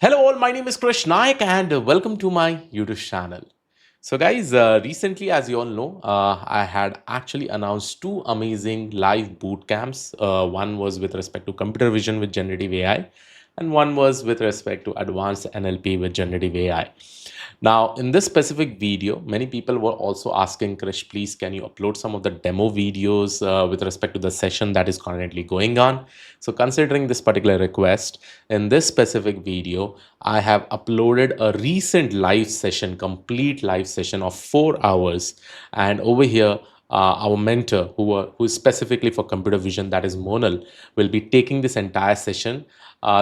Hello all, my name is Krish Naik and welcome to my YouTube channel. So guys, recently as you all know, I had actually announced two amazing live boot camps. One was with respect to computer vision with generative AI and one was with respect to advanced NLP with generative AI. Now, in this specific video, many people were also asking, Krish, please, can you upload some of the demo videos with respect to the session that is currently going on? So considering this particular request, in this specific video, I have uploaded a recent live session, complete live session of 4 hours. And over here, our mentor, who is specifically for computer vision, that is Monal, will be taking this entire session.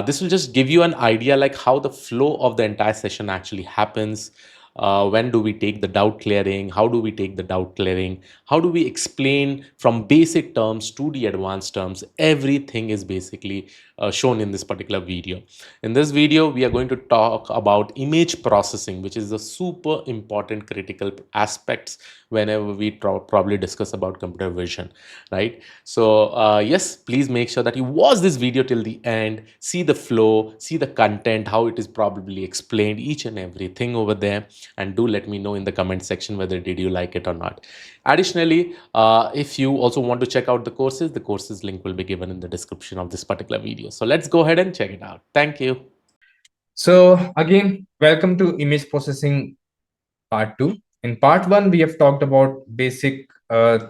This will just give you an idea like how the flow of the entire session actually happens. When do we take the doubt clearing? How do we take the doubt clearing? How do we explain from basic terms to the advanced terms? Everything is basically shown in this particular video. In this video, we are going to talk about image processing, which is the super important critical aspects whenever we probably discuss about computer vision, right? So yes, please make sure that you watch this video till the end, see the flow, see the content, how it is probably explained, each and everything over there, and do let me know in the comment section whether did you like it or not. Additionally, if you also want to check out the courses link will be given in the description of this particular video. So let's go ahead and check it out. Thank you. So again, welcome to image processing part 2. In part 1, we have talked about basic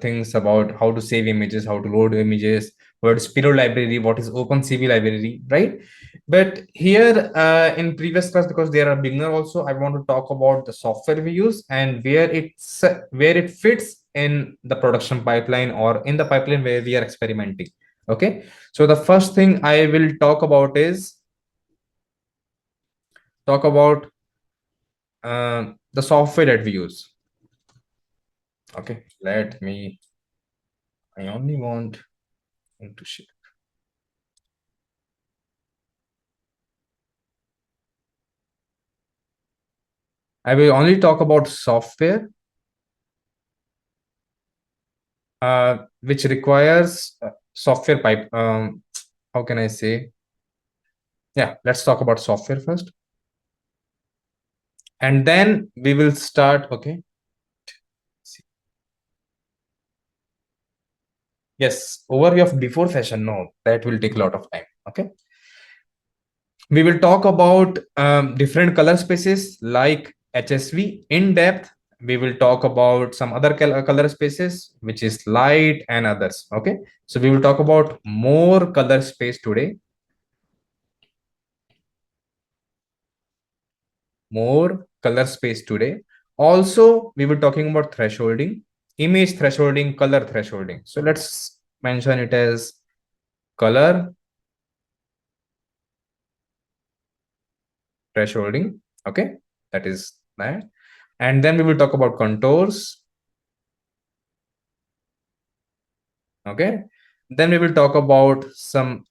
things about how to save images, how to load images, what is Spiro library, what is OpenCV library, right? But here in previous class, because they are a beginner also, I want to talk about the software we use and where it fits in the production pipeline or in the pipeline where we are experimenting. Okay, so the first thing I will talk about is the software that we use. Okay, I only want to share. I will only talk about software which requires software pipe. How can I say? Yeah, let's talk about software first. And then we will start. Okay. Yes, overview of before session. No, that will take a lot of time. Okay. We will talk about different color spaces like HSV in depth. We will talk about some other color spaces, which is light and others. Okay. So we will talk about more color space today. More color space today. Also, we were talking about thresholding, image thresholding, color thresholding. So let's mention it as color thresholding. Okay, that is that. And then we will talk about contours. Okay, then we will talk about some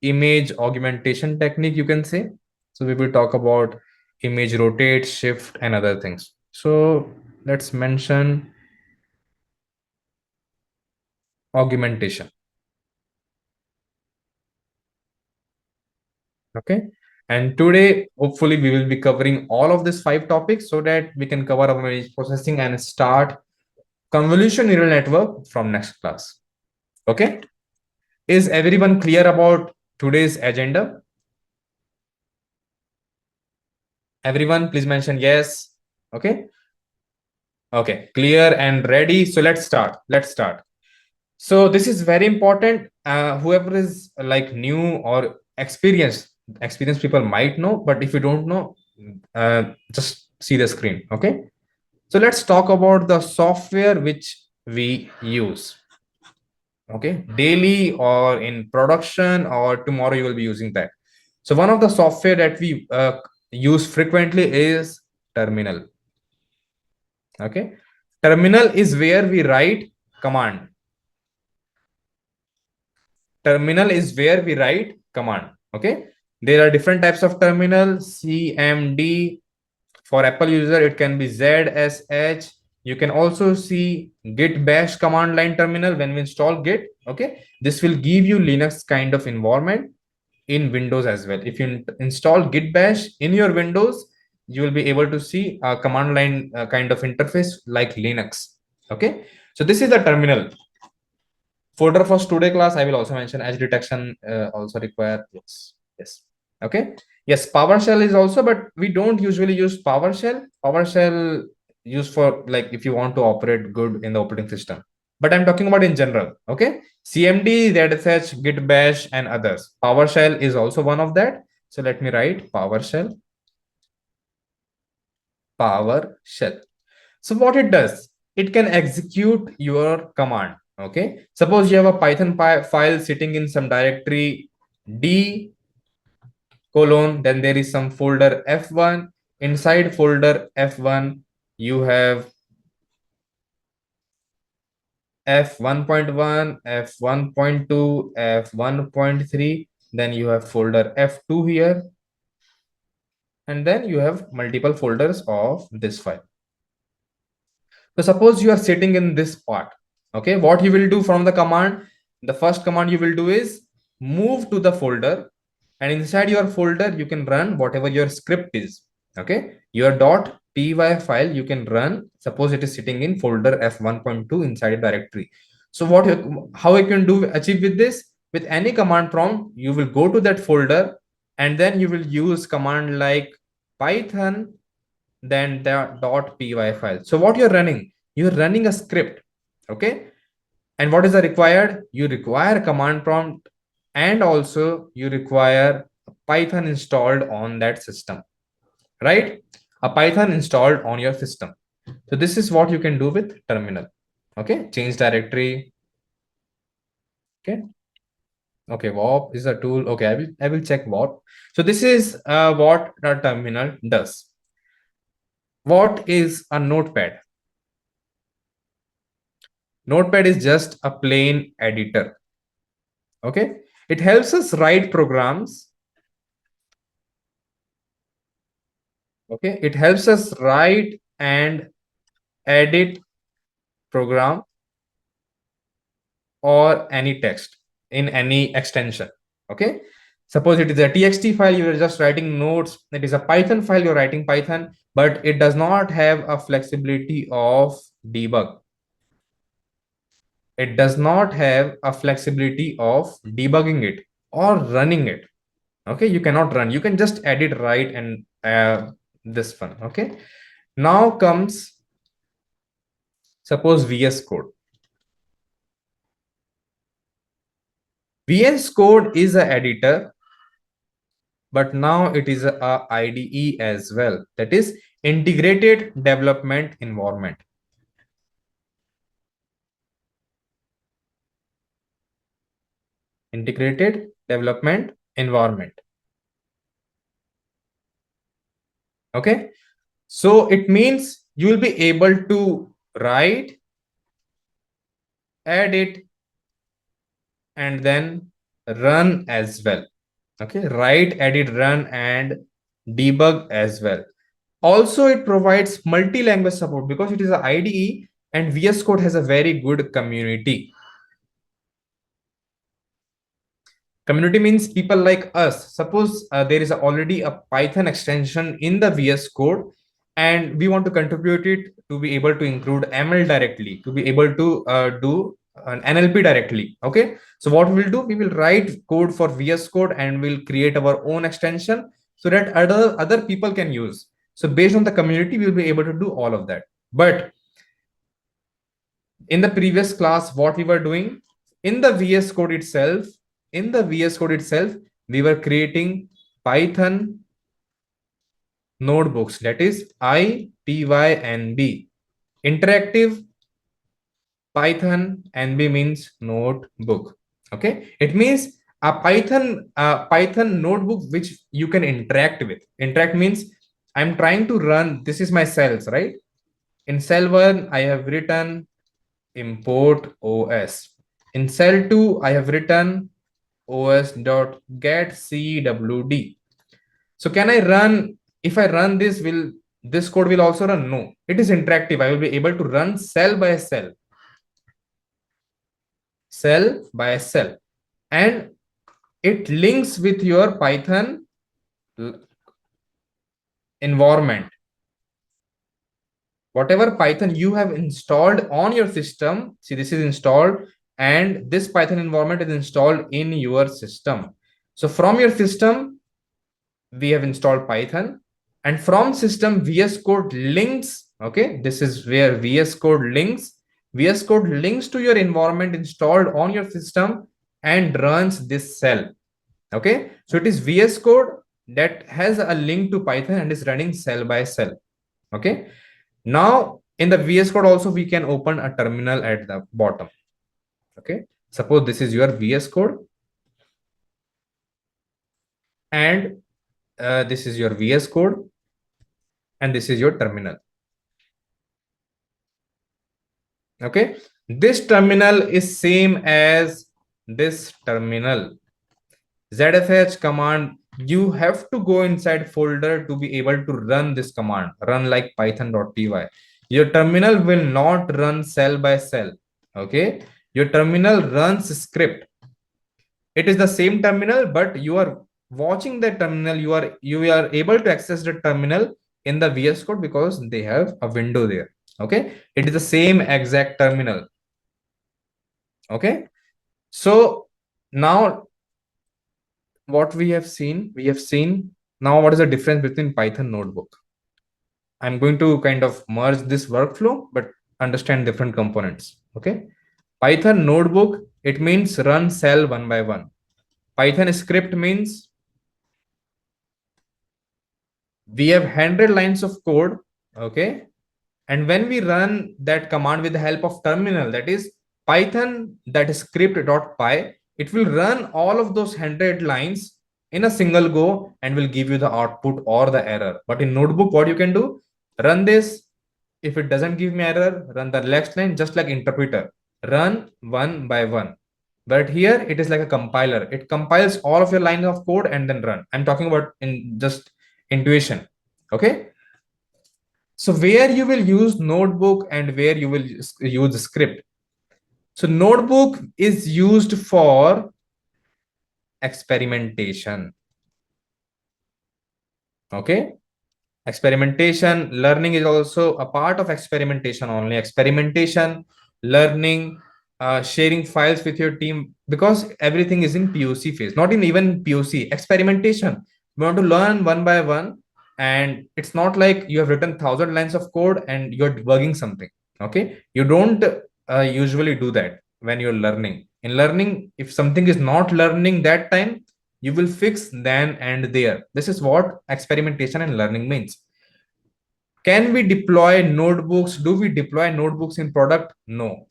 image augmentation technique, you can say. So we will talk about image rotate, shift, and other things. So let's mention augmentation. Okay, and today hopefully we will be covering all of these 5 topics so that we can cover our image processing and start convolution neural network from next class. Okay, is everyone clear about today's agenda? Everyone please mention yes. Okay, okay, clear and ready. So let's start. So this is very important. Whoever is like new or experienced people might know, but if you don't know, just see the screen. Okay, so let's talk about the software which we use. Okay, daily or in production or tomorrow you will be using that. So one of the software that we use frequently is terminal. Okay, terminal is where we write command. Terminal is where we write command. Okay, there are different types of terminal. CMD for Apple user, it can be ZSH. You can also see git bash command line terminal when we install git. Okay, this will give you Linux kind of environment. in Windows as well. If you install git bash in your Windows, you will be able to see a command line kind of interface like Linux. Okay, so this is the terminal. Folder for today class I will also mention. Edge detection also require, yes. Okay, yes, PowerShell is also, but we don't usually use PowerShell used for like if you want to operate good in the operating system, but I'm talking about in general. Okay, CMD, ZSH, git bash and others. PowerShell is also one of that. So let me write PowerShell. So what it does, it can execute your command. Okay, suppose you have a Python file sitting in some directory D colon, then there is some folder F1. Inside folder F1, you have F1.1, F1.2, F1.3. Then you have folder F2 here, and then you have multiple folders of this file. So suppose you are sitting in this part. Okay, what you will do from the command, the first command you will do is move to the folder, and inside your folder you can run whatever your script is. Okay, your .py file you can run. Suppose it is sitting in folder f1.2 inside a directory. So how you can do achieve with this, with any command prompt you will go to that folder, and then you will use command like python, then the .py file. So what you're running, you're running a script. Okay, and what is the required? You require command prompt, and also you require Python installed on that system, right? A Python installed on your system. So this is what you can do with terminal. Okay, change directory. Okay, okay, warp is a tool. Okay, I will check warp. So this is what the terminal does. What is a notepad? Notepad is just a plain editor. Okay, it helps us write programs. Okay, it helps us write and edit program or any text in any extension. Okay, suppose it is a txt file, you are just writing notes. It is a Python file, you're writing Python, but it does not have a flexibility of debug. It does not have a flexibility of debugging it or running it. Okay, you cannot run, you can just edit, write, and this one. Okay, now comes, suppose VS Code. VS Code is an editor, but now it is a IDE as well. That is integrated development environment. Integrated development environment. Okay, so it means you will be able to write, edit, and then run as well. Okay, write, edit, run, and debug as well. Also, it provides multi-language support because it is an IDE, and VS Code has a very good community. Community means people like us. Suppose there is already a Python extension in the VS Code, and we want to contribute it to be able to include ML directly, to be able to do an NLP directly. Okay, so what we will do, we will write code for VS Code and we'll create our own extension so that other people can use. So based on the community, we'll be able to do all of that. But in the previous class, what we were doing in the VS Code itself, we were creating Python notebooks, that is IPYNB, interactive Python. NB means notebook. Okay, it means a Python notebook which you can interact with. Interact means I'm trying to run, this is my cells, right? In cell 1 I have written import OS. In cell 2 I have written os.getCwd. So can I run, if I run this, will this code will also run? No, it is interactive. I will be able to run cell by cell, cell by cell, and it links with your Python environment. Whatever Python you have installed on your system, see, this is installed, and this Python environment is installed in your system. So from your system, we have installed Python, and from system, VS Code links. Okay, this is where VS Code links. VS Code links to your environment installed on your system and runs this cell. Okay, so it is VS Code that has a link to Python and is running cell by cell. Okay, now in the VS Code also we can open a terminal at the bottom. Okay, suppose this is your VS Code, and this is your VS Code, and this is your terminal. Okay, this terminal is same as this terminal. ZFH command, you have to go inside folder to be able to run this command, run like python.py. Your terminal will not run cell by cell. Okay, your terminal runs script. It is the same terminal, but you are watching the terminal. You are able to access the terminal in the VS Code because they have a window there. Okay, it is the same exact terminal. Okay, so now what we have seen now what is the difference between Python notebook. I'm going to kind of merge this workflow but understand different components. Okay, Python notebook, it means run cell one by one. Python script means we have 100 lines of code. Okay, and when we run that command with the help of terminal, that is Python, that script.py, it will run all of those 100 lines in a single go and will give you the output or the error. But in notebook, what you can do, run this. If it doesn't give me error, run the next line, just like interpreter, run one by one. But here it is like a compiler. It compiles all of your lines of code and then run. I'm talking about in just intuition. Okay, so where you will use notebook and where you will use script. So notebook is used for experimentation. Okay, experimentation, learning is also a part of experimentation only. Experimentation, learning, sharing files with your team, because everything is in POC phase, not in even POC. Experimentation, we want to learn one by one, and it's not like you have written 1,000 lines of code and you're debugging something. Okay, you don't usually do that when you're learning. In learning, if something is not learning that time, you will fix then and there. This is what experimentation and learning means. Can we deploy notebooks? Do we deploy notebooks in product? No.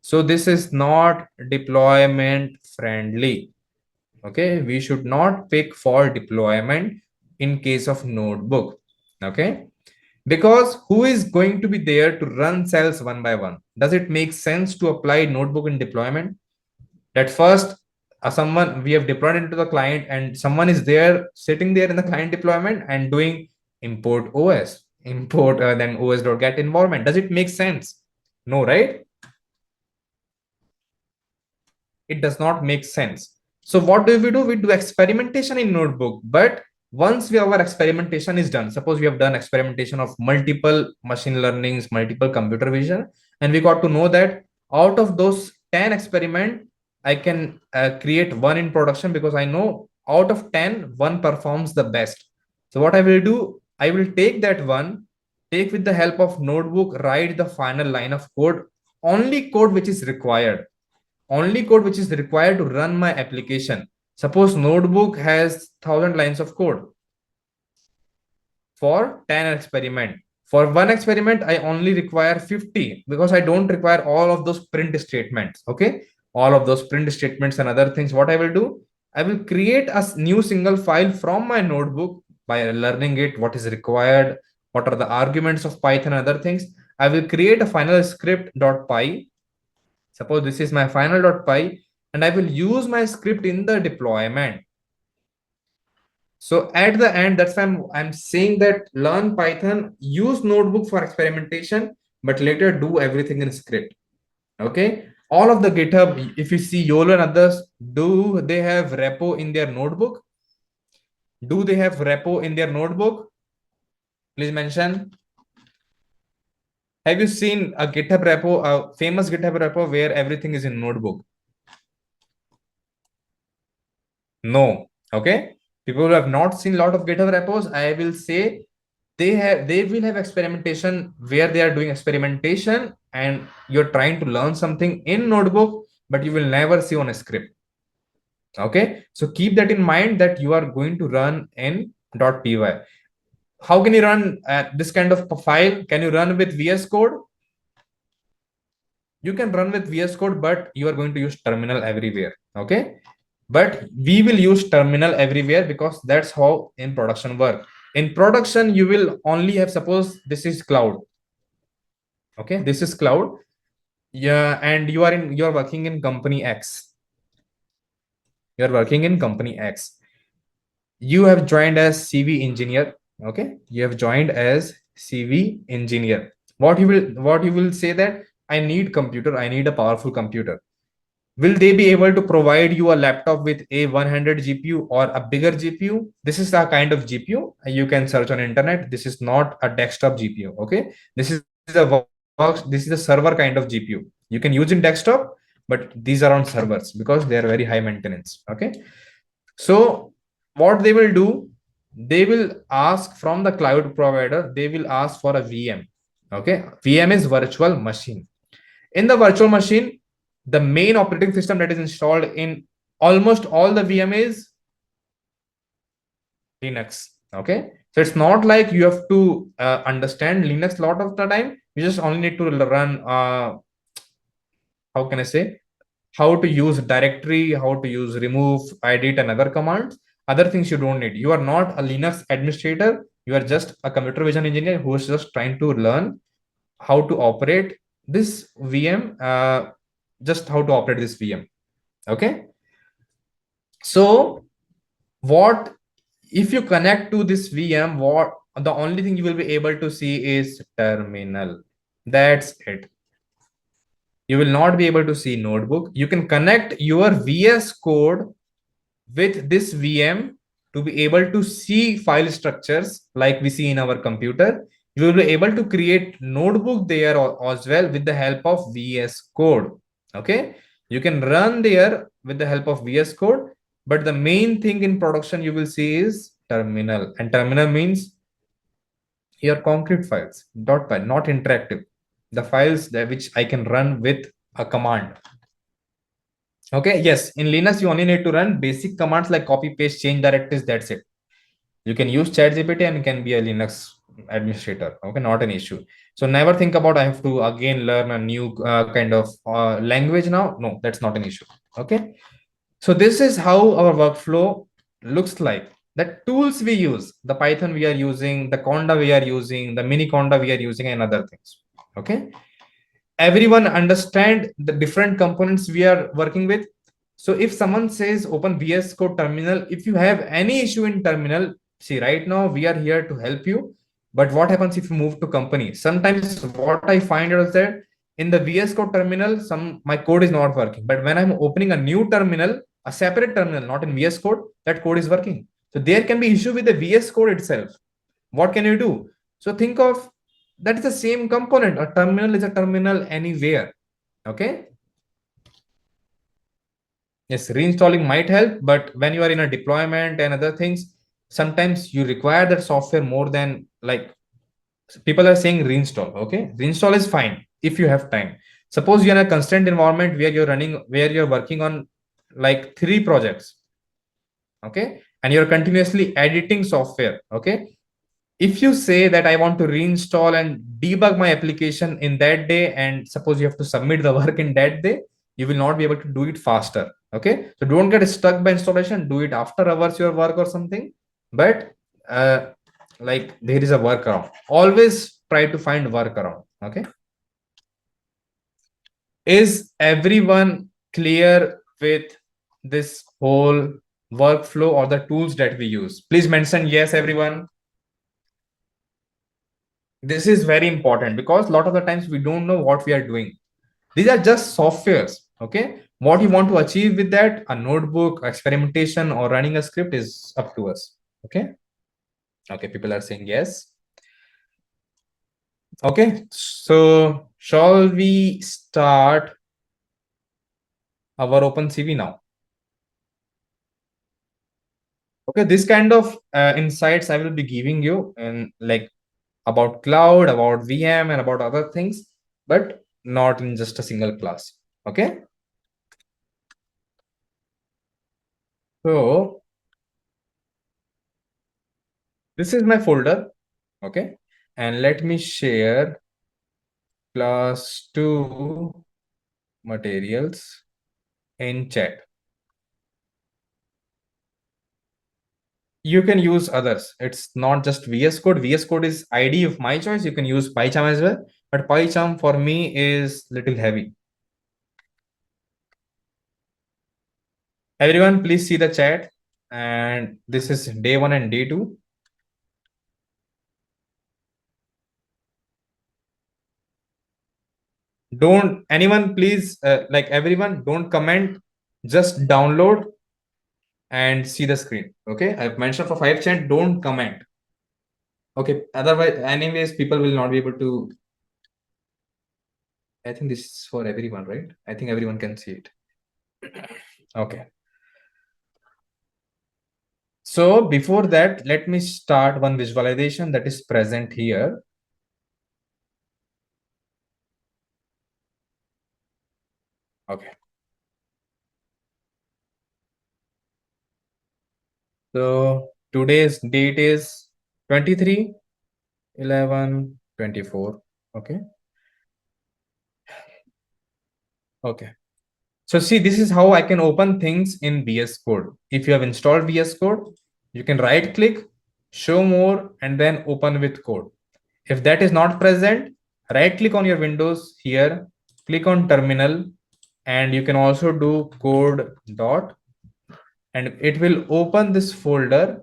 So this is not deployment friendly. Okay, we should not pick for deployment in case of notebook. Okay, because who is going to be there to run cells one by one? Does it make sense to apply notebook in deployment? That first, someone we have deployed into the client and someone is there sitting there in the client deployment and doing import OS, import then os.get environment. Does it make sense? No, right? It does not make sense. So what do? We do experimentation in notebook, but once our experimentation is done, suppose we have done experimentation of multiple machine learnings, multiple computer vision, and we got to know that out of those 10 experiment, I can create one in production because I know out of 10 one performs the best. So what I will do, I will take that one, take with the help of notebook, write the final line of code, only code which is required, only code which is required to run my application. Suppose notebook has 1,000 lines of code for 10 experiment. For one experiment, I only require 50 because I don't require all of those print statements. Okay, all of those print statements and other things. What I will do, I will create a new single file from my notebook by learning it, what is required, what are the arguments of Python and other things. I will create a final script.py. Suppose this is my final.py, and I will use my script in the deployment. So at the end, that's why I'm saying that learn Python, use notebook for experimentation, but later do everything in script. Okay. All of the GitHub, if you see YOLO and others, do they have repo in their notebook? Do they have repo in their notebook? Please mention. Have you seen a GitHub repo, a famous GitHub repo where everything is in notebook? No. Okay. People who have not seen a lot of GitHub repos, I will say they will have experimentation where they are doing experimentation and you're trying to learn something in notebook, but you will never see on a script. Okay. So keep that in mind that you are going to run in .py. How can you run this kind of file? Can you run with VS Code? You can run with VS Code, but you are going to use terminal everywhere. Okay. But we will use terminal everywhere because that's how in production work. In production, you will only have, suppose this is cloud. Okay. This is cloud. Yeah. And you're working in company X. You're working in company X. You have joined as CV engineer. Okay. You have joined as CV engineer. What you will say that I need computer, I need a powerful computer. Will they be able to provide you a laptop with a 100 GPU or a bigger GPU? This is the kind of GPU you can search on internet. This is not a desktop GPU. Okay. This is a server kind of GPU. You can use in desktop, but these are on servers because they are very high maintenance. Okay. So what they will do, they will ask from the cloud provider, they will ask for a VM. Okay. VM is virtual machine. In the virtual machine, the main operating system that is installed in almost all the VM is Linux. Okay. So it's not like you have to understand Linux a lot of the time. You just only need to run, how can I say, how to use directory, how to use remove, edit, and other commands. Other things you don't need. You are not a Linux administrator. You are just a computer vision engineer who is just trying to learn how to operate this VM, just how to operate this VM. Okay. So what if you connect to this VM, what the only thing you will be able to see is terminal. That's it. You will not be able to see notebook. You can connect your VS code with this VM to be able to see file structures like we see in our computer. You will be able to create notebook there as well with the help of VS code. Okay. You can run there with the help of VS code, but the main thing in production you will see is terminal, and terminal means your concrete files, .py, not interactive. The files that which I can run with a command. Okay, yes, in Linux, you only need to run basic commands like copy, paste, change directives. That's it. You can use ChatGPT and can be a Linux administrator. Okay, not an issue. So never think about I have to again learn a new kind of language now. No, that's not an issue. Okay. So this is how our workflow looks like. The tools we use, the Python we are using, the Conda we are using, the mini Conda we are using, and other things. Okay. Everyone understand the different components we are working with. So if someone says open VS Code terminal, if you have any issue in terminal, see, right now we are here to help you. But what happens if you move to company? Sometimes what I find is that in the VS Code terminal, my code is not working. But when I'm opening a new terminal, a separate terminal, not in VS Code, that code is working. So there can be issue with the VS Code itself. What can you do? So think of that is the same component. A terminal is a terminal anywhere. Okay. Yes, reinstalling might help, but when you are in a deployment and other things, sometimes you require that software more than like people are saying reinstall. Okay. Reinstall is fine if you have time. Suppose you're in a constant environment where you're working on like 3 projects. Okay. And you're continuously editing software. Okay. If you say that I want to reinstall and debug my application in that day, and suppose you have to submit the work in that day, you will not be able to do it faster. Okay. So don't get stuck by installation. Do it after hours your work or something. But like there is a workaround. Always try to find workaround. Okay. Is everyone clear with this whole workflow or the tools that we use? Please mention yes, everyone. This is very important because a lot of the times we don't know what we are doing. These are just softwares. Okay, what you want to achieve with that, a notebook, experimentation, or running a script is up to us. Okay. Okay, people are saying yes. Okay, so shall we start our open CV now? Okay, this kind of insights I will be giving you, and like about cloud, about VM, and about other things, but not in just a single class. Okay, so this is my folder. Okay, and let me share class 2 materials in chat. You can use others. It's not just VS Code. VS Code is ID of my choice. You can use PyCharm as well, but PyCharm for me is little heavy. Everyone, please see the chat. And this is day 1 and day 2. Don't anyone please like everyone don't comment, just download and see the screen. Okay, I've mentioned for 5 chat, don't comment. Okay, otherwise anyways people will not be able to. I think this is for everyone, right? I think everyone can see it. Okay, so before that, let me start one visualization that is present here. Okay, so today's date is 23/11/24. Okay, okay. So see, this is how I can open things in VS Code. If you have installed VS Code, you can right click, show more, and then open with code. If that is not present, right click on your Windows here, click on terminal, and you can also do code dot, and it will open this folder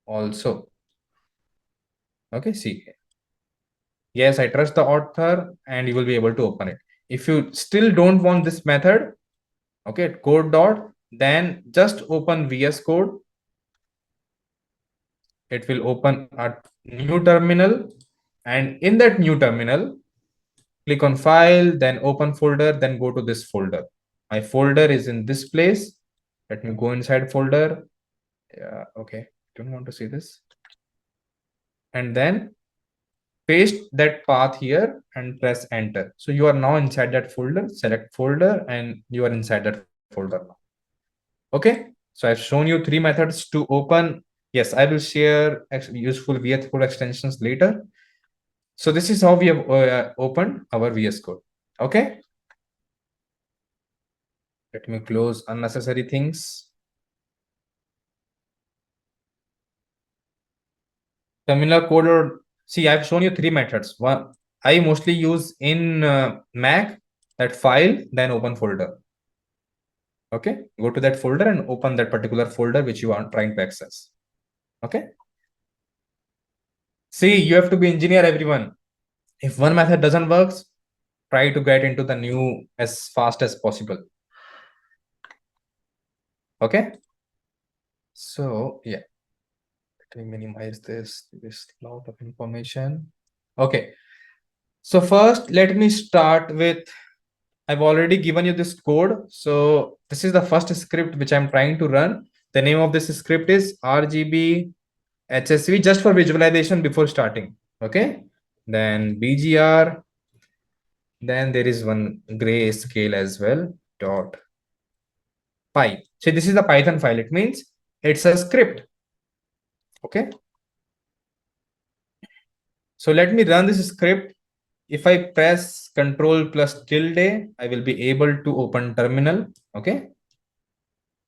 also. Okay, see. Yes, I trust the author, and you will be able to open it. If you still don't want this method, okay, code dot, then just open VS Code. It will open a new terminal, and in that new terminal, click on file, then open folder, then go to this folder. My folder is in this place. Let me go inside folder. Yeah, okay, don't want to see this. And then paste that path here and press enter. So you are now inside that folder. Select folder and you are inside that folder now. Okay, so I've shown you 3 methods to open. Yes, I will share useful VS Code extensions later. So this is how we have opened our VS Code. Okay, let me close unnecessary things. Terminal code, or see, I've shown you 3 methods. One I mostly use in Mac, that file, then open folder. Okay, go to that folder and open that particular folder which you are trying to access. Okay, see, you have to be engineer, everyone. If one method doesn't work, try to get into the new as fast as possible. Okay, so yeah, let me minimize this lot of information. Okay, so first let me start with, I've already given you this code. So this is the first script which I'm trying to run. The name of this script is RGB HSV, just for visualization before starting. Okay, then BGR, then there is one gray scale as well, dot py. So this is the Python file. It means it's a script. Okay, so let me run this script. If I press control plus tilde, I will be able to open terminal. Okay,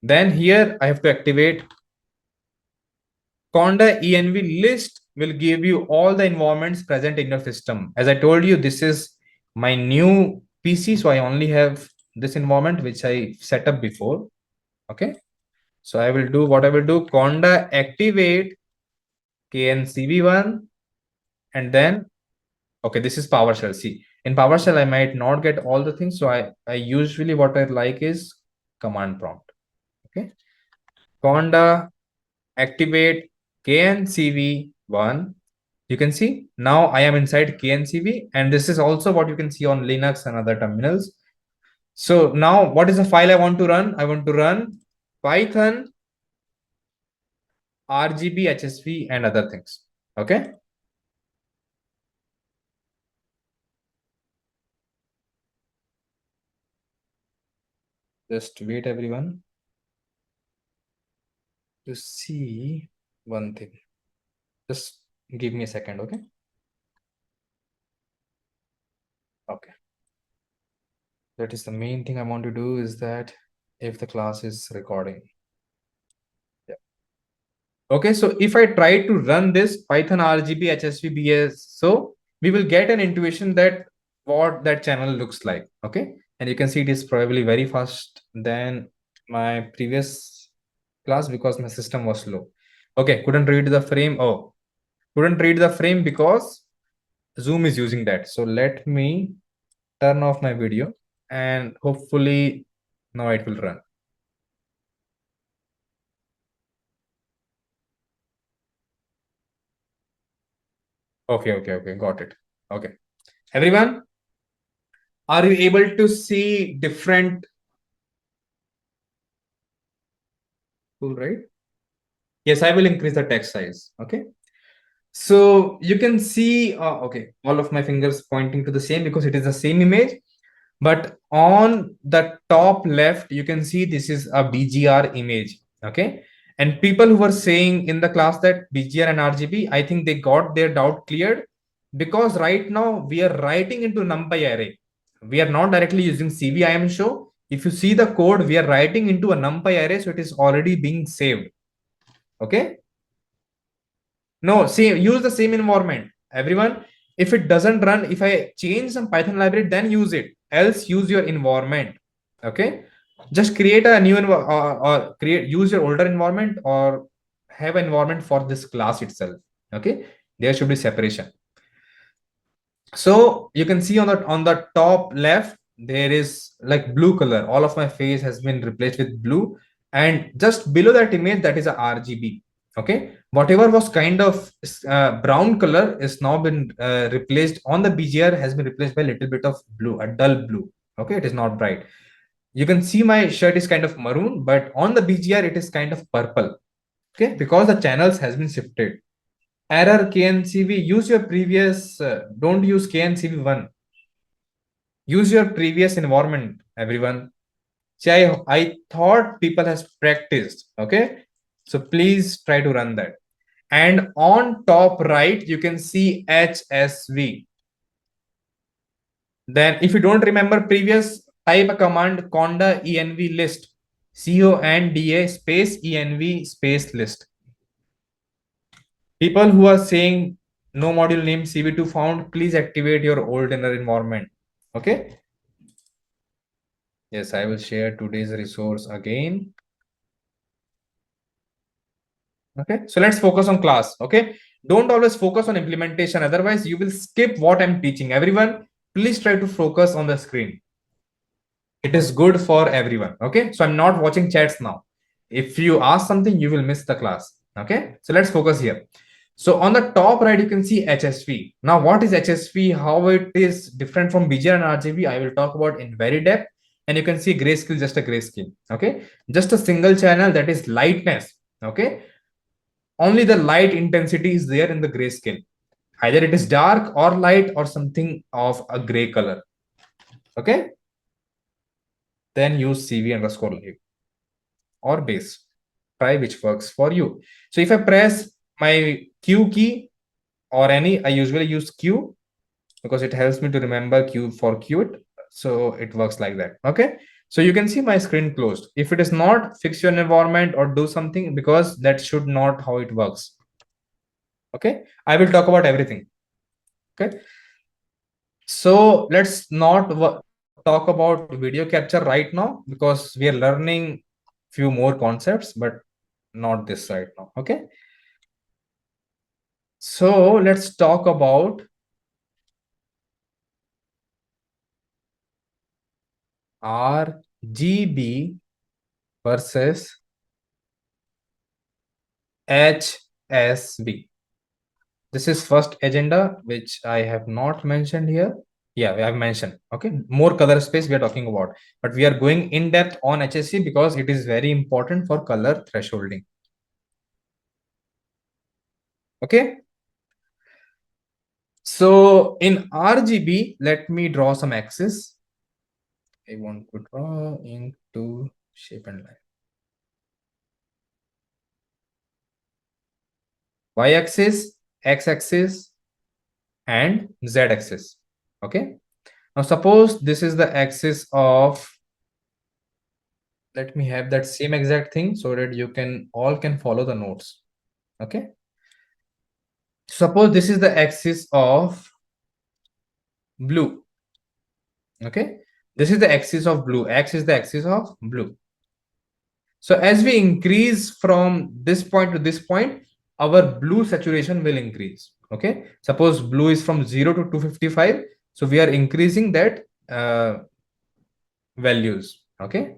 then here I have to activate conda env list, will give you all the environments present in your system. As I told you, this is my new PC, so I only have this environment which I set up before. Okay, so I will do what I will do, conda activate kncv1, and then okay, this is PowerShell. See, In PowerShell, I might not get all the things. So I usually what I like is command prompt. Okay. Conda activate KNCV1. You can see now I am inside KNCV, and this is also what you can see on Linux and other terminals. So now what is the file I want to run? I want to run Python, RGB, HSV, and other things. Okay. Just wait, everyone, to see one thing. Just give me a second, okay? Okay. That is the main thing I want to do, is that if the class is recording. Yeah. Okay, so if I try to run this Python RGB HSVBS, so we will get an intuition that what that channel looks like. Okay, and you can see it is probably very fast than my previous class because my system was slow. Okay, couldn't read the frame. Oh, couldn't read the frame because Zoom is using that. So let me turn off my video, and hopefully now it will run. Okay, got it. Okay, everyone, are you able to see different tool, right? Yes, I will increase the text size. Okay, so you can see okay, all of my fingers pointing to the same because it is the same image. But on the top left, you can see this is a BGR image. Okay. And people who were saying in the class that BGR and RGB, I think they got their doubt cleared, because right now we are writing into NumPy array. We are not directly using CV, I am sure. If you see the code, we are writing into a NumPy array. So it is already being saved. Okay. No, see, use the same environment. Everyone, if it doesn't run, if I change some Python library, then use it. Else, use your environment. Okay, just create a new or create use your older environment, or have an environment for this class itself. Okay, there should be separation. So you can see on the top left there is like blue color. All of my face has been replaced with blue, and just below that image, that is a RGB. Okay, whatever was kind of brown color is now been replaced on the BGR, has been replaced by a little bit of blue, a dull blue. Okay, it is not bright. You can see my shirt is kind of maroon, but on the BGR it is kind of purple. Okay, because the channels has been shifted. Error KNCV, use your previous, don't use KNCV1. Use your previous environment, everyone. See, I thought people has practiced. Okay, so please try to run that. And on top right, you can see HSV. Then if you don't remember previous, type a command conda env list, conda space env space list. People who are saying no module name CV2 found, please activate your old inner environment. Okay. Yes, I will share today's resource again. Okay, so let's focus on class. Okay, don't always focus on implementation, otherwise you will skip what I'm teaching. Everyone, please try to focus on the screen. It is good for everyone. Okay, so I'm not watching chats now. If you ask something, you will miss the class. Okay, so let's focus here. So on the top right, you can see HSV. Now, what is HSV? How it is different from BGR and RGB, I will talk about in very depth. And you can see grayscale, just a grayscale. Okay, just a single channel, that is lightness. Okay, only the light intensity is there in the grayscale. Either it is dark or light or something of a gray color. Okay, then use CV underscore live or base. Try which works for you. So if I press my Q key or any, I usually use Q because it helps me to remember Q for Qt. So it works like that. Okay, so you can see my screen closed. If it is not, fix your environment or do something, because that should not how it works. Okay, I will talk about everything. Okay, so let's not talk about video capture right now, because we are learning few more concepts, but not this right now. Okay, so let's talk about RGB versus HSB. This is first agenda, which I have not mentioned here. Yeah, we have mentioned. Okay, more color space we are talking about, but we are going in depth on HSC because it is very important for color thresholding. Okay. So in RGB, let me draw some axis. I want to draw into shape and line. Y-axis, X-axis, and Z-axis. Okay. Now suppose this is the axis of, let me have that same exact thing so that you can all can follow the notes. Okay. Suppose this is the axis of blue. Okay. This is the axis of blue. X is the axis of blue. So as we increase from this point to this point, our blue saturation will increase. Okay. Suppose blue is from 0 to 255. So we are increasing that values. Okay.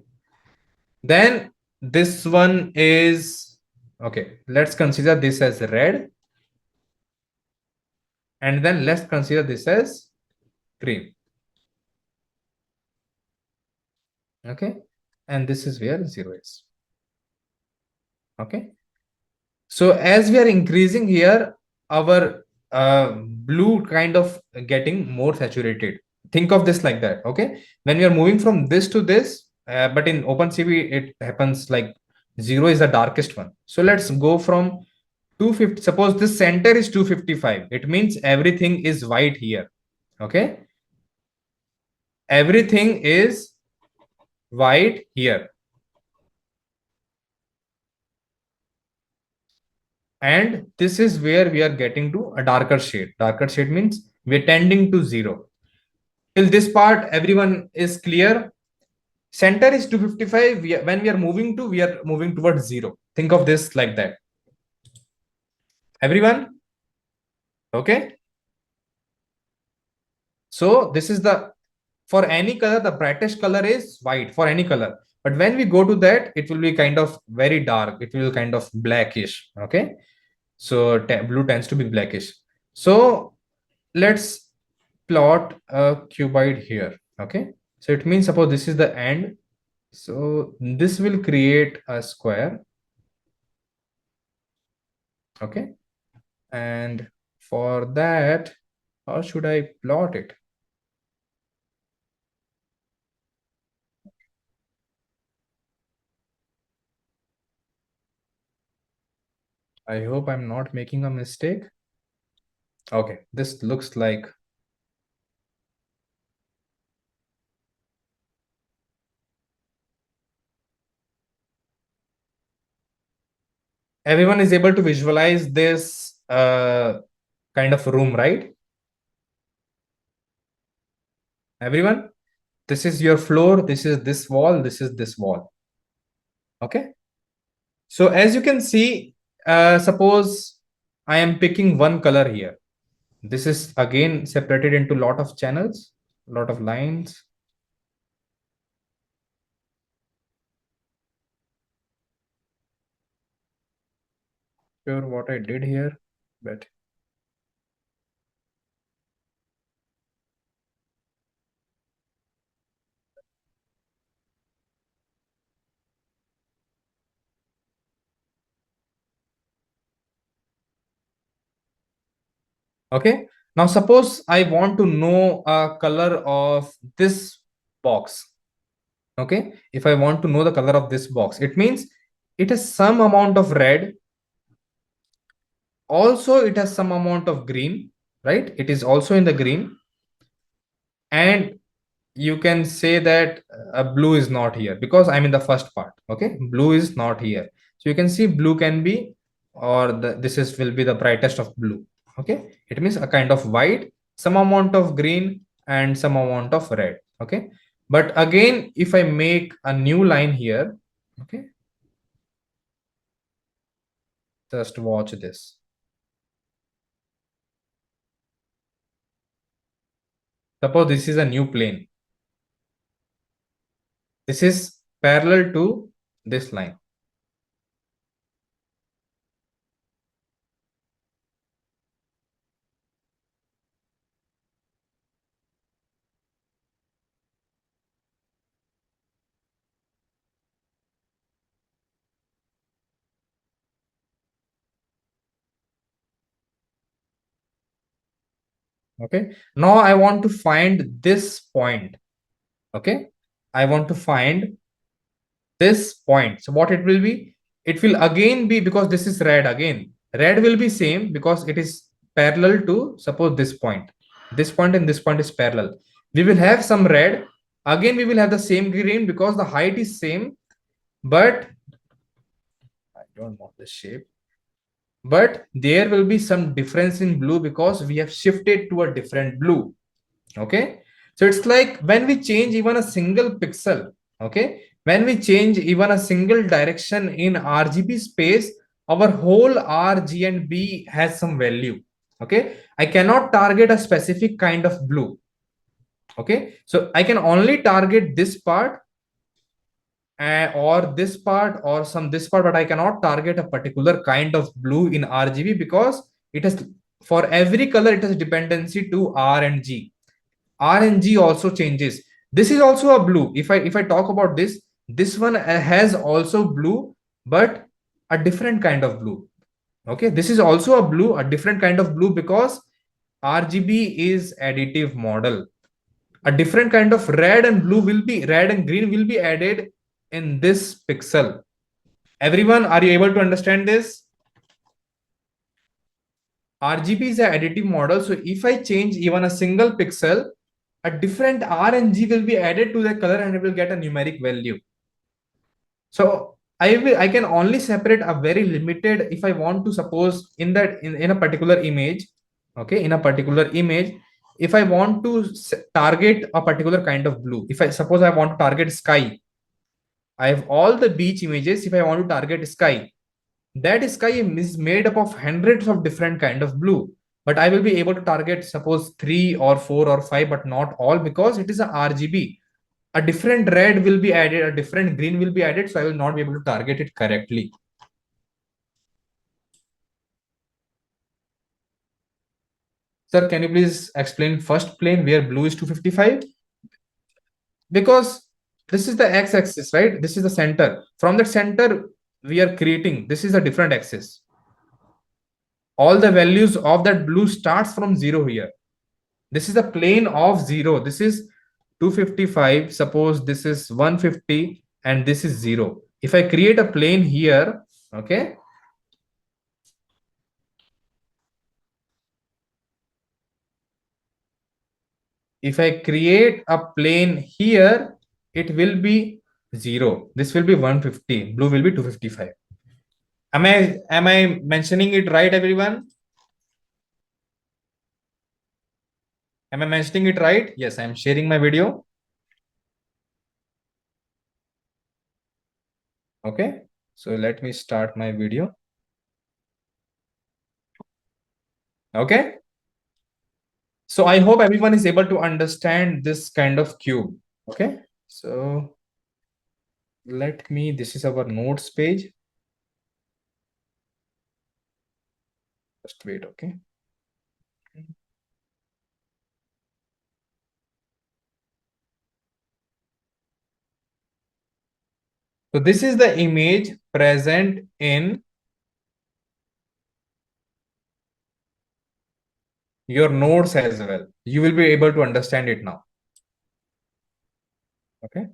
Then this one is, okay, let's consider this as red. And then let's consider this as green. Okay. And this is where 0 is. Okay. So as we are increasing here, our blue kind of getting more saturated. Think of this like that. Okay. When we are moving from this to this, but in OpenCV, it happens like 0 is the darkest one. So let's go from 250. Suppose this center is 255. It means everything is white here. Okay. Everything is white here. And this is where we are getting to a darker shade. Darker shade means we're tending to 0. Till this part, everyone is clear. Center is 255. When we are moving to, we are moving towards 0. Think of this like that. Everyone? Okay. So this is the, for any color, the brightest color is white for any color. But when we go to that, it will be kind of very dark. It will kind of blackish. Okay. So blue tends to be blackish. So let's plot a cuboid here. Okay. So it means suppose this is the end. So this will create a square. Okay. And for that, how should I plot it? I hope I'm not making a mistake. Okay, this looks like, everyone is able to visualize this kind of room, right? Everyone, this is your floor, this is this wall, this is this wall. Okay. So as you can see, suppose I am picking one color here. This is again separated into a lot of channels, a lot of lines. Sure what I did here, but okay. Now suppose I want to know a color of this box. Okay. If I want to know the color of this box, it means it has some amount of red. Also, it has some amount of green, right? It is also in the green. And you can say that blue is not here because I'm in the first part. Okay. Blue is not here. So you can see blue can be, or this is will be the brightest of blue. Okay. It means a kind of white, some amount of green, and some amount of red. Okay. But again, if I make a new line here, okay, just watch this. Suppose this is a new plane. This is parallel to this line. Okay. Now I want to find this point. Okay. I want to find this point. So what it will be? It will again be, because this is red again. Red will be same because it is parallel to, suppose, this point. This point and this point is parallel. We will have some red. Again, we will have the same green because the height is same. But I don't want the shape. But there will be some difference in blue because we have shifted to a different blue. Okay. So it's like when we change even a single pixel, okay, when we change even a single direction in RGB space, our whole R, G, and B has some value. Okay. I cannot target a specific kind of blue. Okay. So I can only target this part, or this part, or some this part, but I cannot target a particular kind of blue in RGB because it has, for every color it has dependency to R and G. R and G also changes. This is also a blue. If I talk about this one has also blue, but a different kind of blue. Okay, this is also a blue, a different kind of blue, because RGB is additive model. A different kind of red and blue will be, red and green will be added in this pixel. Everyone, are you able to understand this? RGB is an additive model. So if I change even a single pixel, a different R and G will be added to the color and it will get a numeric value. So I can only separate a very limited, if I want to, suppose, in that, in a particular image, okay, in a particular image, if I want to target a particular kind of blue, if I suppose I want to target sky, I have all the beach images. If I want to target sky, that sky is made up of hundreds of different kind of blue, but I will be able to target, suppose, 3 or 4 or 5, but not all, because it is a RGB. A different red will be added, a different green will be added, so I will not be able to target it correctly. Sir, can you please explain first plane where blue is 255? Because this is the x-axis, right? This is the center. From the center we are creating, this is a different axis. All the values of that blue starts from 0 here. This is the plane of 0. This is 255. Suppose this is 150 and this is 0. If I create a plane here, okay, if I create a plane here, it will be 0. This will be 150. Blue will be 255. Am I mentioning it right, everyone? Am I mentioning it right? Yes, I'm sharing my video. Okay, so let me start my video. Okay, so I hope everyone is able to understand this kind of cube. Okay, so let me, this is our notes page. Just wait. Okay, so this is the image present in your notes as well. You will be able to understand it now. Okay,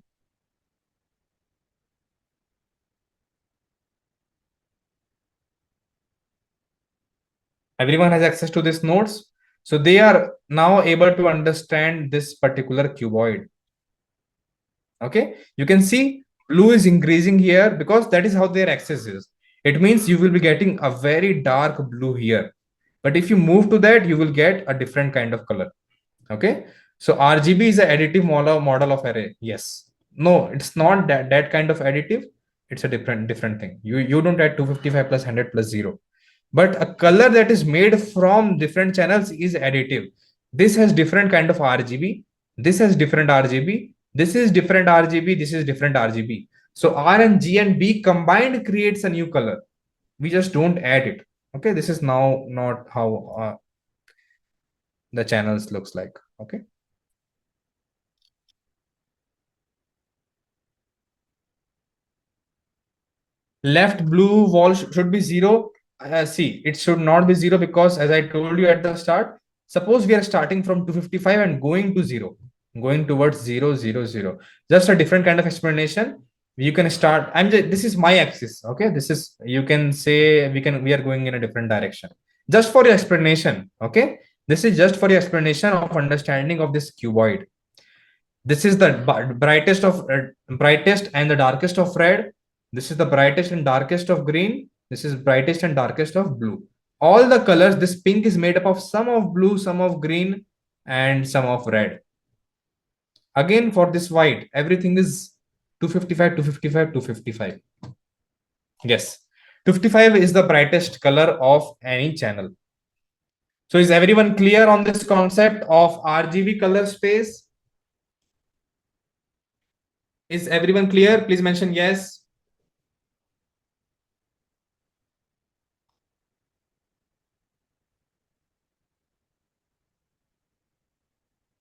everyone has access to this notes, so they are now able to understand this particular cuboid. Okay, you can see blue is increasing here because that is how their access is. It means you will be getting a very dark blue here, but if you move to that, you will get a different kind of color. Okay, so RGB is an additive model of array. Yes, no, it's not that kind of additive. It's a different thing. You don't add 255 plus 100 plus 0, but a color that is made from different channels is additive. This has different kind of RGB, this has different RGB, This is different RGB, this is different RGB. So R and G and B combined creates a new color. We just don't add it. Okay, this is now not how the channels looks like. Okay. Left blue wall should be zero. See, it should not be zero because as I told you at the start, suppose we are starting from 255 and going to zero, going towards 000. Just a different kind of explanation. You can start. This is my axis. Okay, this is, you can say, we are going in a different direction. Just for your explanation. Okay, this is just for your explanation of understanding of this cuboid. This is the brightest and the darkest of red. This is the brightest and darkest of green. This is brightest and darkest of blue. All the colors, this pink is made up of some of blue, some of green, and some of red. Again, for this white, everything is 255, 255, 255. Yes, 255 is the brightest color of any channel. So is everyone clear on this concept of RGB color space? Is everyone clear? Please mention yes.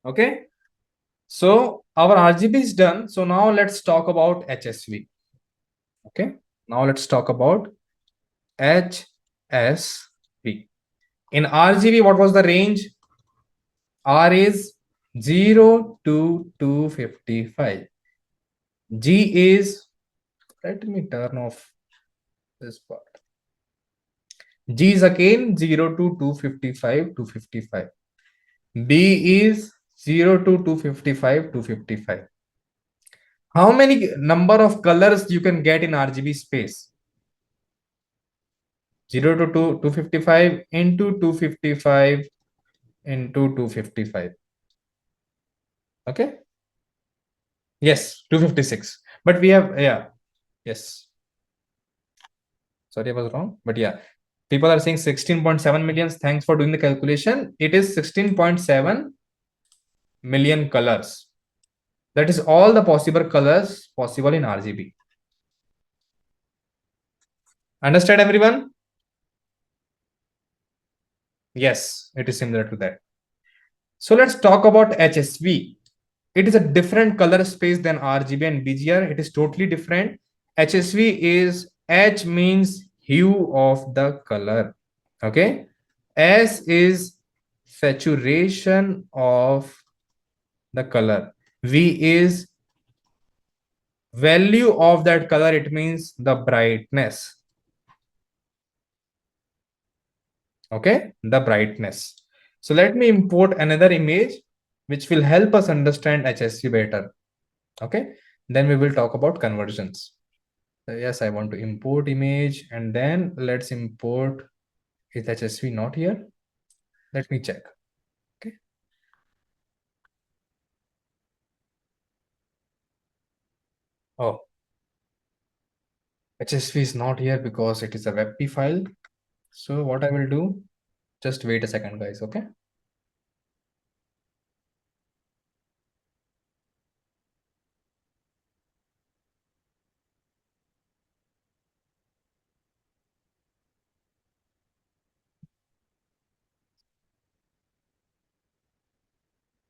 Okay. So our RGB is done. So now let's talk about HSV. Okay. Now let's talk about HSV. In RGB, what was the range? R is 0 to 255. G is, let me turn off this part. G is again 0 to 255, 255. B is 0 to 255, 255. How many number of colors you can get in RGB space? 0 to 255 into 255 into 255. Okay. Yes, 256. But we have, yeah, yes. Sorry, I was wrong. But yeah, people are saying 16.7 millions. Thanks for doing the calculation. It is 16.7 million colors. That is all the possible colors possible in RGB. Understand, everyone? Yes, it is similar to that. So let's talk about HSV. It is a different color space than RGB and BGR. It is totally different. HSV is, H means hue of the color. Okay. S is saturation of the color. V is value of that color. It means the brightness. Okay. The brightness. So let me import another image which will help us understand HSV better. Okay. Then we will talk about conversions. Yes, I want to import image, and then let's import, is HSV not here? Let me check. Okay. Oh, HSV is not here because it is a WebP file. So what I will do, just wait a second, guys. Okay.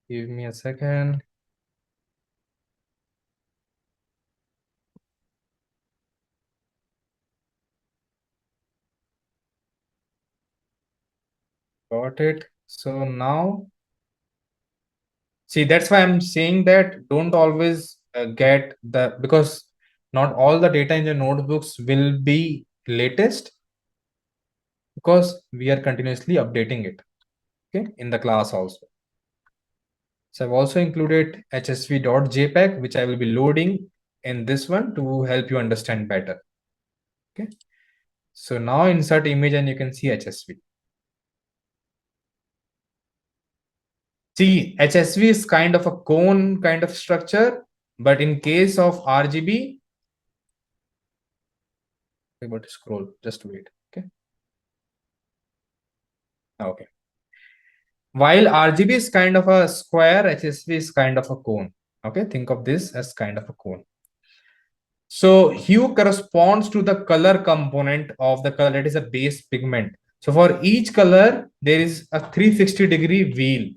Give me a second. Got it. So now, see, that's why I'm saying that don't always get the, because not all the data in your notebooks will be latest, because we are continuously updating it, okay, in the class also. So I've also included hsv.jpg, which I will be loading in this one to help you understand better. Okay. So now insert image and you can see HSV. See, HSV is kind of a cone kind of structure, but in case of RGB, I'm about to scroll, just wait. Okay. Okay. While RGB is kind of a square, HSV is kind of a cone. Okay, think of this as kind of a cone. So hue corresponds to the color component of the color. It is a base pigment. So for each color, there is a 360-degree wheel.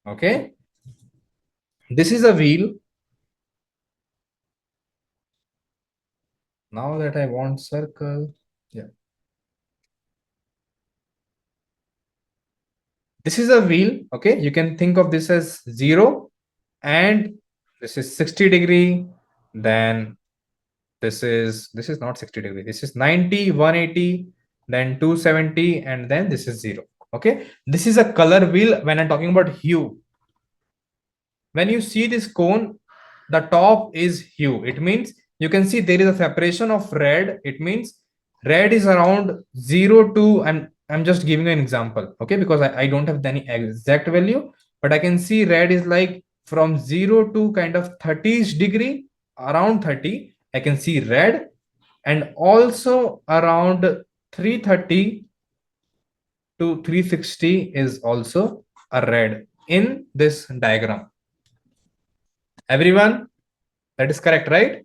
Okay. This is a wheel. Now that I want circle. Yeah. This is a wheel. Okay. You can think of this as 0. And this is 60-degree. Then this is not 60-degree. This is 90, 180, then 270, and then this is 0. Okay. This is a color wheel when I'm talking about hue. When you see this cone, the top is hue. It means you can see there is a separation of red. It means red is around 0 to, I'm just giving you an example, okay, because I don't have any exact value, but I can see red is like from 0 to kind of 30 degree, around 30. I can see red, and also around 330 to 360 is also a red in this diagram. Everyone, that is correct, right?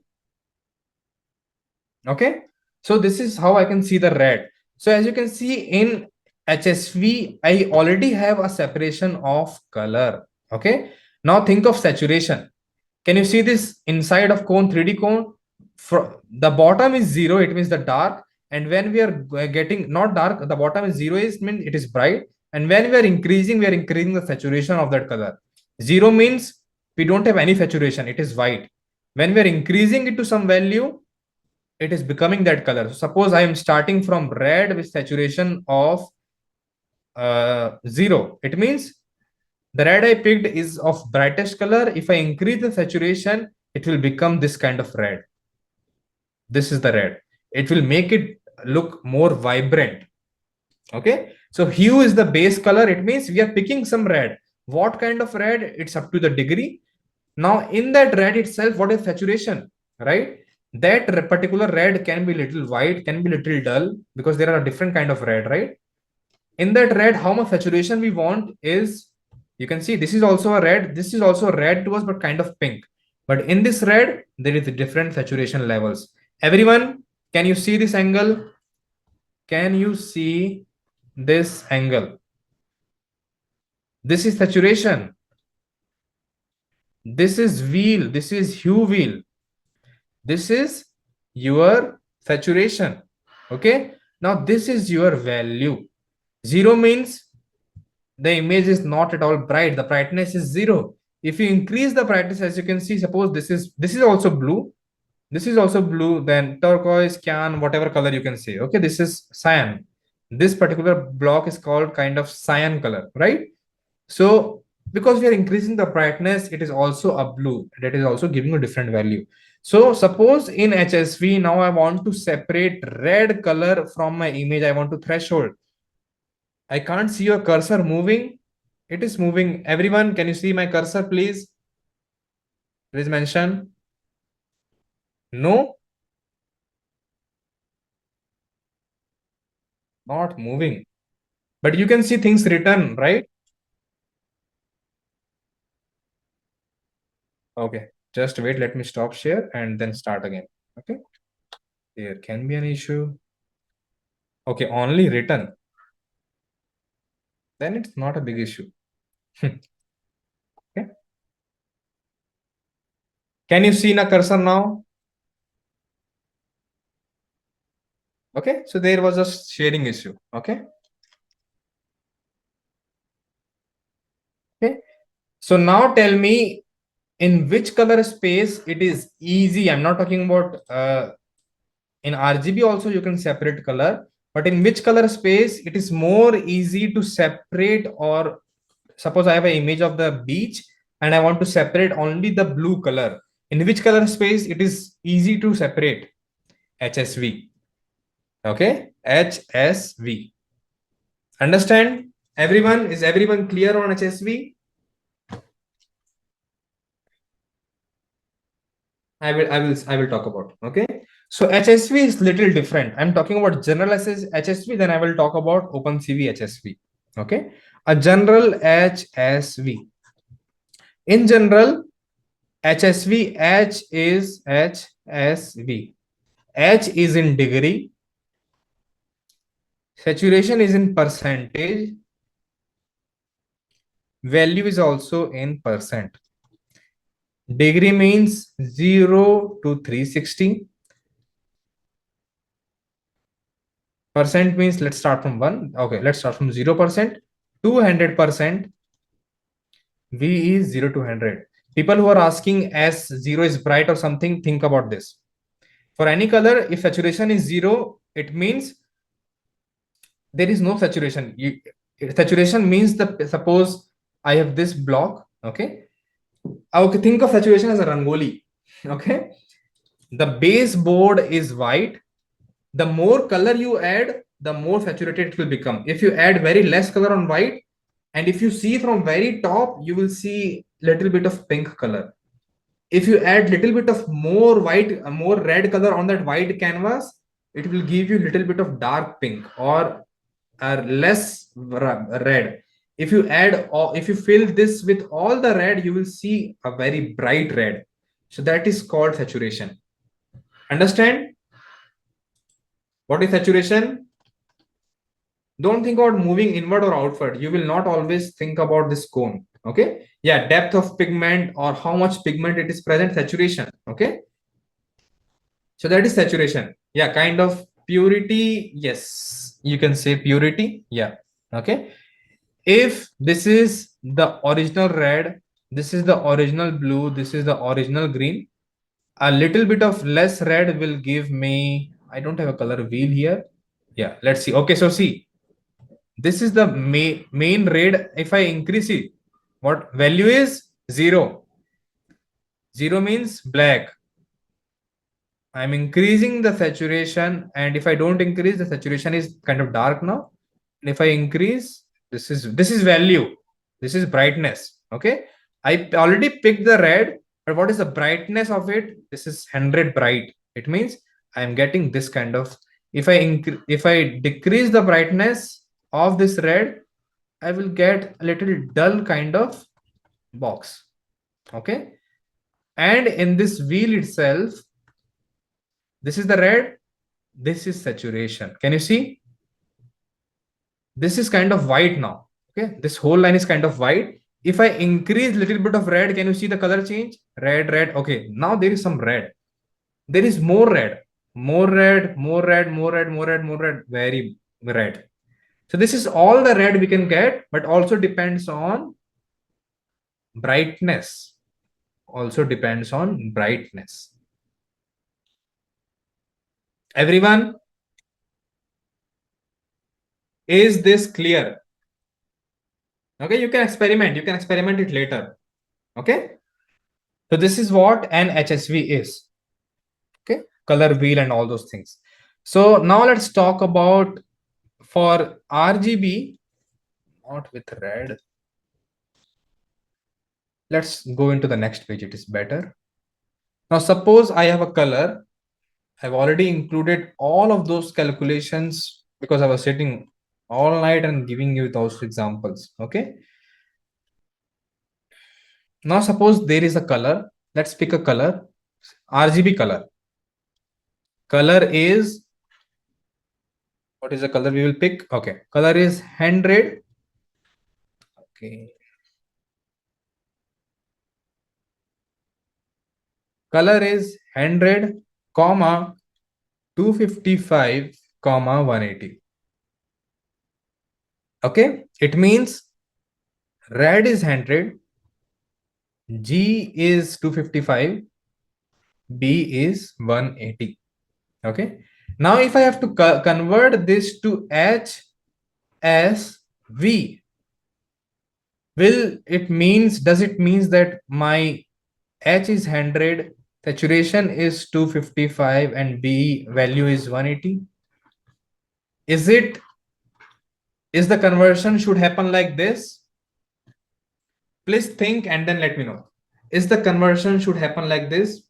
Okay. So this is how I can see the red. So as you can see in HSV, I already have a separation of color. Okay. Now think of saturation. Can you see this inside of cone, 3D cone? For the bottom is 0, it means the dark. And when we are getting not dark, the bottom is 0 is mean it is bright. And when we are increasing the saturation of that color. 0 means we don't have any saturation, it is white. When we are increasing it to some value, it is becoming that color. So suppose I am starting from red with saturation of 0. It means the red I picked is of brightest color. If I increase the saturation, it will become this kind of red. This is the red. It will make it look more vibrant. Okay. So hue is the base color. It means we are picking some red. What kind of red? It's up to the degree. Now in that red itself, what is saturation, right? That particular red can be little white, can be little dull, because there are different kind of red, right? In that red, how much saturation we want is, you can see this is also a red, this is also a red to us, but kind of pink. But in this red, there is different saturation levels. Everyone, can you see this angle? Can you see this angle? This is saturation. This is wheel. This is hue wheel. This is your saturation. Okay. Now this is your value. 0 means the image is not at all bright. The brightness is 0. If you increase the brightness, as you can see, suppose this is also blue. This is also blue, then turquoise, cyan, whatever color you can say. Okay, this is cyan. This particular block is called kind of cyan color, right? So because we are increasing the brightness, it is also a blue. That is also giving a different value. So suppose in HSV, now I want to separate red color from my image. I want to threshold. I can't see your cursor moving. It is moving. Everyone, can you see my cursor, please? Please mention. No, not moving. But you can see things written, right? Okay, just wait. Let me stop share and then start again. Okay, there can be an issue. Okay, only written. Then it's not a big issue. Okay. Can you see the cursor now? Okay, so there was a sharing issue. Okay. Okay. So now tell me in which color space it is easy. I'm not talking about in RGB also you can separate color, but in which color space it is more easy to separate, or suppose I have an image of the beach and I want to separate only the blue color. In which color space it is easy to separate? HSV. Okay, HSV. Understand? Everyone, is everyone clear on HSV? I will talk about. Okay. So HSV is little different. I'm talking about general HSV, then I will talk about OpenCV HSV. Okay. A general HSV. In general, HSV, H is in degree, saturation is in percentage, value is also in percent. Degree means 0 to 360. Percent means, let's start from 1. Okay, let's start from 0%. 200%. V is 0 to 100. People who are asking as 0 is bright or something, think about this. For any color, if saturation is 0, it means there is no saturation. Saturation means suppose I have this block. Okay. Okay, think of saturation as a rangoli. Okay. The baseboard is white. The more color you add, the more saturated it will become. If you add very less color on white, and if you see from very top, you will see little bit of pink color. If you add little bit of more white, more red color on that white canvas, it will give you little bit of dark pink or less red. If you add, or if you fill this with all the red, you will see a very bright red. So that is called saturation. Understand? What is saturation? Don't think about moving inward or outward. You will not always think about this cone. Okay. Yeah. Depth of pigment or how much pigment it is present, saturation. Okay. So that is saturation. Yeah. Kind of purity. Yes. You can say purity. Yeah. Okay. If this is the original red, this is the original blue, this is the original green, a little bit of less red will give me, I don't have a color wheel here. Yeah. Let's see. Okay. So see, this is the main red. If I increase it, what value is 0? 0 means black. I'm increasing the saturation, and if I don't increase, the saturation is kind of dark now. And if I increase, this is value, this is brightness. Okay, I already picked the red, but what is the brightness of it? This is 100 bright. It means I'm getting this kind of. If I decrease the brightness of this red, I will get a little dull kind of box. Okay, and in this wheel itself, this is the red, this is saturation. Can you see? This is kind of white now. Okay, this whole line is kind of white. If I increase little bit of red, can you see the color change? Red. Okay, now there is some red. There is more red, more red, more red, more red, more red, more red, very red. So this is all the red we can get, but also depends on brightness. Also depends on brightness. Everyone, is this clear? Okay, you can experiment it later. Okay, so this is what an HSV is. Okay, color wheel and all those things. So now let's talk about for RGB, not with red. Let's go into the next page, it is better. Now suppose I have a color. I've already included all of those calculations because I was sitting all night and giving you those examples. Okay, now suppose there is a color. Let's pick a color, RGB color. Color is, what is the color we will pick? Okay, color is 100. Okay, color is 100 comma 255 comma 180. Okay, it means red is 100, G is 255, B is 180. Okay, now if I have to convert this to H S V, does it means that my H is 100, saturation is 255, and B value is 180? Is the conversion should happen like this? Please think and then let me know. Is the conversion should happen like this?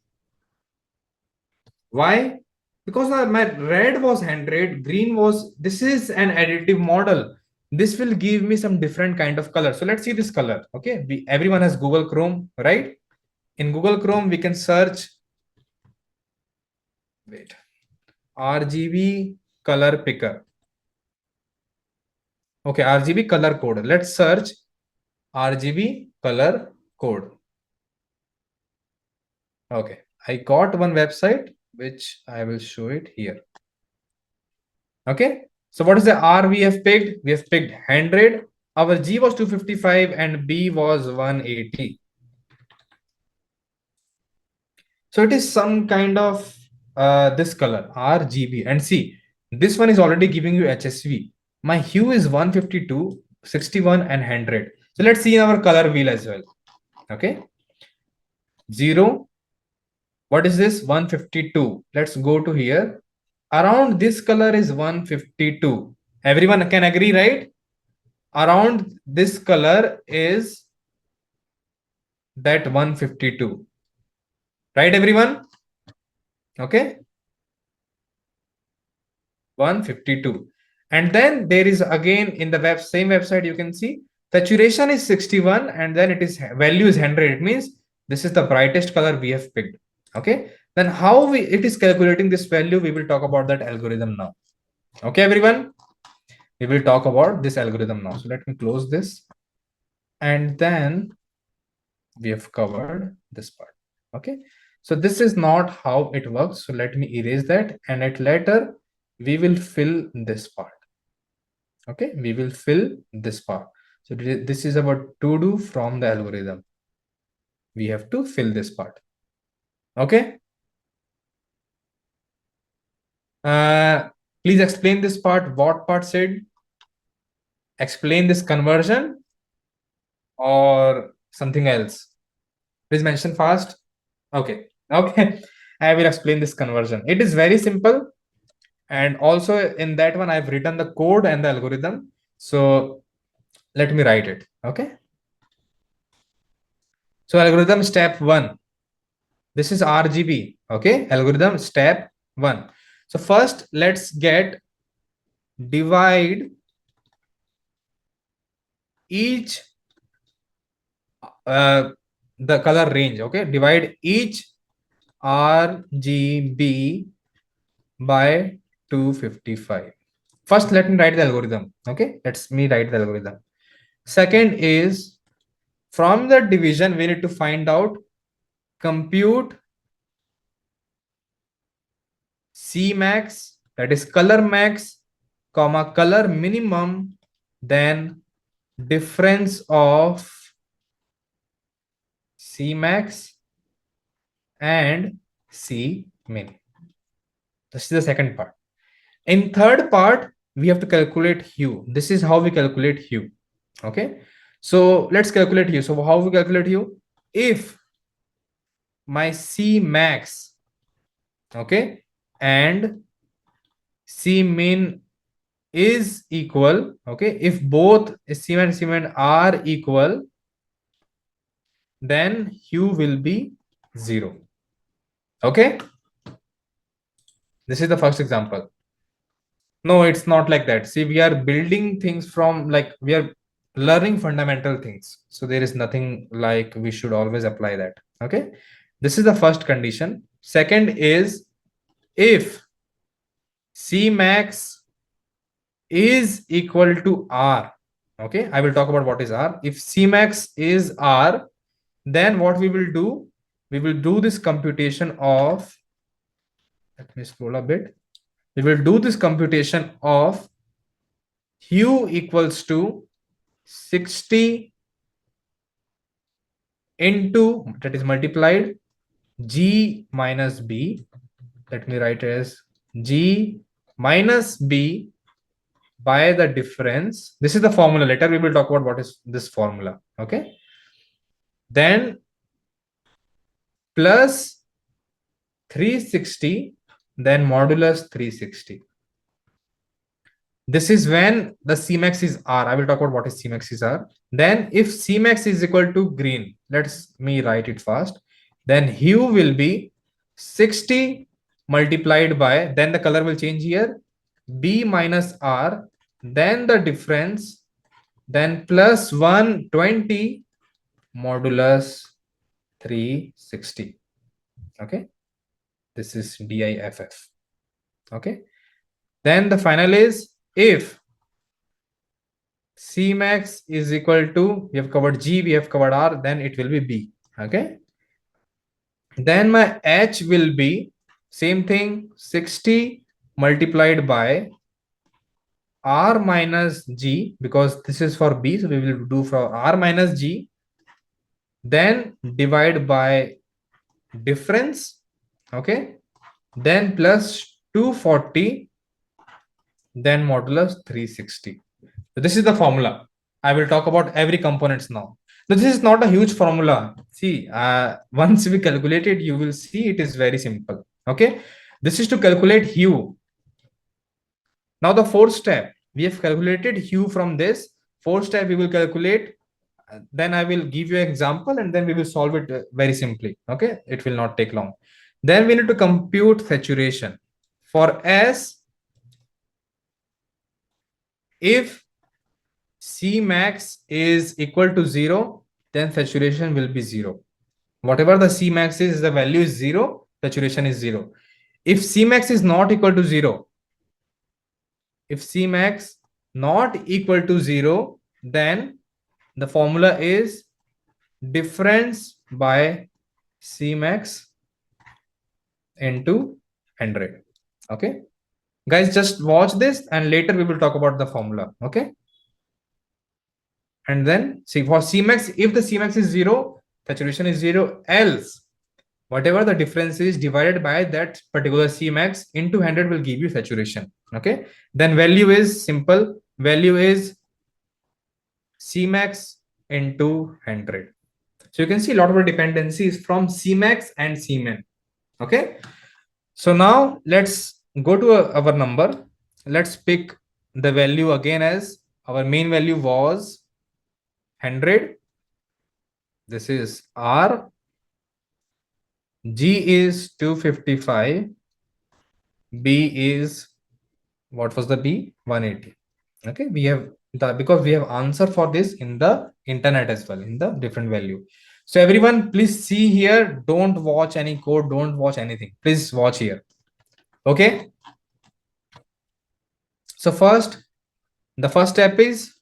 Why? Because my red was 100, green was, this is an additive model. This will give me some different kind of color. So let's see this color. Okay, everyone has Google Chrome, right? In Google Chrome, we can search, wait, RGB color picker. Okay, RGB color code. Let's search RGB color code. Okay, I got one website which I will show it here. Okay, so what is the R we have picked? We have picked 100. Our G was 255 and B was 180. So it is some kind of this color RGB. And see, this one is already giving you HSV. My hue is 152, 61 and 100. So let's see in our color wheel as well. Okay, 0. What is this? 152. Let's go to here. Around this color is 152. Everyone can agree, right? Around this color is that 152. Right, everyone? Okay, 152. And then there is again in the same website, you can see saturation is 61 and then it is value is 100. It means this is the brightest color we have picked. Okay, then how it is calculating this value, we will talk about that algorithm now. Okay, everyone, we will talk about this algorithm now. So let me close this, and then we have covered this part. Okay, so this is not how it works. So let me erase that, and at later we will fill this part. Okay, we will fill this part. So this is about to do from the algorithm. We have to fill this part. Okay, please explain this part. What part said? Explain this conversion or something else? Please mention fast. Okay, okay. I will explain this conversion. It is very simple. And also in that one, I've written the code and the algorithm. So let me write it. Okay. So algorithm step 1. This is RGB. Okay. Algorithm step 1. So first, let's get divide each the color range. Okay. Divide each RGB by 255. First, let me write the algorithm. Okay, let's me write the algorithm. Second is from the division, we need to find out compute C max, that is color max, comma color minimum, then difference of C max and C min. This is the second part. In third part, we have to calculate hue. This is how we calculate hue. Okay, so let's calculate hue. So how we calculate hue? If my C max, okay, and C min is equal, okay, if both C max and C min are equal, then hue will be 0. Okay, this is the first example. No, it's not like that. See, we are building things from, like, we are learning fundamental things. So there is nothing like we should always apply that. Okay, this is the first condition. Second is if C max is equal to R. Okay, I will talk about what is R. If C max is R, then what we will do? We will do this computation of, let me scroll a bit. We will do this computation of hue equals to 60 into, that is multiplied, G minus B. Let me write as G minus B by the difference. This is the formula. Later we will talk about what is this formula. Okay, then plus 360, then modulus 360. This is when the Cmax is R. I will talk about what is Cmax is R. Then if Cmax is equal to green, let's me write it fast. Then hue will be 60 multiplied by, then the color will change here, B minus R, then the difference, then plus 120 modulus 360. Okay, this is DIFF. Okay, then the final is if C max is equal to, we have covered G, we have covered R, then it will be B. Okay, then my H will be same thing, 60 multiplied by R minus G, because this is for B, so we will do for R minus G, then divide by difference. Okay, then plus 240, then modulus 360. So this is the formula. I will talk about every components now. So this is not a huge formula. See, once we calculate it, you will see it is very simple. Okay, this is to calculate hue. Now the fourth step, we have calculated hue from this. Fourth step, we will calculate. Then I will give you an example, and then we will solve it very simply. Okay, it will not take long. Then we need to compute saturation. For S, if C max is equal to 0, then saturation will be 0. Whatever the C max is, the value is 0, saturation is 0. If C max is not equal to 0, if C max not equal to 0, then the formula is difference by C max into 100. Okay, guys, just watch this and later we will talk about the formula. Okay, and then see for Cmax, if the Cmax is 0, saturation is 0, else whatever the difference is divided by that particular Cmax into 100 will give you saturation. Okay, then value is simple, value is Cmax into 100. So you can see a lot of dependencies from Cmax and Cmin. Okay, so now let's go to our number. Let's pick the value again, as our main value was 100. This is R. G is 255. B is, what was the B? 180. Okay, we have the, because we have answer for this in the internet as well, in the different value. So everyone, please see here. Don't watch any code. Don't watch anything. Please watch here. Okay. So first, the first step is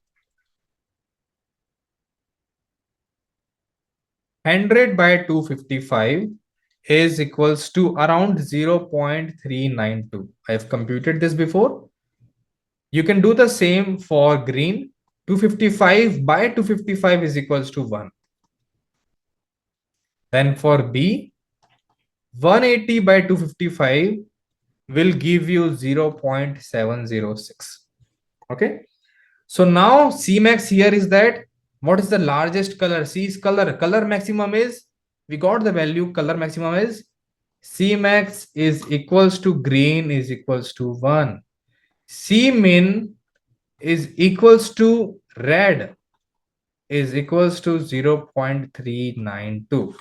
100 by 255 is equals to around 0.392. I have computed this before. You can do the same for green. 255 by 255 is equals to 1. Then for B, 180 by 255 will give you 0.706. Okay. So now Cmax here is that, what is the largest color? C is color. Color maximum is, we got the value, color maximum is Cmax is equals to green is equals to 1. Cmin is equals to red is equals to 0.392.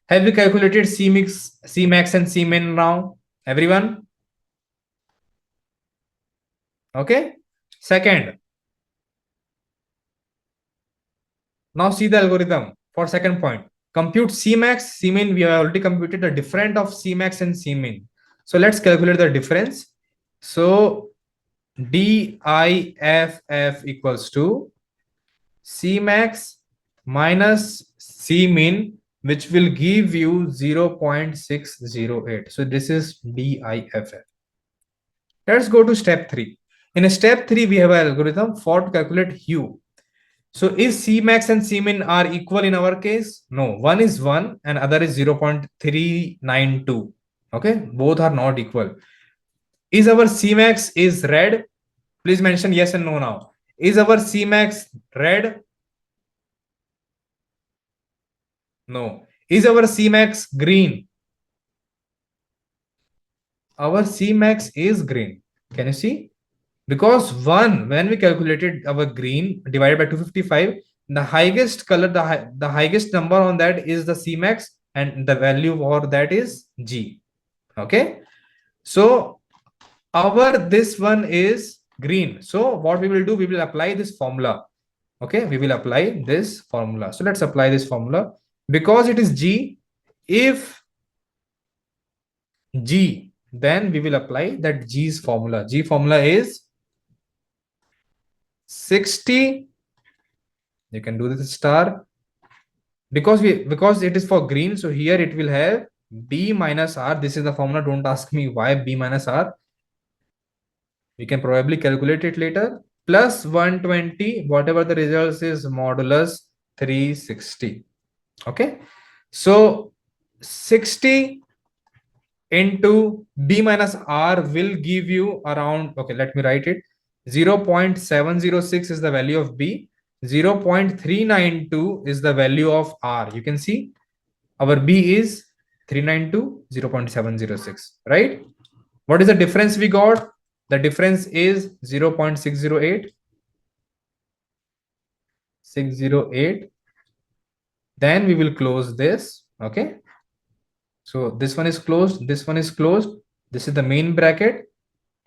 Have we calculated Cmax and Cmin now? Everyone? Okay. Second, now see the algorithm for second point. Compute Cmax, Cmin. We have already computed the difference of Cmax and Cmin. So let's calculate the difference. So DIFF equals to Cmax minus Cmin, which will give you 0.608. So this is DIFF. Let's go to step 3. In step 3, we have an algorithm for to calculate hue. So is Cmax and Cmin are equal in our case? No, one is 1 and other is 0.392. Okay, both are not equal. Is our Cmax is red? Please mention yes and no now. Is our Cmax red? No. Is our Cmax green? Our Cmax is green. Can you see? Because 1, when we calculated our green divided by 255, the highest color, the highest number on that is the Cmax, and the value for that is G. Okay. So our this one is green. So what we will do, we will apply this formula. Okay, we will apply this formula. So let's apply this formula. Because it is G, if G, then we will apply that G's formula. G formula is 60. You can do this star. Because it is for green, so here it will have B minus R. This is the formula. Don't ask me why B minus R. We can probably calculate it later. Plus 120, whatever the results is, modulus 360. Okay. So 60 into B minus R will give you around, okay, let me write it. 0.706 is the value of B. 0.392 is the value of R. You can see our B is 392, 0.706, right? What is the difference we got? The difference is 0.608. 608. Then we will close this. Okay. So this one is closed. This one is closed. This is the main bracket.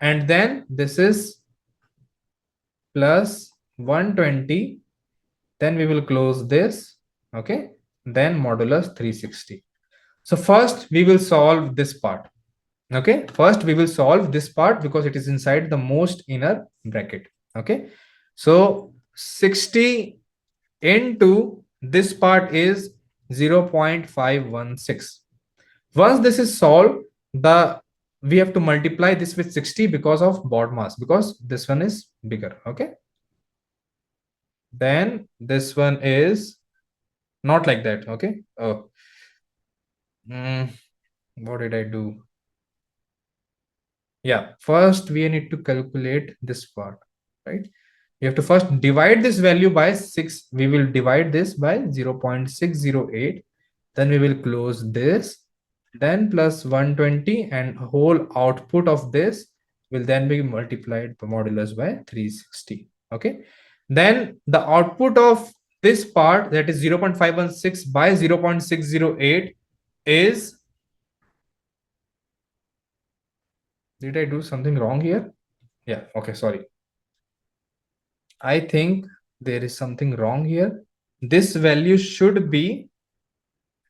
And then this is plus 120. Then we will close this. Okay. Then modulus 360. So first we will solve this part. Okay. First we will solve this part because it is inside the most inner bracket. Okay. So 60 into this part is 0.516. Once this is solved, we have to multiply this with 60 because of board mass, because this one is bigger. Okay. Then this one is not like that. Okay. Oh, what did I do? Yeah, first we need to calculate this part, right? We have to first divide this value by 6. We will divide this by 0.608. Then we will close this. Then plus 120, and whole output of this will then be multiplied by modulus by 360. Okay. Then the output of this part, that is 0.516 by 0.608, is, did I do something wrong here? Yeah. Okay. Sorry. I think there is something wrong here. This value should be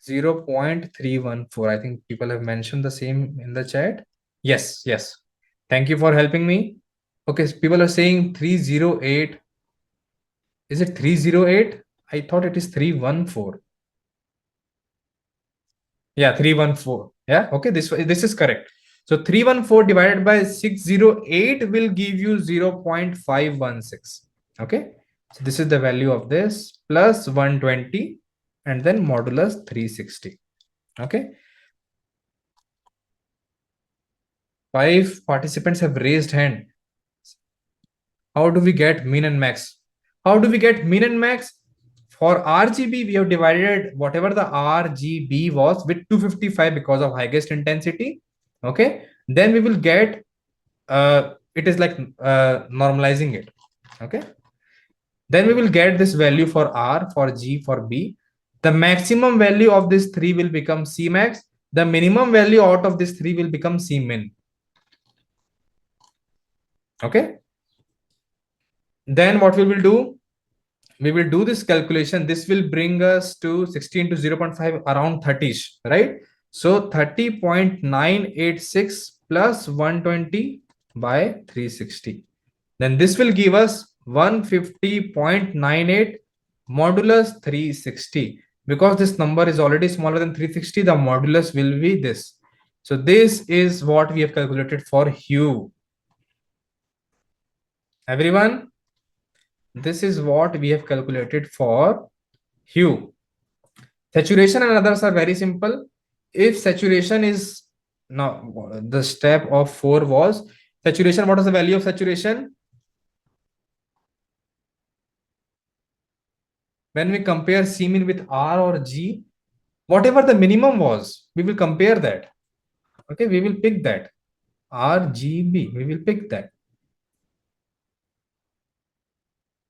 0.314. I think people have mentioned the same in the chat. Yes, yes. Thank you for helping me. Okay, so people are saying 308. Is it 308? I thought it is 314. Yeah, 314. Yeah, okay, this is correct. So 314 divided by 608 will give you 0.516. Okay, so this is the value of this, plus 120 and then modulus 360. Okay, 5 participants have raised hand. How do we get mean and max? How do we get mean and max? For RGB, we have divided whatever the RGB was with 255 because of highest intensity. Okay, then we will get, it is like normalizing it. Okay, then we will get this value for R, for G, for B. The maximum value of this 3 will become C max. The minimum value out of this 3 will become C min. Okay, then what we will do? We will do this calculation. This will bring us to 16 to 0.5, around 30, right? So 30.986 plus 120 by 360. Then this will give us 150.98 modulus 360. Because this number is already smaller than 360, the modulus will be this. So this is what we have calculated for hue. Everyone, this is what we have calculated for hue. Saturation and others are very simple. If saturation is, now the step of 4 was saturation. What is the value of saturation? When we compare C min with R or G, whatever the minimum was, we will compare that. Okay, we will pick that. RGB, we will pick that.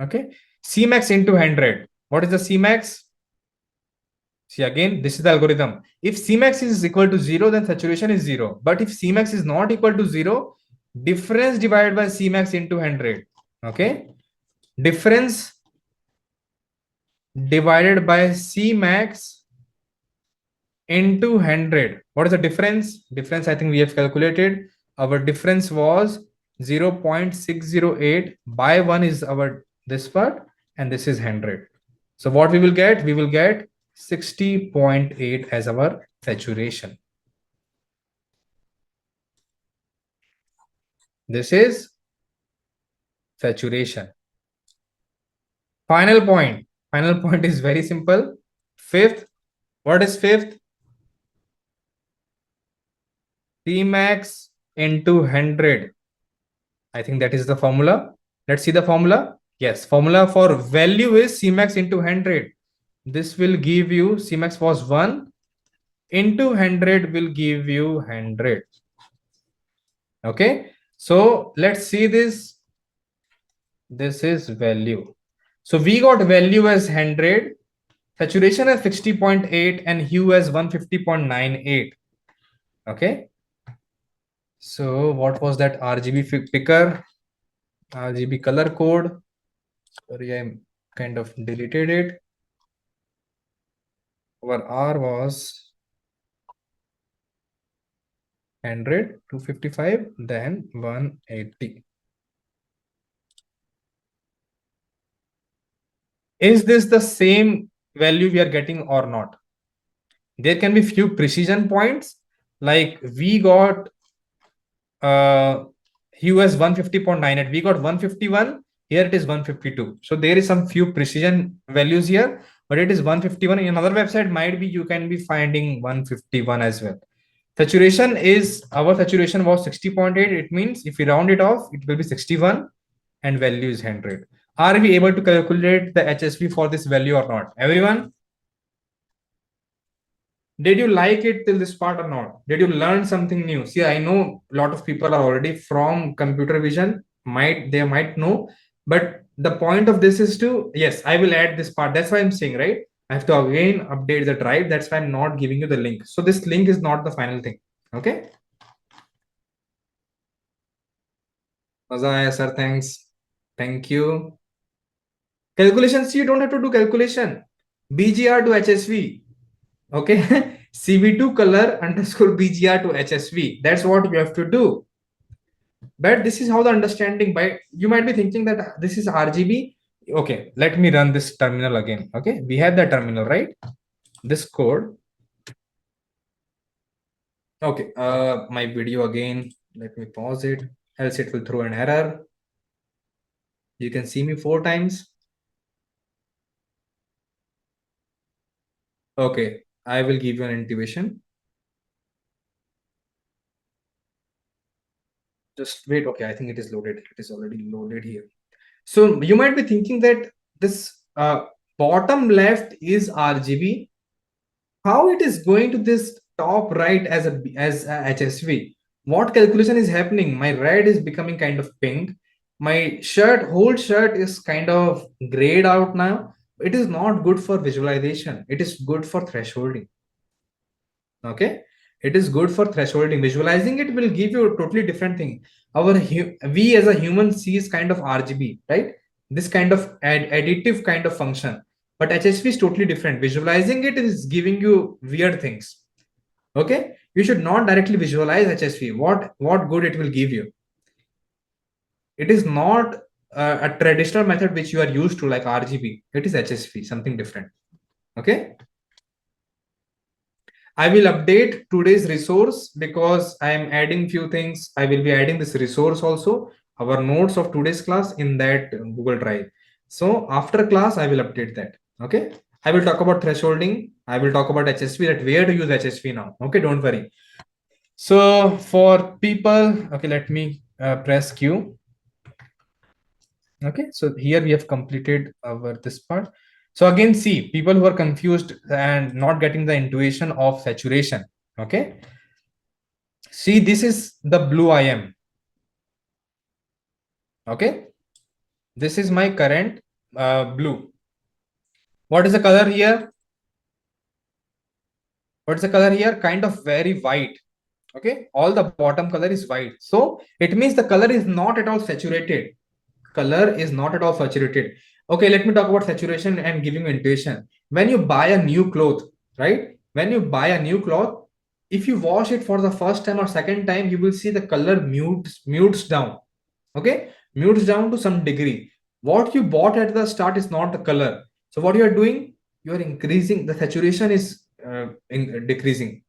Okay, C max into 100. What is the C max? See, again, this is the algorithm. If Cmax is equal to 0, then saturation is 0. But if Cmax is not equal to 0, difference divided by Cmax into 100. Okay. Difference divided by Cmax into 100. What is the difference? Difference, I think we have calculated. Our difference was 0.608 by 1 is our this part, and this is 100. So what we will get? We will get 60.8 as our saturation. This is saturation. Final point. Final point is very simple. Fifth. What is fifth? Tmax into 100. I think that is the formula. Let's see the formula. Yes, formula for value is Cmax into 100. This will give you, Cmax was 1 into 100 will give you 100. Okay, so let's see this. This is value. So we got value as 100, saturation as 60.8, and hue as 150.98. Okay, so what was that RGB picker? RGB color code. Sorry, I kind of deleted it. Our R was 100, 255, then 180. Is this the same value we are getting or not? There can be few precision points, like we got hue as 150.98, we got 151, here it is 152. So there is some few precision values here, but it is 151. In another website might be you can be finding 151 as well. Saturation is, our saturation was 60.8. It means if we round it off, it will be 61 and value is 100. Are we able to calculate the HSV for this value or not? Everyone? Did you like it till this part or not? Did you learn something new? See, I know a lot of people are already from computer vision, they might know, but the point of this is to, yes, I will add this part. That's why I'm saying, right? I have to again update the drive. That's why I'm not giving you the link. So this link is not the final thing. Okay. Mazaya, sir, thanks. Thank you. Calculations, you don't have to do calculation. BGR to HSV. Okay. CV2 color underscore BGR to HSV. That's what you have to do. But this is how the understanding by, you might be thinking that this is RGB. Okay, let me run this terminal again. Okay, we have the terminal, right? This code. Okay, my video again. Let me pause it, else it will throw an error. You can see me 4 times. Okay, I will give you an intuition. Just wait. Okay, I think it is loaded. It is already loaded here. So you might be thinking that this bottom left is RGB. How it is going to this top right as a HSV? What calculation is happening? My red is becoming kind of pink. My whole shirt is kind of grayed out now. It is not good for visualization. It is good for thresholding. Okay, it is good for thresholding. Visualizing it will give you a totally different thing. We as a human sees kind of RGB, right? This kind of additive kind of function, but HSV is totally different. Visualizing it is giving you weird things. Okay, you should not directly visualize HSV. What good it will give you? It is not a traditional method which you are used to, like RGB. It is HSV, something different. Okay, I will update today's resource because I am adding few things. I will be adding this resource also, our notes of today's class in that Google Drive. So after class, I will update that. Okay. I will talk about thresholding. I will talk about HSV, that where to use HSV now. Okay, don't worry. So for people, okay, let me press Q. Okay, so here we have completed our this part. So again, see, people who are confused and not getting the intuition of saturation. Okay, see, this is the blue IM. Okay, this is my current blue. What is the color here? What's the color here? Kind of very white. Okay, all the bottom color is white. So it means the color is not at all saturated. Color is not at all saturated. Okay, let me talk about saturation and giving you intuition. When you buy a new cloth, right, When you buy a new cloth, if you wash it for the first time or second time, you will see the color mutes down. Okay, mutes down to some degree. What you bought at the start is not the color. So what you are doing, you are increasing the saturation is decreasing.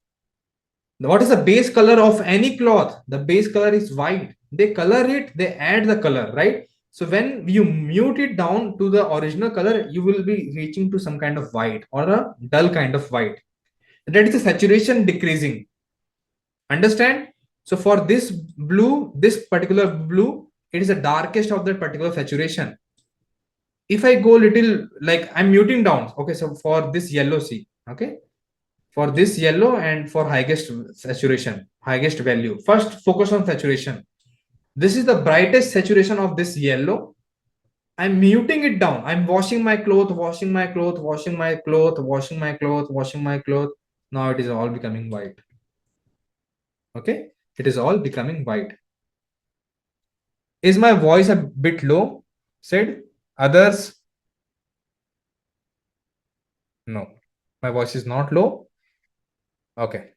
What is the base color of any cloth? The base color is white. They color it, they add the color, right? So when you mute it down to the original color, you will be reaching to some kind of white or a dull kind of white. That is the saturation decreasing. Understand? So for this particular blue, it is the darkest of that particular saturation. If I go little, like I'm muting down. Okay, so for this yellow, see, okay, for this yellow and for highest saturation, highest value. First, focus on saturation. This is the brightest saturation of this yellow. I'm muting it down. I'm washing my cloth, washing my cloth, washing my cloth, washing my cloth, washing my cloth. Now it is all becoming white. Okay, it is all becoming white. Is my voice a bit low? Said others. No, my voice is not low. Okay.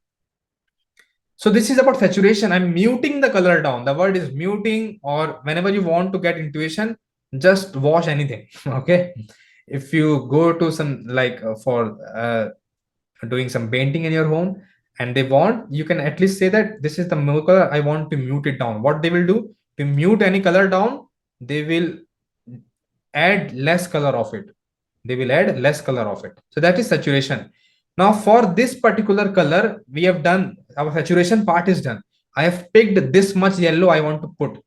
So this is about saturation. I'm muting the color down. The word is muting, or whenever you want to get intuition, just wash anything. Okay. If you go to some like for doing some painting in your home and they want, you can at least say that this is the color, I want to mute it down. What they will do, to mute any color down, they will add less color of it. They will add less color of it. So that is saturation. Now for this particular color, we have done, our saturation part is done. I have picked this much yellow I want to put.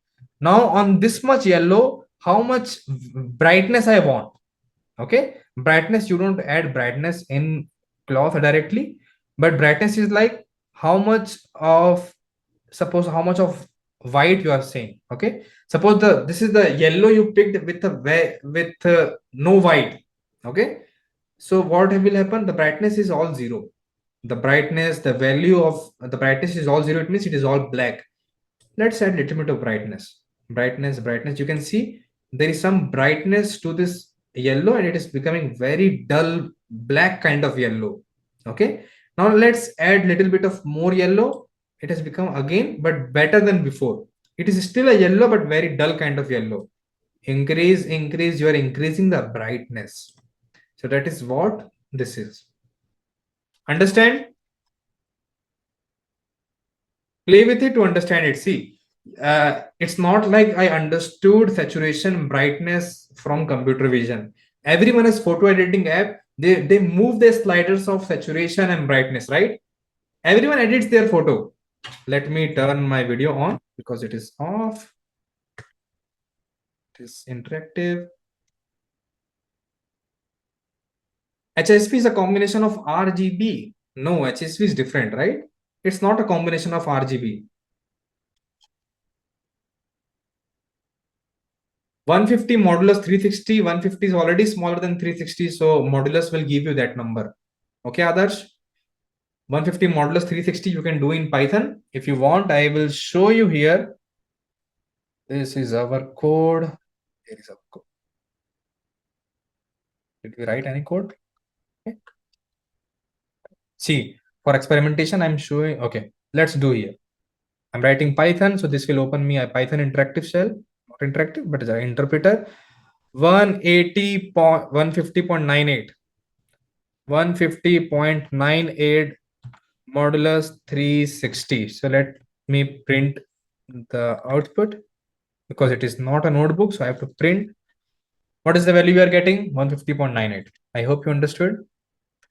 Now on this much yellow, how much brightness I want. Okay, brightness, you don't add brightness in cloth directly, but brightness is like how much of, suppose how much of white you are saying. Okay, suppose this is the yellow you picked with no white. Okay, so what will happen, the brightness is all zero. The brightness, the value of the brightness is all zero, it means it is all black. Let's add little bit of brightness. You can see there is some brightness to this yellow and it is becoming very dull black kind of yellow. Okay, now let's add little bit of more yellow. It has become again but better than before. It is still a yellow but very dull kind of yellow. Increase, you are increasing the brightness. So that is what this is. Understand? Play with it to understand it. See, it's not like I understood saturation brightness from computer vision. Everyone has photo editing app. They move their sliders of saturation and brightness, right? Everyone edits their photo. Let me turn my video on because it is off. It is interactive. HSP is a combination of RGB. No, HSP is different, right? It's not a combination of RGB. 150 modulus 360, 150 is already smaller than 360, so modulus will give you that number. Okay, Adarsh? 150 modulus 360 you can do in Python. If you want, I will show you here. This is our code. There is a code. Did we write any code? Okay. See, for experimentation, I'm showing. Okay, let's do here. I'm writing Python, so this will open me a Python interactive shell. Not interactive, but it's an interpreter. 150.98. 150.98 modulus 360. So let me print the output because it is not a notebook. So I have to print. What is the value we are getting? 150.98. I hope you understood.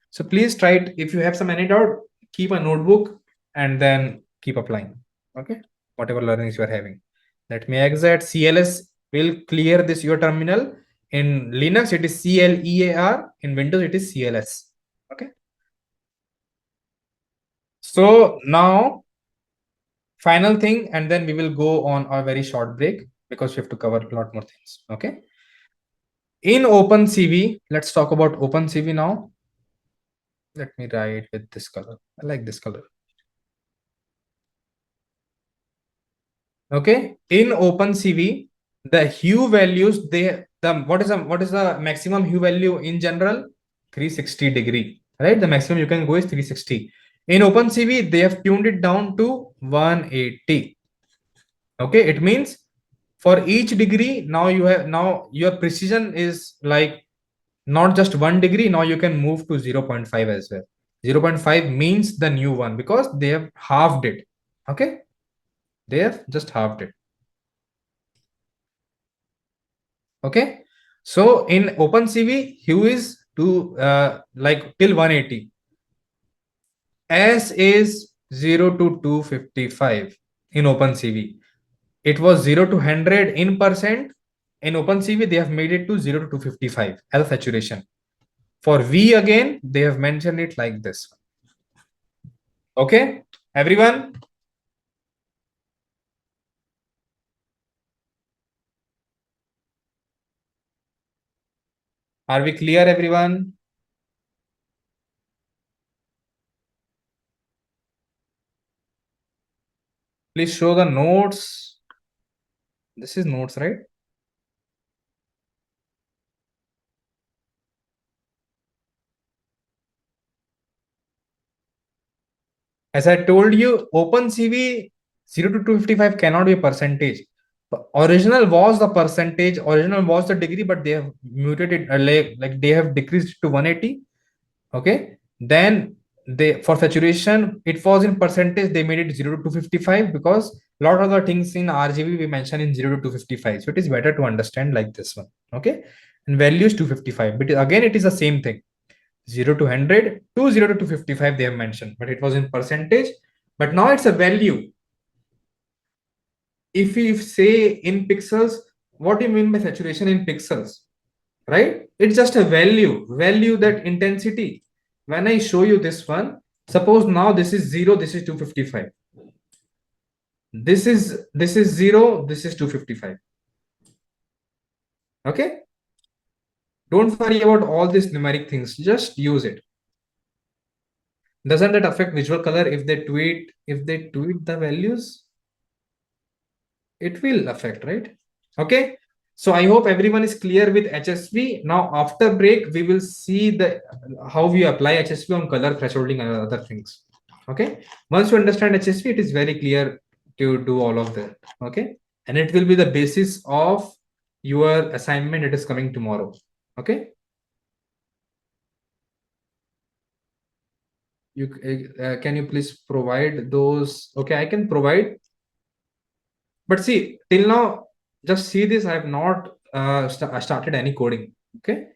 So please try it. If you have some any doubt, keep a notebook and then keep applying. Okay, whatever learnings you are having. Let me exit. CLS will clear this your terminal. In Linux, it is CLEAR. In Windows, it is CLS. Okay. So now, final thing, and then we will go on a very short break because we have to cover a lot more things. Okay. In OpenCV, let's talk about OpenCV now. Let me write with this color. I like this color. Okay, in OpenCV, the hue values, what is the maximum hue value in general? 360 degree. right? The maximum you can go is 360. In OpenCV, they have tuned it down to 180. Okay, it means for each degree, now your precision is like not just 1 degree. Now you can move to 0.5 as well. 0.5 means the new one because they have halved it. Okay, they have just halved it. Okay, so in OpenCV, hue is to like till 180. S is 0 to 255 in OpenCV. It was 0 to 100 in percent. In OpenCV, they have made it to 0 to 255 as saturation. For V again, they have mentioned it like this. Okay, everyone? Are we clear, everyone? Please show the notes. This is notes, right? As I told you, OpenCV 0 to 255 cannot be a percentage. The original was the percentage, original was the degree, but they have muted it, like they have decreased it to 180. Okay. Then they, for saturation, it was in percentage, they made it 0 to 255 because a lot of the things in RGB we mentioned in 0 to 255. So it is better to understand like this one. Okay. And value is 255. But again, it is the same thing. 0 to 100, 0 to 255 they have mentioned, but it was in percentage. But now it's a value. If we say in pixels, what do you mean by saturation in pixels? Right? It's just a value that intensity. When I show you this one, suppose now this is 0, this is 255. This is 0, this is 255. Okay? Don't worry about all these numeric things, just use it. Doesn't that affect visual color if they tweet the values? It will affect, right? Okay, so I hope everyone is clear with HSV. Now after break we will see the how we apply HSV on color thresholding and other things. Okay, once you understand HSV, it is very clear to do all of that. Okay, and it will be the basis of your assignment that is coming tomorrow. Okay, you can you please provide those? Okay, I can provide. But see, till now, just see this. I have not started any coding. Okay.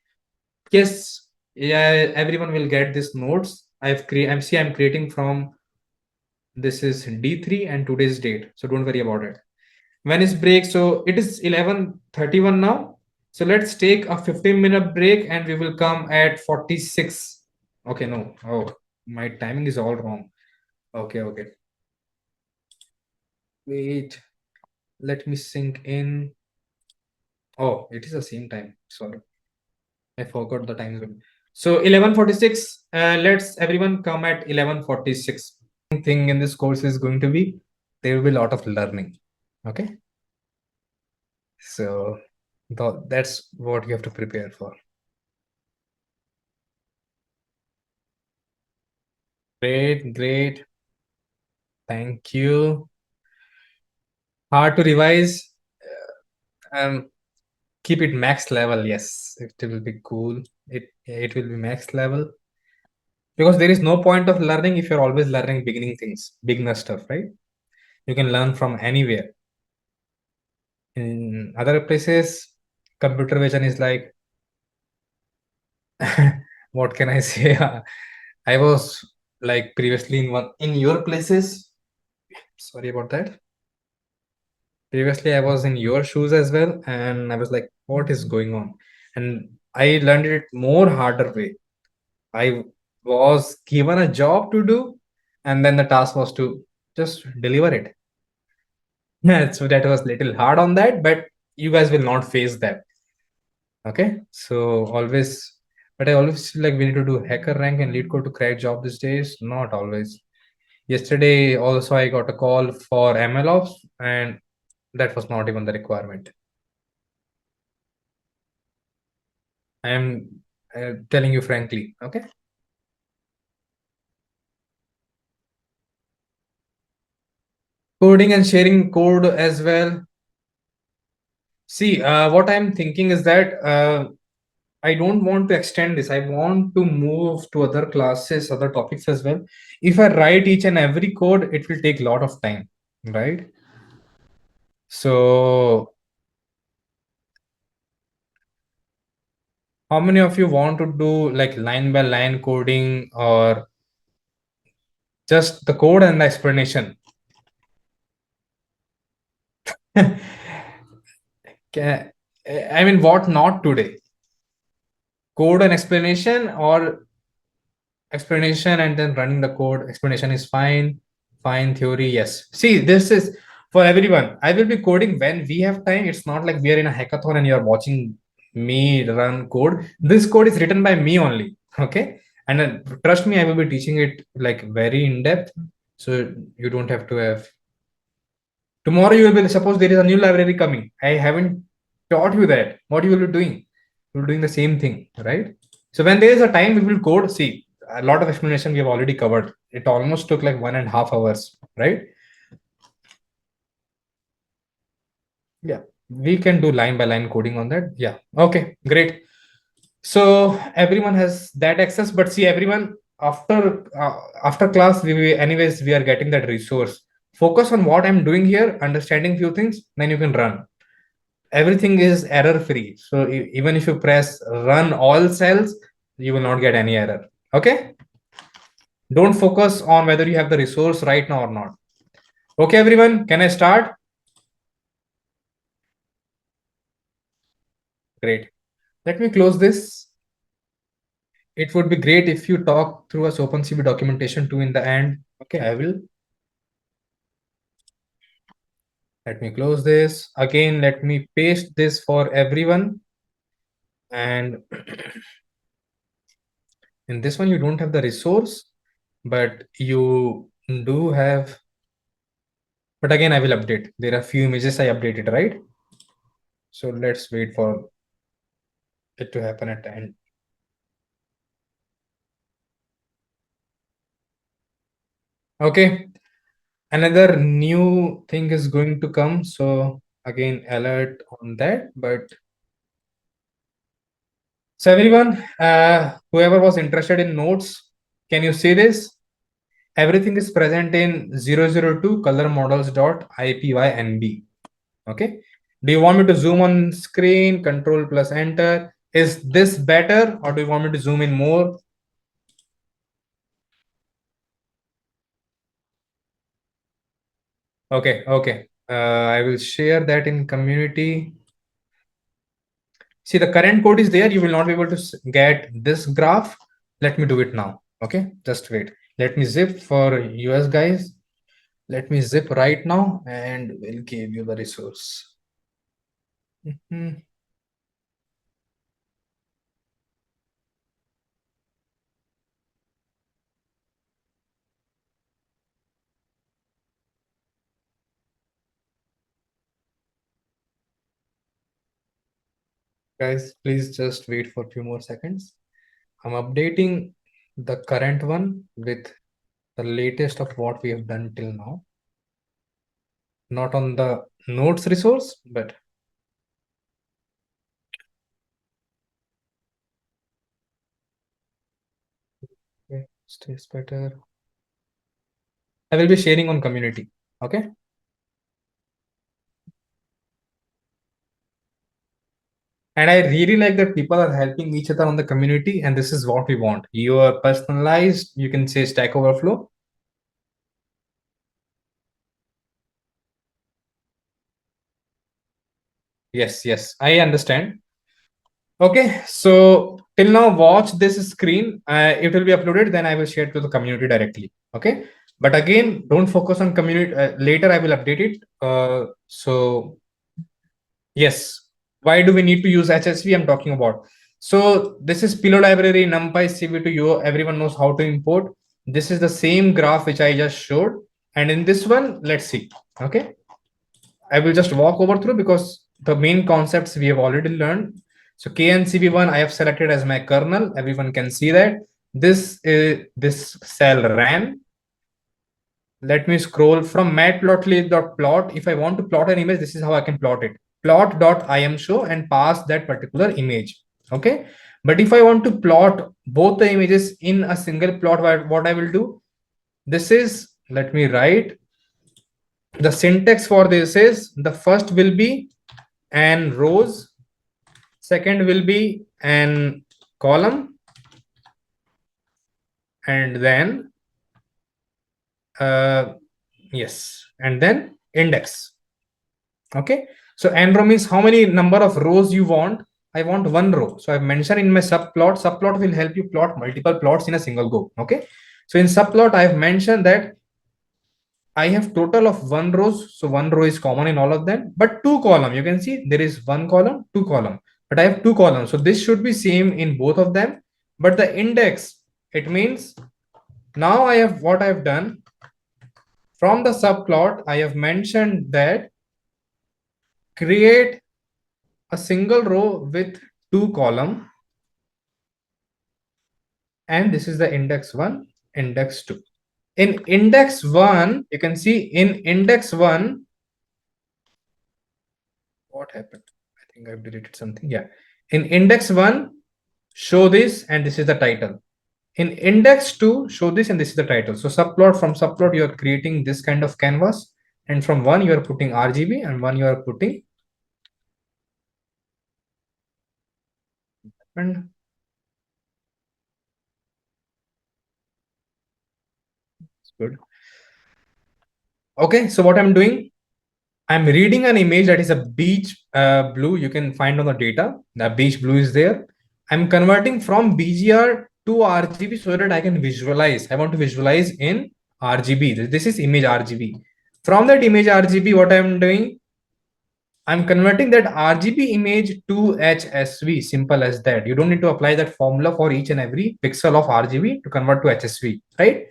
Yes. Yeah. Everyone will get this notes. I'm creating from this is D3 and today's date. So don't worry about it. When is break? So it is 11:31 now. So let's take a 15-minute break and we will come at 46. Okay. No. Oh, my timing is all wrong. Okay. Okay. Wait. Let me sink in. Oh, it is the same time. Sorry. I forgot the time zone. So 11:46. Let's everyone come at 11:46. Thing in this course is going to be there will be a lot of learning. Okay. So that's what you have to prepare for. Great, great. Thank you. Hard to revise. Keep it max level. Yes, it will be cool. It will be max level because there is no point of learning if you're always learning beginning things, beginner stuff, right? You can learn from anywhere. In other places, computer vision is like, what can I say? I was like previously in your places. Sorry about that. Previously, I was in your shoes as well, and I was like, what is going on? And I learned it more harder way. I was given a job to do, and then the task was to just deliver it. Yeah, so that was little hard on that, but you guys will not face that. Okay, so always, but I always feel like we need to do hacker rank and lead code to crack job these days. Not always. Yesterday, also, I got a call for MLOps, and that was not even the requirement. I am telling you frankly. Okay, coding and sharing code as well. See, what I'm thinking is that I don't want to extend this. I want to move to other classes, other topics as well. If I write each and every code, it will take a lot of time, right? So, how many of you want to do like line by line coding or just the code and the explanation? I mean, what not today? Code and explanation or explanation and then running the code? Explanation is fine. Fine theory, yes. See, this is for everyone. I will be coding when we have time. It's not like we are in a hackathon and you're watching me run code. This code is written by me only. Okay. And then trust me, I will be teaching it like very in depth. So you don't have to have. Tomorrow you will be, suppose there is a new library coming. I haven't taught you that. What you will be doing? You're doing the same thing, right? So when there is a time we will code, see, a lot of explanation we have already covered. It almost took like 1.5 hours, right? Yeah, we can do line by line coding on that. Yeah, okay, great. So everyone has that access, but see, everyone after class, anyways we are getting that resource. Focus on what I'm doing here, understanding few things, then you can run. Everything is error free. So even if you press run all cells, you will not get any error. Okay. Don't focus on whether you have the resource right now or not. Okay, everyone, can I start? Great. Let me close this. It would be great if you talk through us OpenCV documentation too in the end. Okay, I will. Let me close this. Again, let me paste this for everyone. And in this one, you don't have the resource, but you do have. But again, I will update. There are a few images I updated, right? So let's wait for it to happen at the end. Okay. Another new thing is going to come. So again, alert on that. But so everyone, whoever was interested in notes, can you see this? Everything is present in 002 color models.ipynb. Okay. Do you want me to zoom on screen? Control plus enter. Is this better or do you want me to zoom in more? Okay, okay. I will share that in community. See, the current code is there. You will not be able to get this graph. Let me do it now. Okay, just wait. Let me zip for US guys. Let me zip right now and we'll give you the resource. Guys, please just wait for a few more seconds. I'm updating the current one with the latest of what we have done till now. Not on the notes resource, but okay, stays better. I will be sharing on community. Okay. And I really like that people are helping each other on the community, and this is what we want. You are personalized, you can say Stack Overflow. Yes, yes, I understand. Okay, so till now, watch this screen. It will be uploaded, then I will share to the community directly. Okay, but again, don't focus on community. Later, I will update it. So yes, why do we need to use HSV? I'm talking about. So this is pillow library, NumPy, CV2U. Everyone knows how to import. This is the same graph which I just showed. And in this one, let's see. Okay. I will just walk over through because the main concepts we have already learned. So KNCB1 I have selected as my kernel. Everyone can see that. This cell ran. Let me scroll from matplotlib.plot. If I want to plot an image, this is how I can plot it. Plot.imshow and pass that particular image. Okay. But if I want to plot both the images in a single plot, what I will do, this is, let me write, the syntax for this is the first will be an rows, second will be an column, and then uh, yes, and then index. Okay, so n row means how many number of rows you want. I want one row, so I've mentioned in my subplot will help you plot multiple plots in a single go. Okay, so in subplot I've mentioned that I have total of one rows, so one row is common in all of them, but two column, you can see there is one column, two column, but I have two columns, so this should be same in both of them. But the index, it means now I have what I've done from the subplot, I have mentioned that create a single row with two column, and this is the index 1, index 2. In index 1, you can see in index 1, what happened? I think I've deleted something. Yeah. In index 1, show this, and this is the title. In index 2, show this, and this is the title. So subplot, from subplot, you are creating this kind of canvas. And from one, you are putting RGB, and one you are putting. And it's good. Okay, so what I'm doing, I'm reading an image that is a beach blue. You can find on the data. The beach blue is there. I'm converting from BGR to RGB so that I can visualize. I want to visualize in RGB. This is image RGB. From that image RGB, what I'm doing, I'm converting that RGB image to HSV. Simple as that. You don't need to apply that formula for each and every pixel of RGB to convert to HSV, right?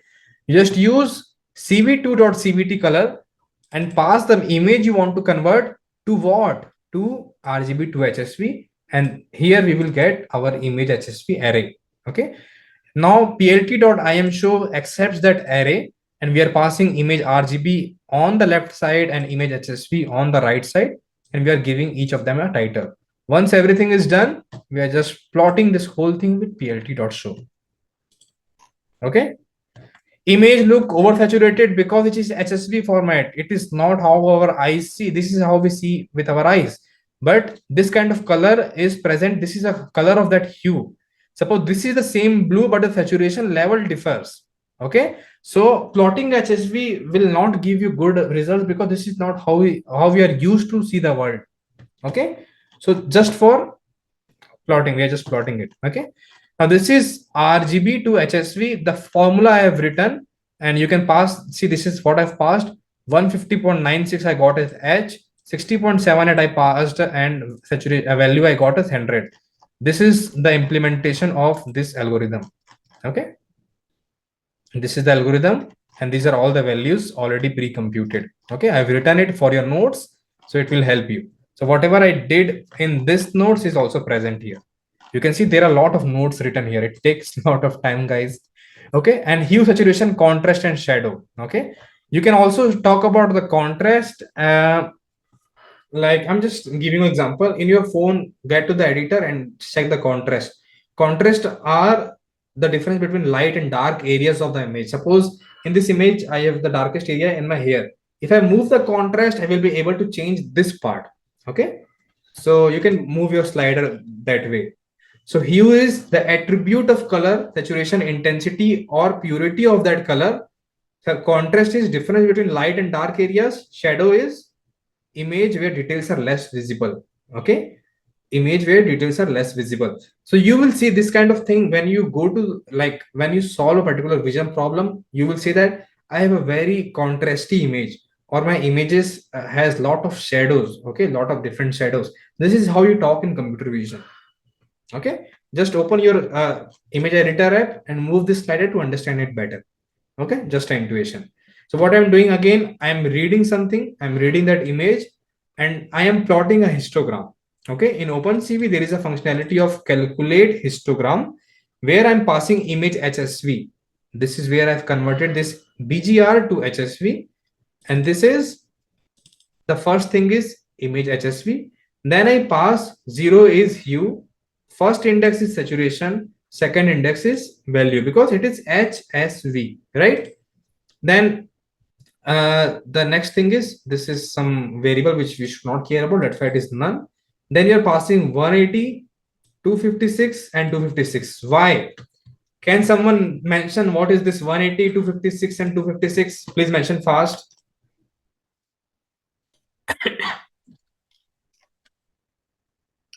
You just use cv2.cvt color and pass the image you want to convert to what? To RGB to HSV. And here we will get our image HSV array. Okay. Now plt.imshow accepts that array, and we are passing image RGB on the left side and image HSV on the right side, and we are giving each of them a title. Once everything is done, we are just plotting this whole thing with plt.show. Okay. Image look oversaturated because it is HSV format. It is not how our eyes see. This is how we see with our eyes. But this kind of color is present. This is a color of that hue. Suppose this is the same blue, but the saturation level differs. Okay. So plotting HSV will not give you good results because this is not how we are used to see the world. Okay. So just for plotting, we are just plotting it. Okay. Now this is RGB to HSV, the formula I have written, and you can pass. See, this is what I've passed. 150.96 I got as H, 60.78 I passed, and saturation value I got as 100. This is the implementation of this algorithm. Okay. This is the algorithm, and these are all the values already pre-computed. Okay. I've written it for your notes, so it will help you. So whatever I did in this notes is also present here. You can see there are a lot of notes written here. It takes a lot of time, guys. Okay. And hue, saturation, contrast, and shadow. Okay. You can also talk about the contrast. Like I'm just giving you an example. In your phone, get to the editor and check the contrast. Contrast are the difference between light and dark areas of the image. Suppose in this image, I have the darkest area in my hair. If I move the contrast, I will be able to change this part. Okay. So you can move your slider that way. So hue is the attribute of color, saturation, intensity, or purity of that color. So contrast is difference between light and dark areas. Shadow is image where details are less visible. Okay. Image where details are less visible. So you will see this kind of thing when you go to, like, when you solve a particular vision problem, you will see that I have a very contrasty image, or my images has lot of shadows. Okay. Lot of different shadows. This is how you talk in computer vision. Okay. Just open your image editor app and move this slider to understand it better. Okay. Just an intuition. So what I'm doing again, I'm reading something, I'm reading that image, and I am plotting a histogram. Okay. In OpenCV, there is a functionality of calculate histogram where I'm passing image HSV. This is where I've converted this BGR to HSV, and this is the first thing is image HSV. Then I pass 0 is hue, first index is saturation, second index is value because it is HSV, right? Then the next thing is this is some variable which we should not care about, that's why it is none. Then you're passing 180, 256 and 256. Why? Can someone mention what is this 180, 256 and 256? Please mention fast.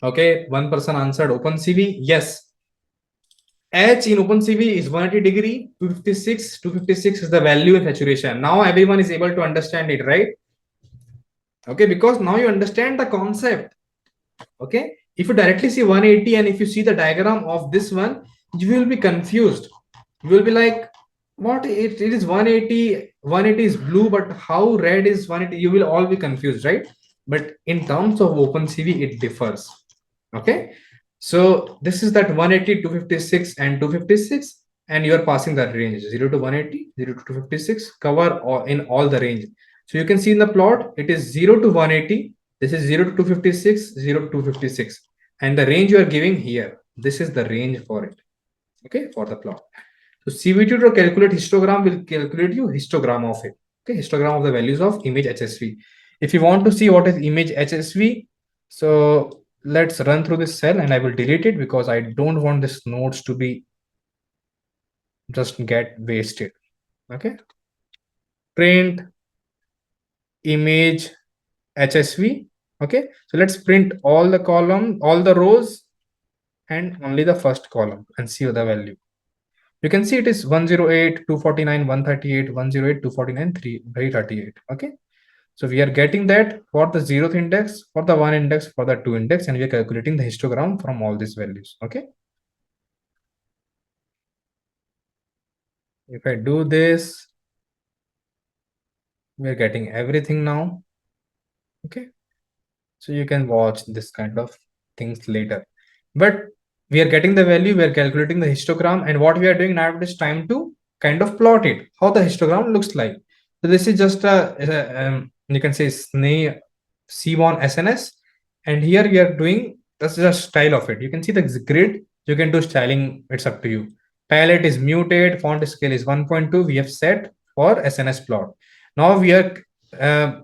Okay, one person answered OpenCV. Yes, H in OpenCV is 180 degree, 256. 256 is the value of saturation. Now everyone is able to understand it, right? Okay, because now you understand the concept. Okay, if you directly see 180 and if you see the diagram of this one, you will be confused. You will be like, what it is 180, 180 is blue, but how red is 180? You will all be confused, right? But in terms of OpenCV, it differs. Okay, so this is that 180, 256 and 256, and you are passing that range 0 to 180, 0 to 256, cover all, in all the range. So you can see in the plot, it is 0 to 180, this is 0 to 256, 0 to 256, and the range you are giving here, this is the range for it. Okay, for the plot. So CVT to calculate histogram will calculate you histogram of it. Okay, histogram of the values of image HSV. If you want to see what is image HSV, so let's run through this cell and I will delete it because I don't want this nodes to be just get wasted. Okay, print image HSV. Okay, so let's print all the column, all the rows, and only the first column and see the value. You can see it is 108, 249, 138, 108, 249, 338. Okay. So we are getting that for the 0th index, for the 1 index, for the 2 index, and we are calculating the histogram from all these values. Okay. If I do this, we are getting everything now. Okay. So you can watch this kind of things later. But we are getting the value, we are calculating the histogram, and what we are doing now, it is time to kind of plot it, how the histogram looks like. So this is just you can say C1 SNS, and here we are doing that's just style of it. You can see the grid, you can do styling, it's up to you. Palette is muted, font scale is 1.2, we have set for SNS plot. Now we are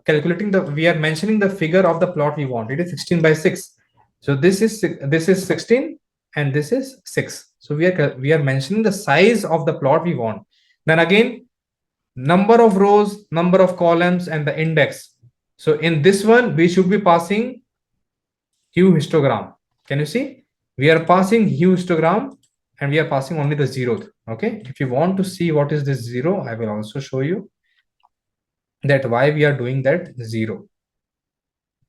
calculating the, we are mentioning the figure of the plot we want. It is 16 by 6. So this is 16 and this is 6. So we are mentioning the size of the plot we want. Then again, number of rows, number of columns, and the index. So in this one, we should be passing hue histogram. Can you see? We are passing hue histogram and we are passing only the 0th. Okay. If you want to see what is this 0, I will also show you that why we are doing that 0.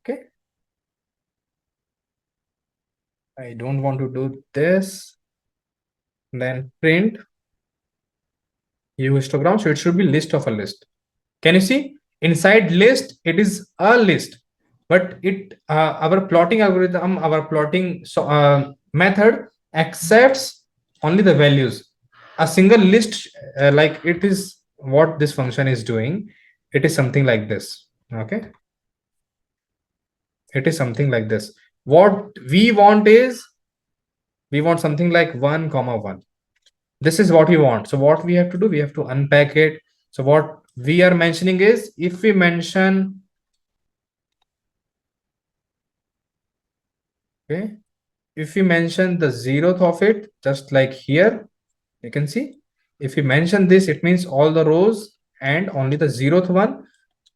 Okay. I don't want to do this. Then print hue histogram. So it should be list of a list. Can you see? Inside list, it is a list, but it our plotting algorithm, our plotting method accepts only the values. A single list, like it is what this function is doing. It is something like this. Okay, it is something like this. What we want is we want something like 1 comma 1. This is what we want. So what we have to do, we have to unpack it. So what we are mentioning is, if we mention, okay, if we mention the 0th of it, just like here, you can see, if we mention this, it means all the rows and only the 0th one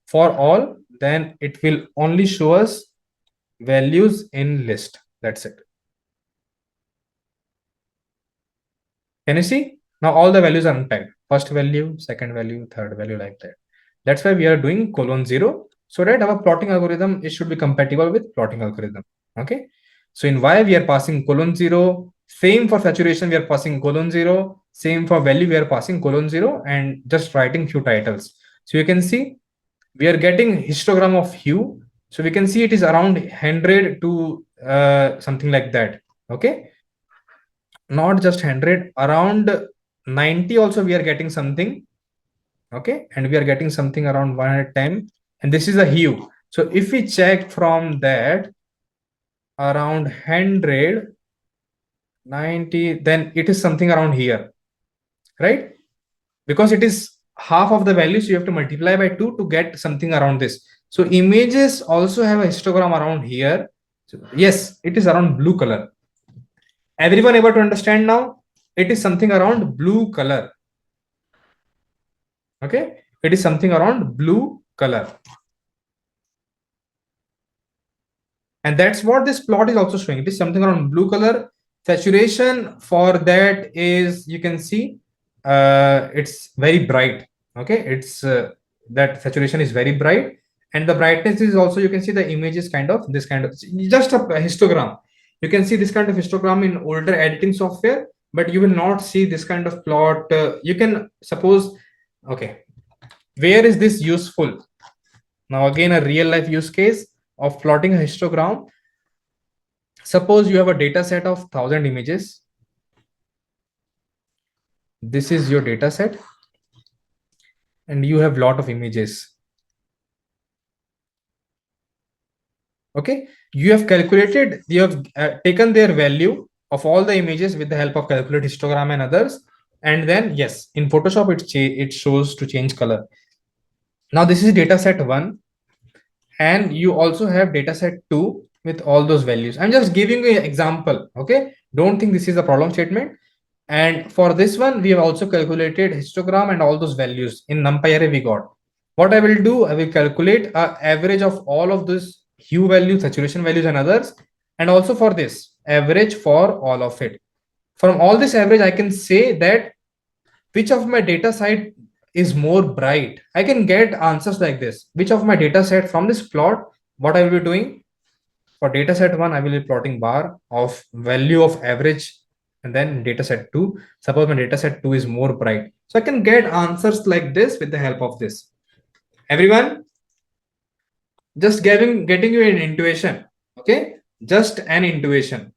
for all, then it will only show us values in list. That's it. Can you see? Now all the values are unpacked. First value, second value, third value, like that. That's why we are doing :0, so that our plotting algorithm, it should be compatible with plotting algorithm. Okay. So in Y we are passing :0. Same for saturation, we are passing :0. Same for value, we are passing :0, and just writing few titles. So you can see we are getting histogram of hue. So we can see it is around 100 to something like that. Okay, not just 100, around 90 also we are getting something. Okay, and we are getting something around 110, and this is a hue. So if we check from that around 190, then it is something around here, right? Because it is half of the value, so you have to multiply by 2 to get something around this. So images also have a histogram around here. So yes, it is around blue color. Everyone able to understand now? It is something around blue color. Okay, it is something around blue color. And that's what this plot is also showing. It is something around blue color. Saturation for that is, you can see, it's very bright. Okay, it's that saturation is very bright, and the brightness is also, you can see the image is kind of this kind of, just a histogram. You can see this kind of histogram in older editing software, but you will not see this kind of plot. You can suppose, okay, where is this useful? Now again, a real life use case of plotting a histogram. Suppose you have a data set of 1,000 images. This is your data set, and you have lot of images. Okay, you have calculated, you have taken their value of all the images with the help of calculate histogram and others, and then yes, in Photoshop it shows to change color. Now this is data set 1, and you also have data set 2 with all those values. I'm just giving you an example. Okay, don't think this is a problem statement. And for this one, we have also calculated histogram and all those values in NumPy array we got. What I will do, I will calculate a average of all of this hue value, saturation values, and others. And also for this average for all of it. From all this average, I can say that which of my data set is more bright. I can get answers like this. Which of my data set from this plot, what I will be doing? For data set 1, I will be plotting bar of value of average, and then data set 2. Suppose my data set 2 is more bright. So I can get answers like this with the help of this. Everyone, just getting you an intuition. Okay, just an intuition.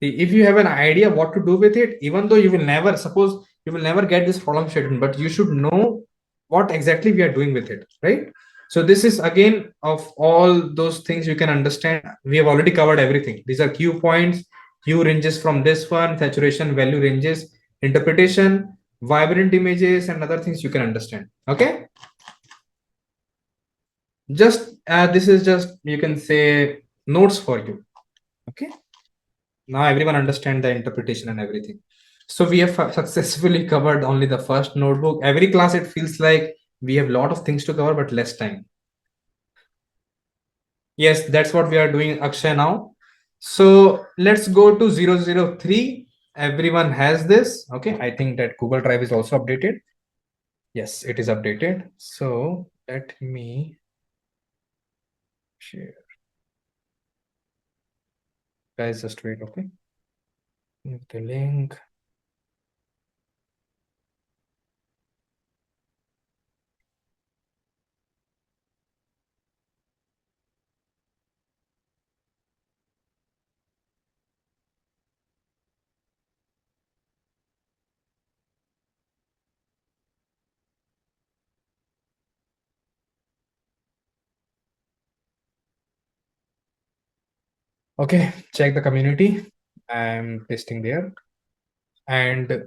If you have an idea what to do with it, even though you will never, suppose you will never get this problem statement, but you should know what exactly we are doing with it, right? So this is again of all those things you can understand. We have already covered everything. These are Q points, Q ranges from this one, saturation value ranges, interpretation, vibrant images, and other things you can understand. Okay, just this is just, you can say, notes for you. Okay, now everyone understand the interpretation and everything. So we have successfully covered only the first notebook. Every class it feels like we have a lot of things to cover but less time. Yes, that's what we are doing, Akshay. Now so let's go to 003. Everyone has this. Okay, I think that Google Drive is also updated. Yes, it is updated. So let me share. Guys, just wait. Okay, the link. Okay, check the community. I'm pasting there, and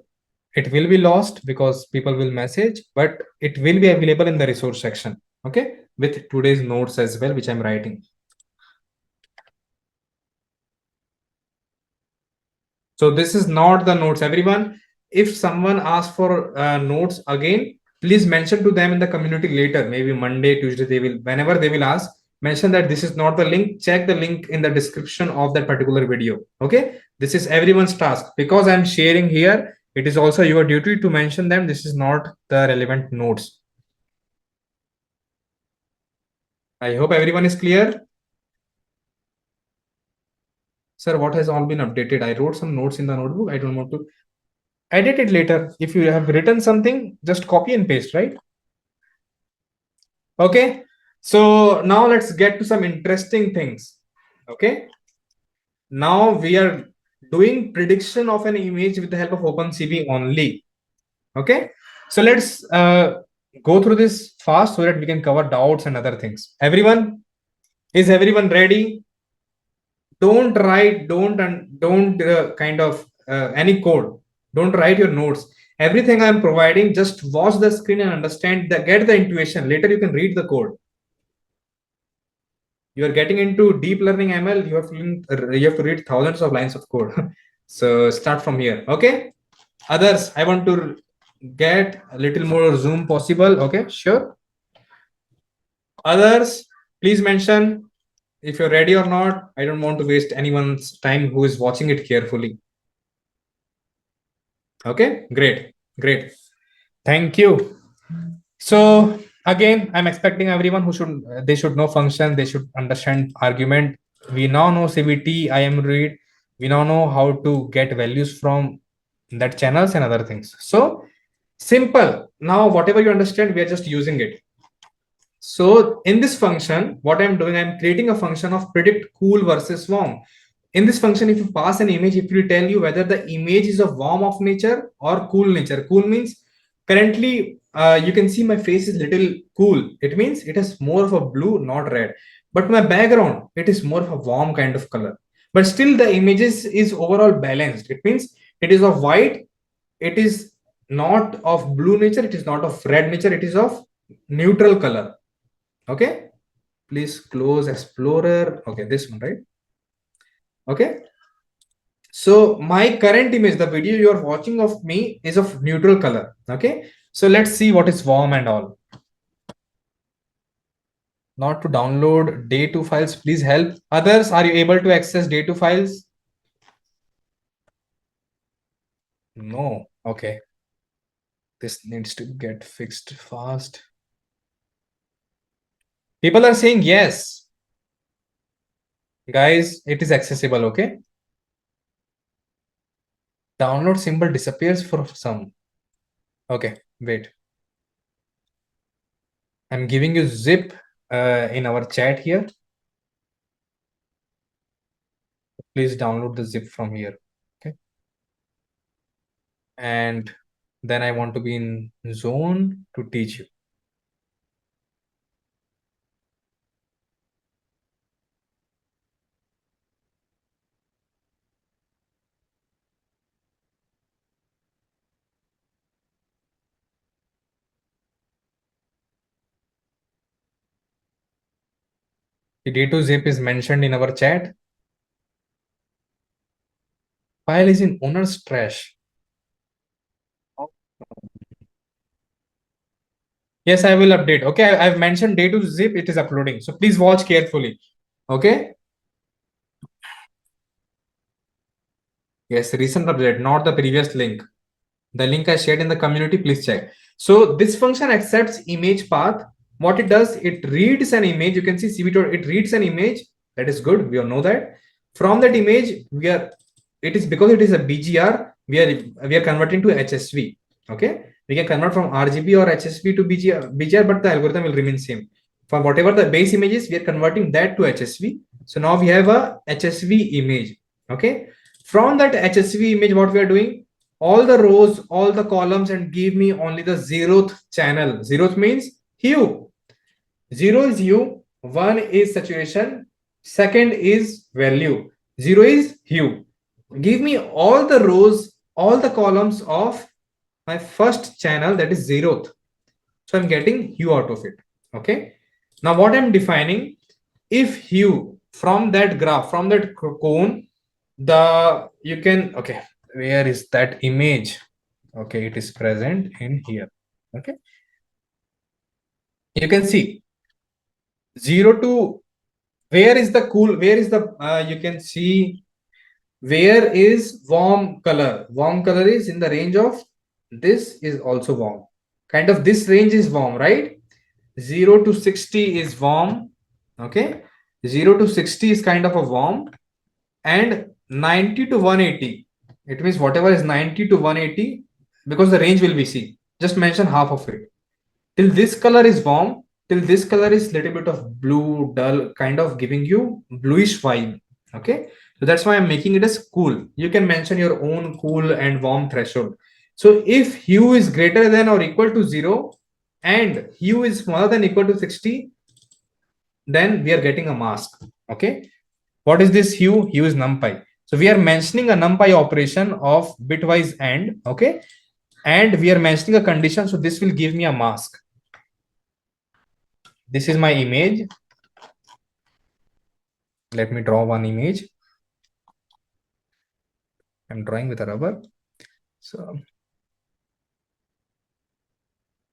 it will be lost because people will message, but it will be available in the resource section. Okay, with today's notes as well, which I'm writing. So this is not the notes, everyone. If someone asks for notes again, please mention to them in the community later, maybe Monday, Tuesday, they will, whenever they will ask, mention that this is not the link. Check the link in the description of that particular video. Okay, this is everyone's task. Because I'm sharing here, it is also your duty to mention them. This is not the relevant notes. I hope everyone is clear. Sir, what has all been updated? I wrote some notes in the notebook. I don't want to edit it later. If you have written something, just copy and paste, right? Okay. So now let's get to some interesting things. Okay. Now we are doing prediction of an image with the help of OpenCV only. Okay, so let's go through this fast so that we can cover doubts and other things. Everyone, is everyone ready? Don't write, don't kind of any code. Don't write your notes. Everything I'm providing, just watch the screen and understand the get the intuition. Later you can read the code. You are getting into deep learning ML. You have to read thousands of lines of code. So start from here. Okay. Others, I want to get a little more zoom possible. Okay, sure. Others, please mention if you're ready or not. I don't want to waste anyone's time who is watching it carefully. Okay, great. Thank you. So again, I'm expecting everyone who should they should know function, they should understand argument. We now know CVT, IM read. We now know how to get values from that channels and other things. So simple. Now whatever you understand, we are just using it. So in this function, what I'm doing, I'm creating a function of predict cool versus warm. In this function, if you pass an image, it will tell you whether the image is of warm of nature or cool nature. Cool means currently you can see my face is little cool. It means it is more of a blue, not red. But my background, it is more of a warm kind of color. But still the images is overall balanced. It means it is of white. It is not of blue nature. It is not of red nature. It is of neutral color. Okay, please close Explorer. Okay, this one, right? Okay, so my current image, the video you are watching of me is of neutral color. Okay, so let's see what is warm and all. Not to download day2 files, please help. Others, are you able to access day2 files? No. Okay, this needs to get fixed fast. People are saying yes. Guys, it is accessible. Okay, download symbol disappears for some. Okay, wait, I'm giving you zip in our chat here. Please download the zip from here. Okay, and then I want to be in zone to teach you. The day2 zip is mentioned in our chat. File is in owner's trash. Yes, I will update. Okay, I've mentioned day2 zip, it is uploading. So please watch carefully. Okay. Yes, recent update, not the previous link. The link I shared in the community, please check. So this function accepts image path. What it does, it reads an image. You can see CVT, it reads an image. That is good. We all know that. From that image, it is because it is a BGR, we are converting to HSV. Okay. We can convert from RGB or HSV to BGR, but the algorithm will remain same. For whatever the base image is, we are converting that to HSV. So now we have a HSV image. Okay. From that HSV image, what we are doing, all the rows, all the columns, and give me only the zeroth channel. Zeroth means hue. Zero is hue, one is saturation, second is value, zero is hue. Give me all the rows, all the columns of my first channel, that is zeroth. So I'm getting hue out of it. Okay. Now what I'm defining, if hue from that graph, from that cone, you can, okay, where is that image? Okay, it is present in here. Okay, you can see 0 to where is the cool, where is the you can see where is warm color. Warm color is in the range of, this is also warm, kind of this range is warm, right? 0 to 60 is warm. Okay, 0 to 60 is kind of a warm, and 90 to 180, it means whatever is 90 to 180, because the range will be C, just mention half of it. Till this color is warm, till this color is little bit of blue dull, kind of giving you bluish vibe. Okay, So that's why I'm making it as cool. You can mention your own cool and warm threshold. So if hue is greater than or equal to 0 and hue is smaller than equal to 60, then we are getting a mask. Okay. What is this hue? Hue is numpy. So we are mentioning a numpy operation of bitwise AND. Okay. And we are mentioning a condition. So this will give me a mask. This is my image. Let me draw one image. I'm drawing with a rubber. So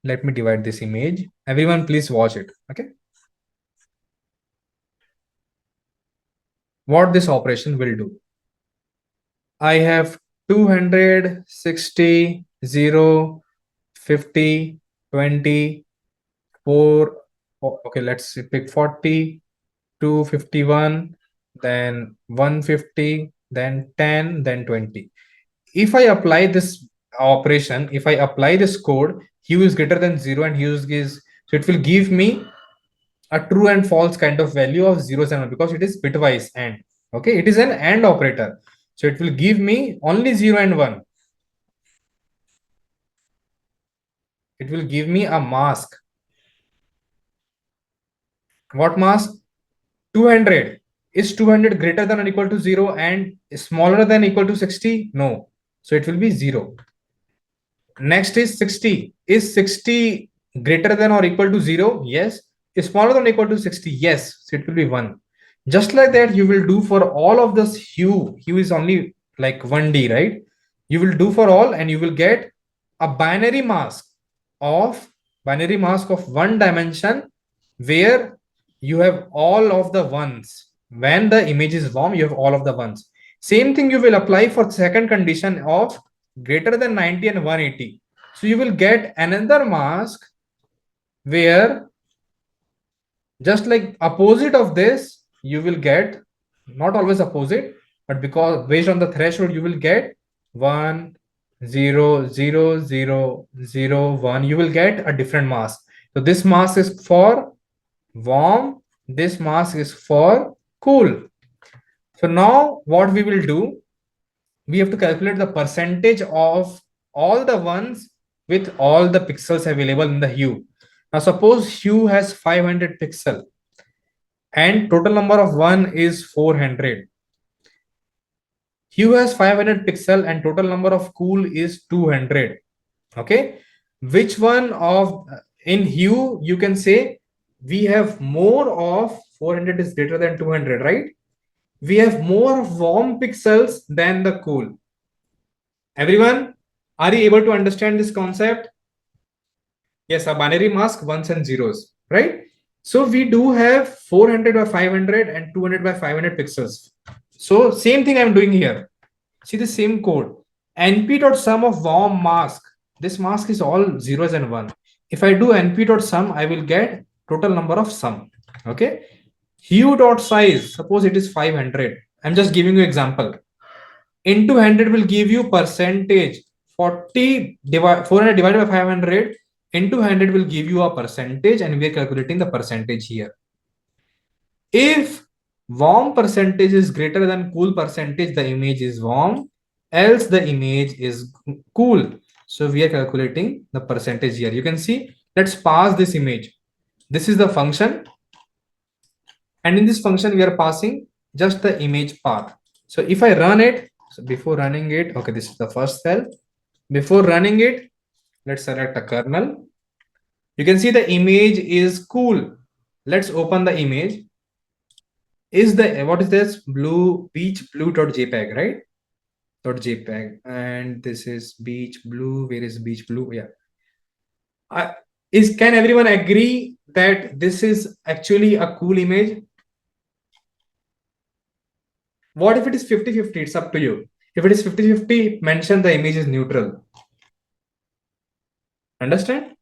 let me divide this image. Everyone, please watch it. Okay. What this operation will do. I have 200, 60, 0, 50, 20, 4. Okay, let's pick 40, 251, then 150, then 10, then 20. If I apply this operation, if I apply this code, hue is greater than 0 and hue is, so it will give me a true and false kind of value of 0 and 1 because it is bitwise AND. Okay, it is an AND operator. So it will give me only 0 and 1. It will give me a mask. What mask? 200. Is 200 greater than or equal to 0 and smaller than or equal to 60? No. So it will be 0. Next is 60. Is 60 greater than or equal to 0? Yes. Is smaller than or equal to 60? Yes. So it will be 1. Just like that, you will do for all of this hue. Hue is only like 1D, right? You will do for all and you will get a of binary mask of one dimension where you have all of the ones. When the image is warm, you have all of the ones. Same thing you will apply for second condition of greater than 90 and 180. So you will get another mask where just like opposite of this, you will get not always opposite, but because based on the threshold, you will get 1, 0, 0, 0, 0, 1. You will get a different mask. So this mask is for warm, this mask is for cool. So now what we will do, we have to calculate the percentage of all the ones with all the pixels available in the hue. Now suppose hue has 500 pixel and total number of one is 400. Hue has 500 pixel and total number of cool is 200. Okay, which one of in hue you can say we have more of 400 is greater than 200, right? We have more warm pixels than the cool. Everyone, are you able to understand this concept? Yes, a binary mask, ones and zeros, right? So we do have 400 by 500 and 200 by 500 pixels. So same thing I'm doing here. See the same code. np.sum of warm mask. This mask is all zeros and one. If I do np.sum, I will get total number of sum. Okay. Hue.size, suppose it is 500. I'm just giving you example. Into 100 will give you percentage. 400 divided by 500 into 100 will give you a percentage, and we are calculating the percentage here. If warm percentage is greater than cool percentage, the image is warm, else the image is cool. So we are calculating the percentage here. You can see, let's pass this image. This is the function, and in this function we are passing just the image path. So if I run it, so before running it, okay, this is the first cell. Before running it, let's select a kernel. You can see the image is cool. Let's open the image. Is the what is this blue beach blue.jpg, right? .jpg, and this is beach blue. Where is beach blue? Yeah. Can everyone agree that this is actually a cool image? What if it is 50-50? It's up to you. If it is 50-50, mention the image is neutral. Understand?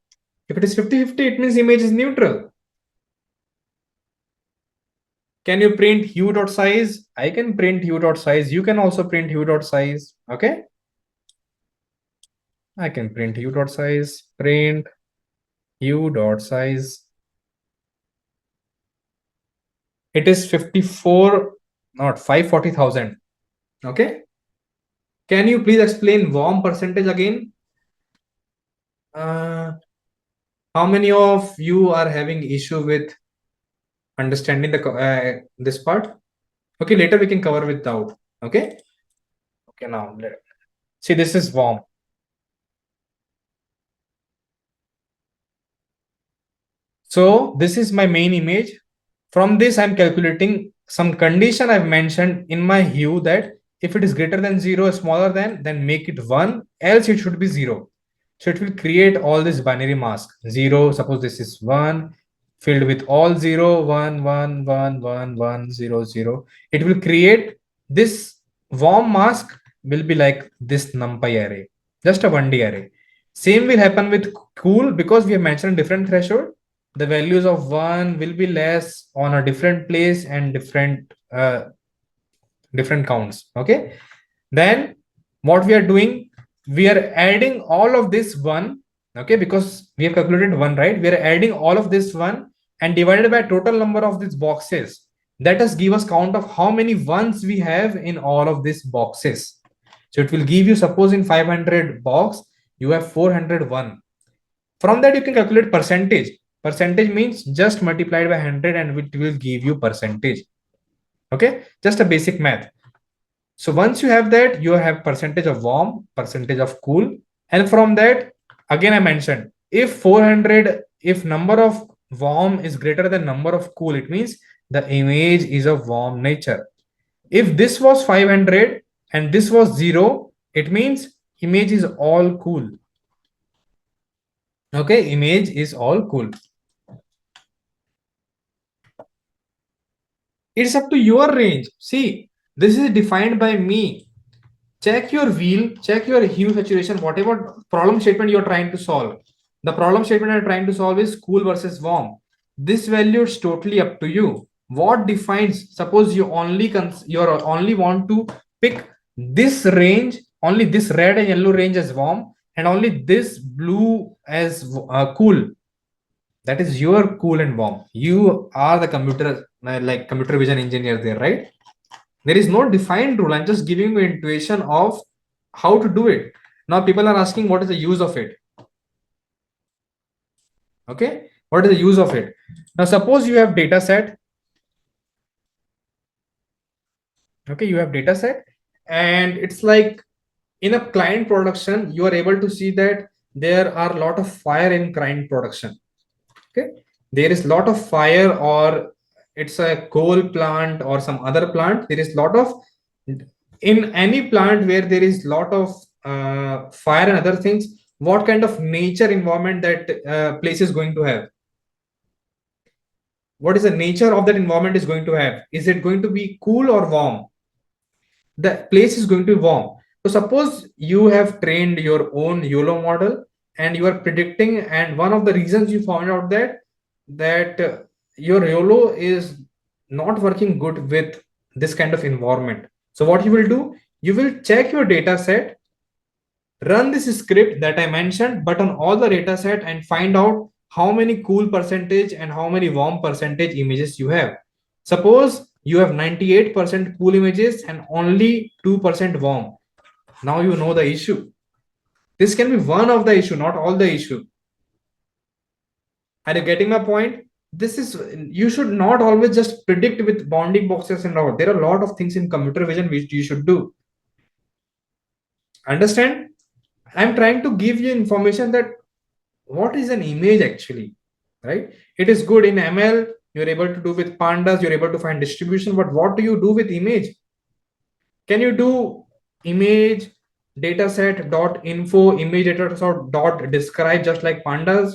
If it is 50-50, it means image is neutral. Can you print hue.size? I can print hue.size. You can also print hue.size. Okay. I can print hue.size. Print hue.size. It is 54 not 540,000. Okay. Can you please explain warm percentage again? How many of you are having issue with understanding the this part? Okay, later we can cover with doubt. Okay. Okay, now see, this is warm. So this is my main image. From this, I'm calculating some condition I've mentioned in my hue that if it is greater than 0, smaller than, then make it 1, else it should be 0. So it will create all this binary mask. 0, suppose this is 1, filled with all 0, 1, 1, 1, 1, 1, 0, 0. It will create this warm mask will be like this numpy array, just a 1D array. Same will happen with cool because we have mentioned different threshold. The values of 1 will be less on a different place and different counts. Okay, then what we are doing, we are adding all of this 1. Okay, because we have calculated 1, right? We are adding all of this 1 and divided by total number of these boxes. That does give us count of how many ones we have in all of these boxes. So it will give you, suppose in 500 box you have 401. From that you can calculate percentage. Percentage means just multiplied by 100 and it will give you percentage. Okay, just a basic math. So once you have that, you have percentage of warm, percentage of cool, and from that, again I mentioned, if 400, if number of warm is greater than number of cool, it means the image is of warm nature. If this was 500 and this was 0, it means image is all cool. Okay, image is all cool. It's up to your range. See, this is defined by me. Check your wheel, check your hue saturation, whatever problem statement you're trying to solve. The problem statement you're trying to solve is cool versus warm. This value is totally up to you. What defines, suppose you only want to pick this range, only this red and yellow range as warm, and only this blue as cool. That is your cool and warm. You are the computer vision engineer there, right? There is no defined rule. I'm just giving you intuition of how to do it. Now people are asking what is the use of it. Okay, what is the use of it? Now suppose you have data set. Okay, you have data set and it's like in a client production you are able to see that there are a lot of fire in client production. Okay, there is lot of fire, or it's a coal plant or some other plant. There is lot of, in any plant where there is lot of fire and other things, what kind of nature environment that place is going to have? What is the nature of that environment is going to have? Is it going to be cool or warm? The place is going to be warm. So suppose you have trained your own YOLO model and you are predicting, and one of the reasons you found out that your YOLO is not working good with this kind of environment. So what you will do, you will check your data set, run this script that I mentioned, but on all the data set, and find out how many cool percentage and how many warm percentage images you have. Suppose you have 98% cool images and only 2% warm. Now you know the issue. This can be one of the issue, not all the issue. Are you getting my point? This is, you should not always just predict with bounding boxes and all. There are a lot of things in computer vision which you should do. Understand? I'm trying to give you information that what is an image actually, right? It is good in ML, you're able to do with pandas, you're able to find distribution, but what do you do with image? Can you do image dataset dot info, image dataset dot describe, just like pandas?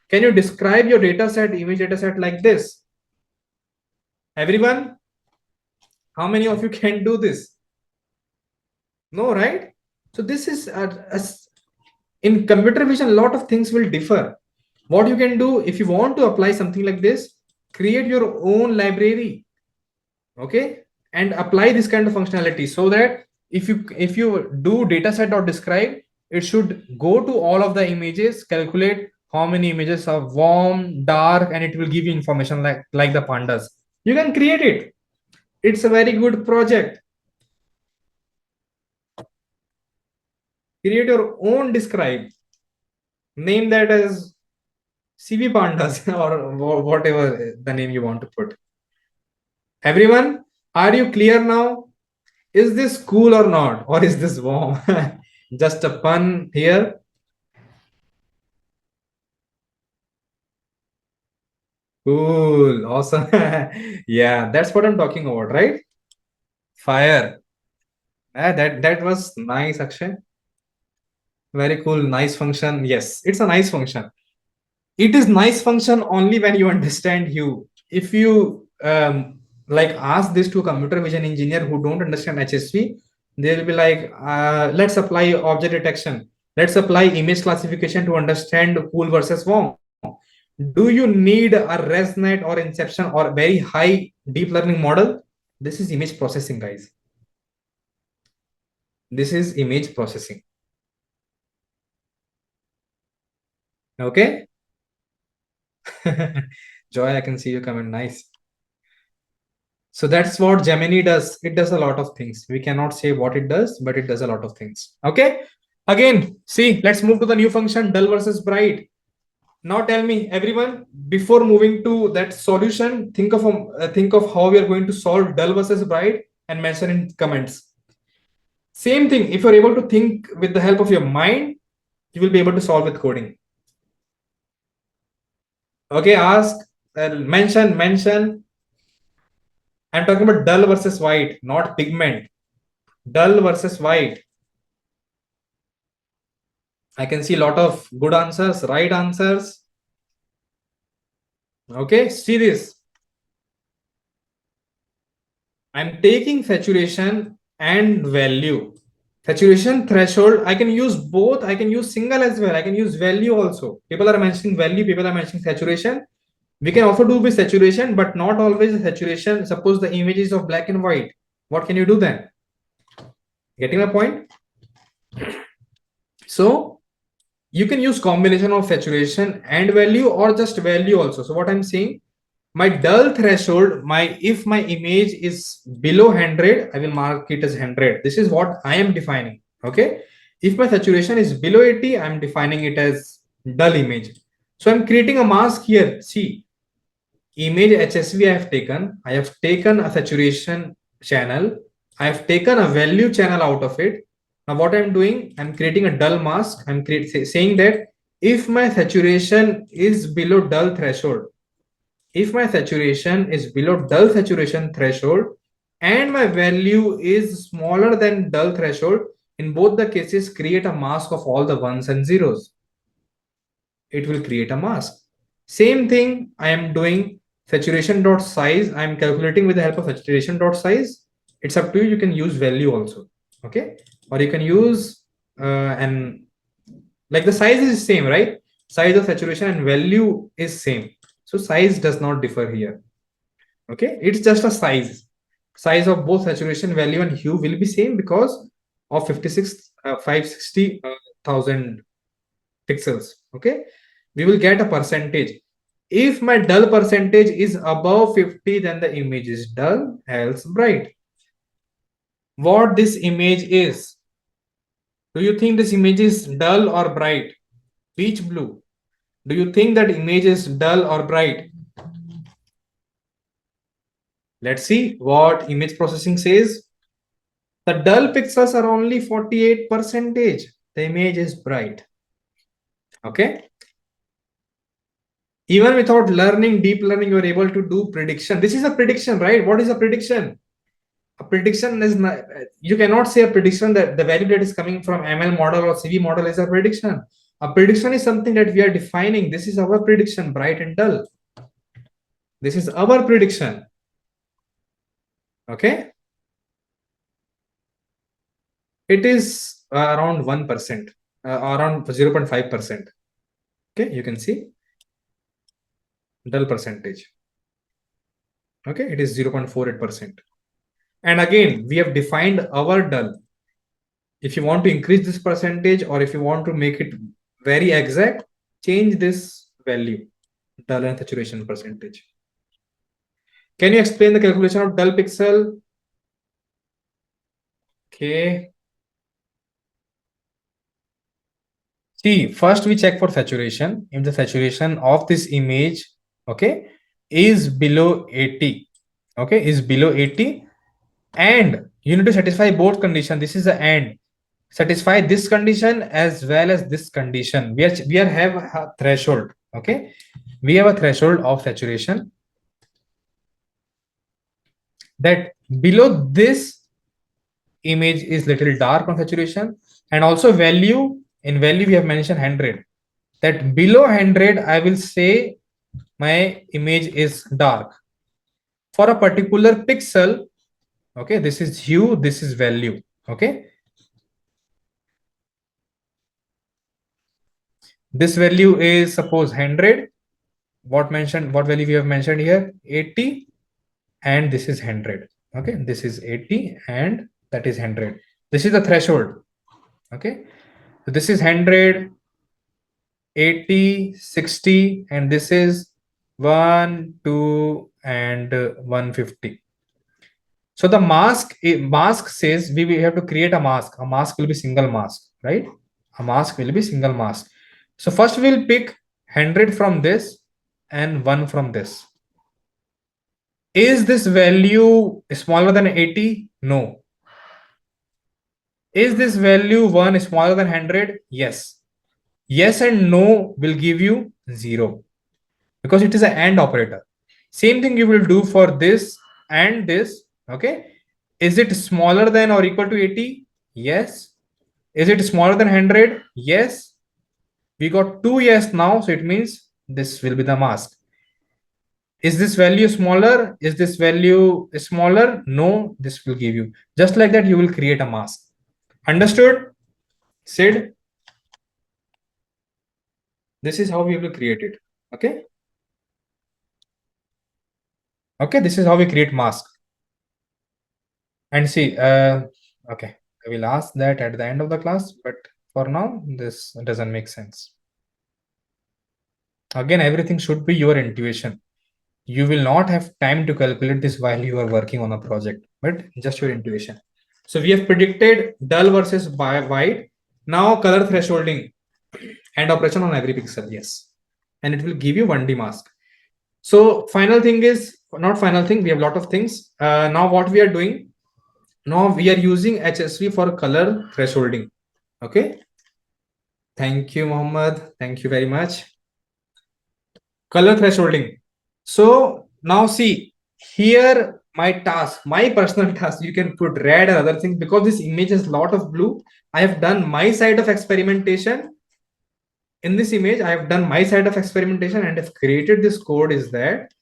Can you describe your dataset, image dataset like this? Everyone, how many of you can do this? No, right? So this is in computer vision, a lot of things will differ. What you can do, if you want to apply something like this, create your own library, okay, and apply this kind of functionality, so that if you do dataset or describe, it should go to all of the images, calculate how many images are warm, dark, and it will give you information like the pandas. You can create it. It's a very good project. Create your own describe. Name that as CV Pandas or whatever the name you want to put. Everyone, are you clear now? Is this cool or not? Or is this warm? Just a pun here. Cool. Awesome. Yeah, that's what I'm talking about, right? Fire. That was nice, Akshay. Very cool. Nice function. Yes, it's a nice function. It is nice function only when you understand you. If you like ask this to a computer vision engineer who don't understand HSV, they'll be like, let's apply object detection. Let's apply image classification to understand cool versus warm. Do you need a ResNet or Inception or very high deep learning model? This is image processing, guys. This is image processing. Okay. Joy, I can see you comment. Nice. So that's what Gemini does. It does a lot of things. We cannot say what it does, but it does a lot of things. Okay. Again, see, let's move to the new function, dull versus bright. Now tell me, everyone, before moving to that solution, think of how we are going to solve dull versus bright and mention in comments. Same thing. If you're able to think with the help of your mind, you will be able to solve with coding. Okay, ask, mention. I'm talking about dull versus white, not pigment. Dull versus white. I can see a lot of good answers, right answers. Okay, see this. I'm taking saturation and value. Saturation threshold, I can use both. I can use single as well. I can use value also. People are mentioning value, people are mentioning saturation. We can also do with saturation, but not always saturation. Suppose the image is of black and white. What can you do then? Getting my point? So you can use combination of saturation and value or just value also. So what I'm saying, my dull threshold, if my image is below 100, I will mark it as 100. This is what I am defining. Okay. If my saturation is below 80, I'm defining it as dull image. So I'm creating a mask here. See, image HSV I have taken a saturation channel. I have taken a value channel out of it. Now what I'm doing, I'm creating a dull mask. I'm saying that if my saturation is below dull threshold, if my saturation is below dull saturation threshold and my value is smaller than dull threshold, in both the cases, create a mask of all the ones and zeros. It will create a mask. Same thing I am doing saturation dot size. I am calculating with the help of saturation dot size. It's up to you. You can use value also. Okay. Or you can use and like the size is same, right? Size of saturation and value is same. So size does not differ here. Okay. It's just a size. Size of both saturation value and hue will be same because of 560,000 pixels. Okay, we will get a percentage. If my dull percentage is above 50, then the image is dull, else bright. What this image is, do you think this image is dull or bright? Peach blue. Do you think that image is dull or bright? Let's see what image processing says. The dull pixels are only 48 percentage. The image is bright. Okay, even without learning deep learning, you are able to do prediction. This is a prediction, right? What is a prediction? A prediction is not, you cannot say a prediction that the value that is coming from ML model or CV model is a prediction. A prediction is something that we are defining. This is our prediction, bright and dull. This is our prediction. Okay, it is around 1%, around 0.5%. Okay, you can see dull percentage. Okay, it is 0.48%. And again, we have defined our dull. If you want to increase this percentage or if you want to make it very exact, change this value, dull and saturation percentage. Can you explain the calculation of dull pixel? Okay. See, first we check for saturation. If the saturation of this image, okay, is below 80, okay, is below 80, and you need to satisfy both condition. This is the and. Satisfy this condition as well as this condition. We are have a threshold, okay. We have a threshold of saturation that below this image is little dark on saturation, and also value, in value we have mentioned 100, that below 100 I will say my image is dark for a particular pixel, okay. This is hue, this is value, okay. This value is suppose 100, what value we have mentioned here, 80, and this is 100, okay. This is 80 and that is 100. This is the threshold, okay. So this is 100, 80, 60, and this is 1, 2, and 150. So the mask says we have to create a mask. A mask will be single mask, right? A mask will be single mask. So first we'll pick 100 from this and 1 from this. Is this value smaller than 80? No. Is this value 1 smaller than 100? Yes. Yes and no will give you 0 because it is an AND operator. Same thing you will do for this and this, okay. Is it smaller than or equal to 80? Yes. Is it smaller than 100? Yes. We got 2 yes now, so it means this will be the mask. Is this value smaller? Is this value smaller? No, this will give you. Just like that, you will create a mask. Understood? Sid? This is how we will create it. Okay. Okay, this is how we create mask. And see, okay, I will ask that at the end of the class, but for now, this doesn't make sense. Again, everything should be your intuition. You will not have time to calculate this while you are working on a project, but just your intuition. So we have predicted dull versus white. Now color thresholding and operation on every pixel, yes. And it will give you 1D mask. So final thing is, not final thing, we have a lot of things. Now what we are doing, now we are using HSV for color thresholding. Okay. Thank you, Mohammed. Thank you very much. Color thresholding. So now see here my task, my personal task, you can put red and other things because this image has a lot of blue. I have done my side of experimentation. In this image, I have done my side of experimentation and have created this code is that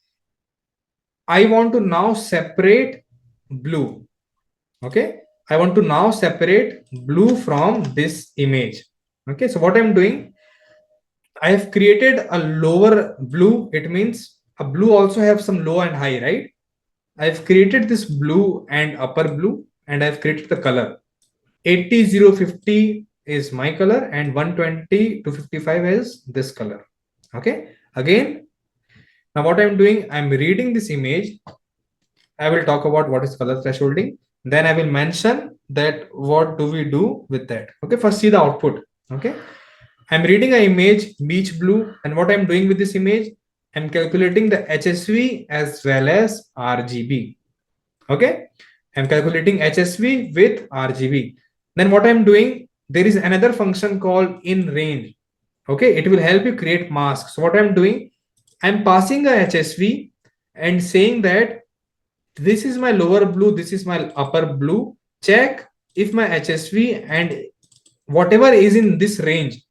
I want to now separate blue. Okay. I want to now separate blue from this image. Okay. So what I'm doing, I have created a lower blue. It means a blue also have some low and high, right? I've created this blue and upper blue, and I've created the color. 80, 0, 50 is my color, and 120 to 55 is this color. Okay. Again, now what I'm doing, I'm reading this image. I will talk about what is color thresholding. Then I will mention that what do we do with that. Okay. First, see the output. Okay. I'm reading an image, beach blue, and what I'm doing with this image, I'm calculating the HSV as well as RGB. Okay, I'm calculating HSV with RGB. Then what I'm doing, there is another function called in range. Okay, it will help you create masks. So what I'm doing, I'm passing a HSV and saying that this is my lower blue, this is my upper blue. Check if my HSV and whatever is in this range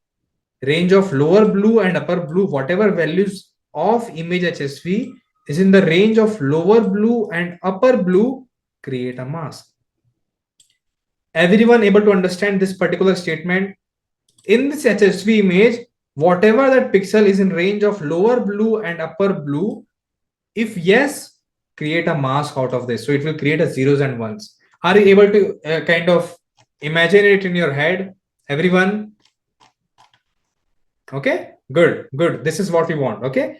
of lower blue and upper blue, whatever values of image HSV is in the range of lower blue and upper blue, create a mask. Everyone able to understand this particular statement? In this HSV image, whatever that pixel is in range of lower blue and upper blue, if yes, create a mask out of this. So it will create a zeros and ones. Are you able to kind of imagine it in your head? Everyone? Okay, good. This is what we want. Okay,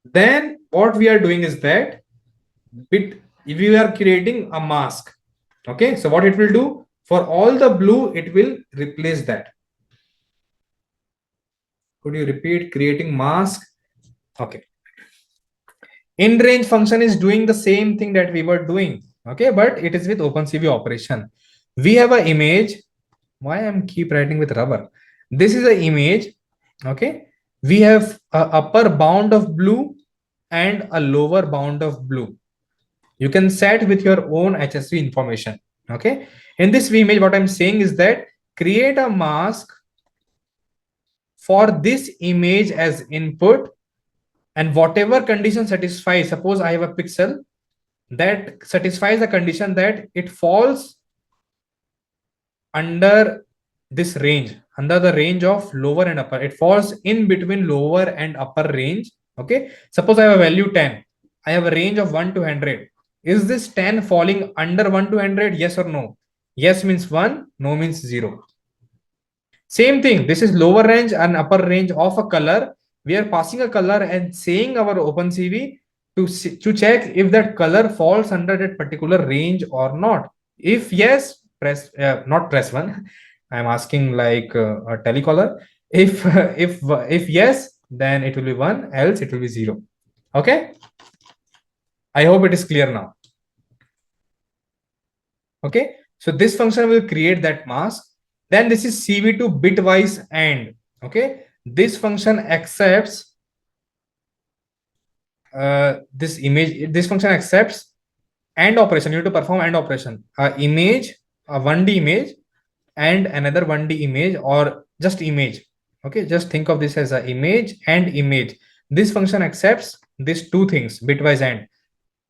then what we are doing is that bit, if we are creating a mask. Okay, so what it will do, for all the blue it will replace that. Could you repeat creating mask? Okay, in range function is doing the same thing that we were doing. Okay, but it is with OpenCV operation. We have an image. Why I'm keep writing with rubber? This is an image. Okay, we have a upper bound of blue and a lower bound of blue. You can set with your own HSV information. Okay, in this image what I'm saying is that create a mask for this image as input, and whatever condition satisfies, suppose I have a pixel that satisfies the condition that it falls under this range, under the range of lower and upper, it falls in between lower and upper range. Okay, suppose I have a value 10, I have a range of 1 to 100. Is this 10 falling under 1 to 100? Yes or no? Yes means 1, no means 0. Same thing, this is lower range and upper range of a color. We are passing a color and saying our OpenCV to check if that color falls under that particular range or not. If yes, press not press one. I'm asking like a telecaller. If if yes, then it will be one. Else it will be 0. Okay. I hope it is clear now. Okay. So this function will create that mask. Then this is CV2 bitwise AND. Okay. This function accepts this image. This function accepts AND operation. You need to perform AND operation. Image, a 1D image, and another 1D image, or just image. Okay, just think of this as an image and image. This function accepts these two things, bitwise AND.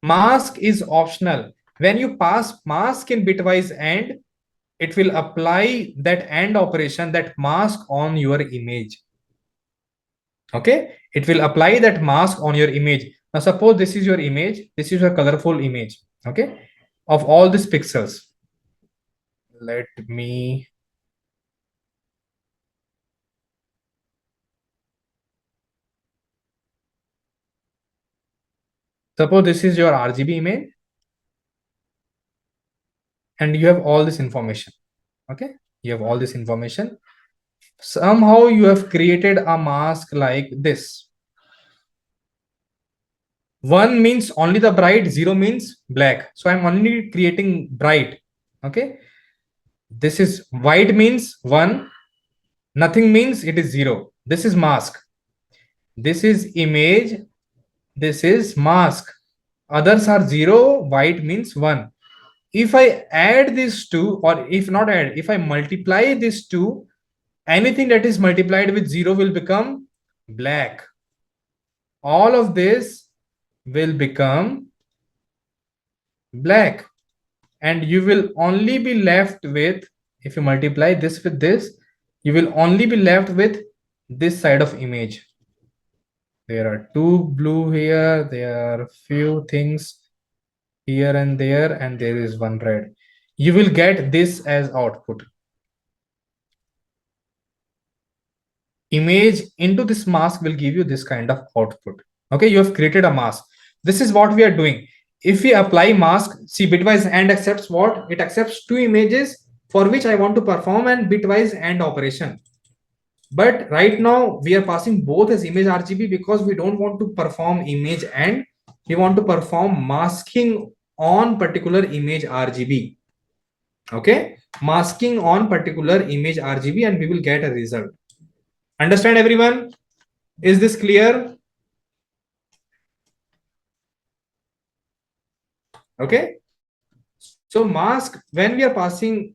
Mask is optional. When you pass mask in bitwise AND, it will apply that AND operation, that mask on your image. Okay, it will apply that mask on your image. Now suppose this is your image, this is your colorful image. Okay, of all these pixels. Let me suppose this is your RGB image and you have all this information. Okay, you have all this information. Somehow you have created a mask like this. 1 means only the bright, 0 means black. So I'm only creating bright. Okay, this is white means 1, nothing means it is 0. This is mask, this is image, this is mask. Others are 0, white means 1. If I add these two, or if not add, if I multiply these two, anything that is multiplied with 0 will become black. All of this will become black, and you will only be left with, if you multiply this with this, you will only be left with this side of image. There are two blue here, there are few things here and there, and there is one red. You will get this as output. Image into this mask will give you this kind of output. Okay, you have created a mask. This is what we are doing. If we apply mask, see, bitwise AND accepts what? It accepts two images for which I want to perform an bitwise AND operation. But right now we are passing both as image RGB because we don't want to perform image and we want to perform masking on particular image RGB. Okay, masking on particular image RGB, and we will get a result. Understand everyone? Is this clear? Okay. So mask, when we are passing,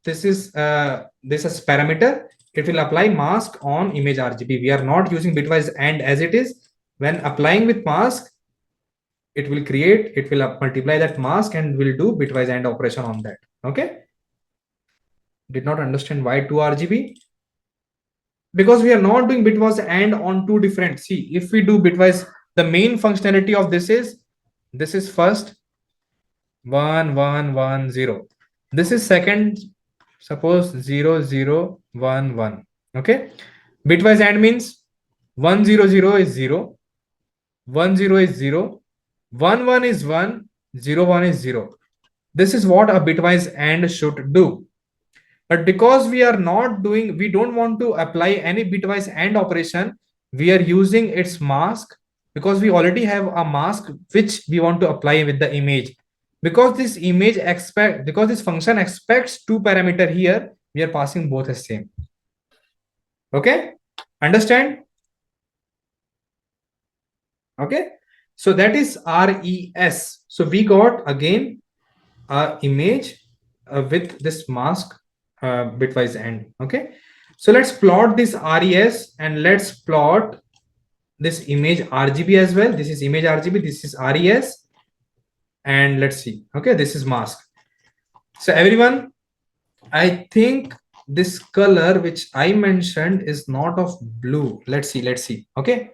this is parameter, it will apply mask on image RGB. We are not using bitwise AND as it is. When applying with mask, it will create, it will multiply that mask and will do bitwise AND operation on that. Okay. Did not understand why 2 RGB? Because we are not doing bitwise AND on two different. See, if we do bitwise, the main functionality of this is first 1 1 1 0. This is second, suppose 0 0 1 1. Okay, bitwise AND means 1 0 0 is 0, 1 0 is 0, 1 1 is 1, 0 1 is 0. This is what a bitwise AND should do. But because we are not doing, we don't want to apply any bitwise AND operation, we are using its mask, because we already have a mask which we want to apply with the image. Because this image expect, because this function expects two parameter here, we are passing both as same. Okay, understand? Okay, so that is res. So we got again a image with this mask bitwise AND. Okay, so let's plot this res and let's plot this image RGB as well. This is image RGB, this is res, and let's see. Okay, this is mask. So everyone, I think this color which I mentioned is not of blue. Let's see, let's see. Okay,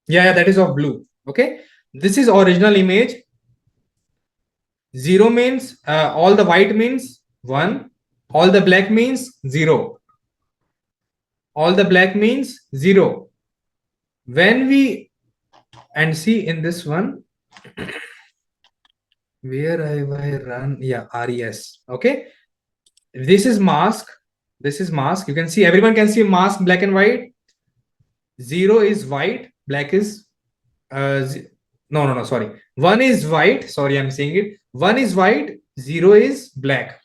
yeah, that is of blue. Okay, this is original image. 0 means all the white means 1, all the black means 0, all the black means 0. When we, and see in this one, where have I run? Yeah, res. Okay, this is mask, this is mask. You can see, everyone can see mask black and white. 0 is white, black is uh, no, sorry, 1 is white, sorry, I'm saying it, 1 is white, 0 is black.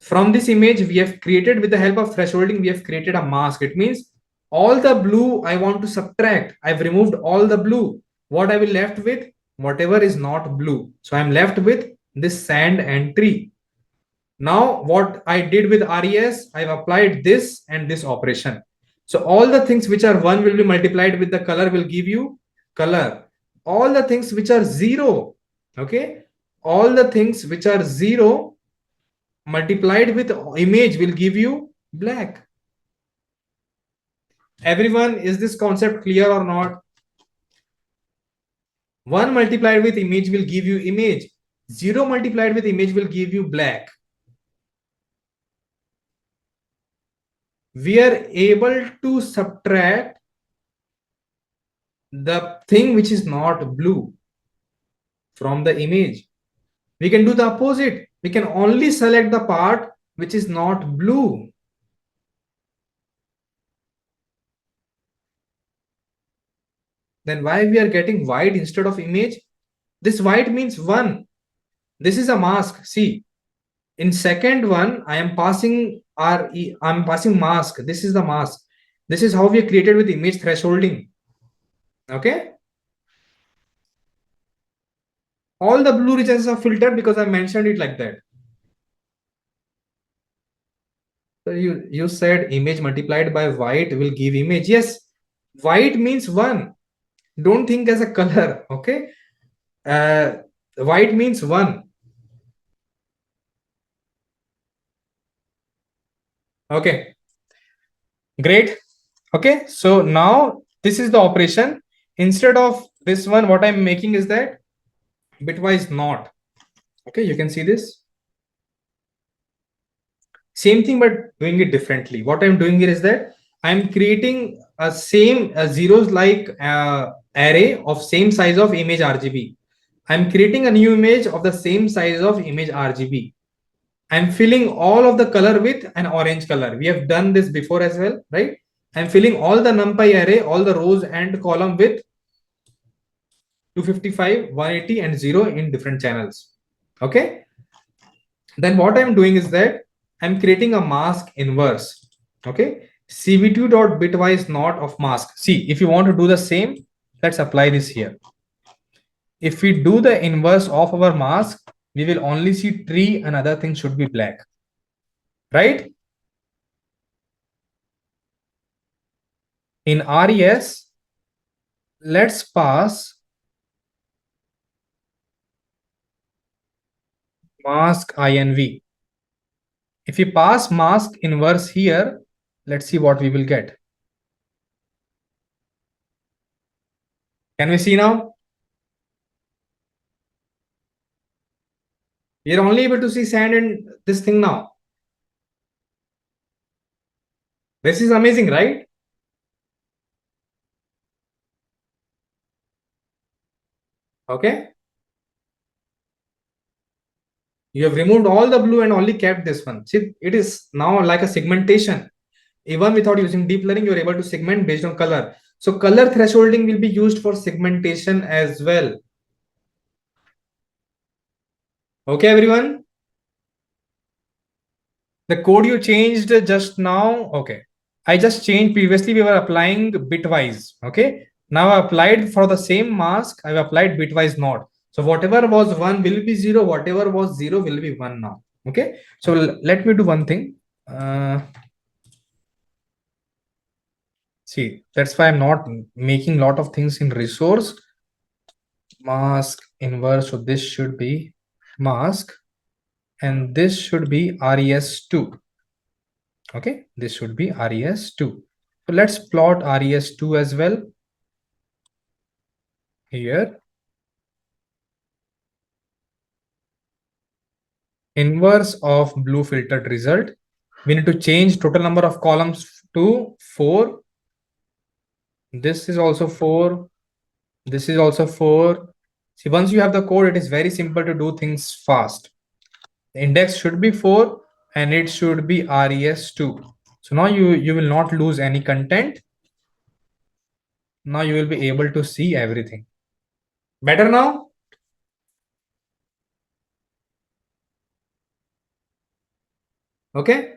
From this image we have created, with the help of thresholding, we have created a mask. It means all the blue I want to subtract, I've removed all the blue. What I will left with? Whatever is not blue. So I'm left with this sand and tree. Now what I did with res, I've applied this and this operation. So all the things which are 1 will be multiplied with the color, will give you color. All the things which are 0, okay, all the things which are 0 multiplied with image will give you black. Everyone, is this concept clear or not? 1 multiplied with image will give you image, 0 multiplied with image will give you black. We are able to subtract the thing which is not blue from the image. We can do the opposite. We can only select the part which is not blue. Then why we are getting white instead of image? This white means 1. This is a mask. See, in second one, I am passing I'm passing mask. This is the mask. This is how we are created with image thresholding. Okay. All the blue regions are filtered because I mentioned it like that. So you said image multiplied by white will give image. Yes, white means 1. Don't think as a color. Okay. White means 1. Okay. Great. Okay. So now this is the operation. Instead of this one, what I'm making is that bitwise not. Okay. You can see this. Same thing, but doing it differently. What I'm doing here is that I'm creating a same zeros like array of same size of image RGB. I'm creating a new image of the same size of image RGB. I'm filling all of the color with an orange color. We have done this before as well, right? I'm filling all the numpy array, all the rows and column with 255, 180 and 0 in different channels. Okay. Then what I'm doing is that I'm creating a mask inverse. Okay. cv2.bitwise not of mask. See, if you want to do the same, let's apply this here. If we do the inverse of our mask, we will only see tree and other things should be black. Right? In res, let's pass mask inv. If you pass mask inverse here, let's see what we will get. Can we see now? We are only able to see sand and this thing now. This is amazing, right? Okay, you have removed all the blue and only kept this one. See, it is now like a segmentation. Even without using deep learning, you're able to segment based on color. So color thresholding will be used for segmentation as well. Okay, everyone. The code you changed just now. Okay. I just changed. Previously, we were applying bitwise. Okay. Now I applied for the same mask. I've applied bitwise not. So whatever was 1 will be 0. Whatever was 0 will be 1 now. Okay. So let me do one thing. See, that's why I'm not making a lot of things in resource. Mask inverse. So this should be mask. And this should be res2. Okay, this should be res2. So let's plot res2 as well here. Inverse of blue filtered result. We need to change total number of columns to 4. This is also 4. This is also 4. See, once you have the code, it is very simple to do things fast. The index should be 4 and it should be res2. So now you will not lose any content. Now you will be able to see everything. Better now? Okay.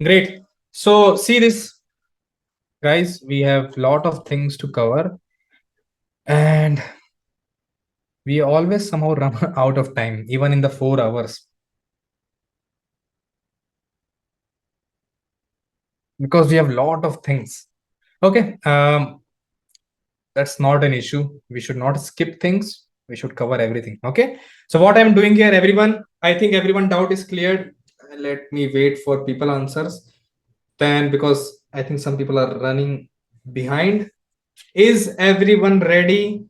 Great. So see this, guys, we have a lot of things to cover and we always somehow run out of time, even in the 4 hours. Because we have a lot of things. Okay. That's not an issue. We should not skip things. We should cover everything. Okay. So what I'm doing here, everyone, I think everyone doubt is cleared. Let me wait for people answers. Then because I think some people are running behind. Is everyone ready?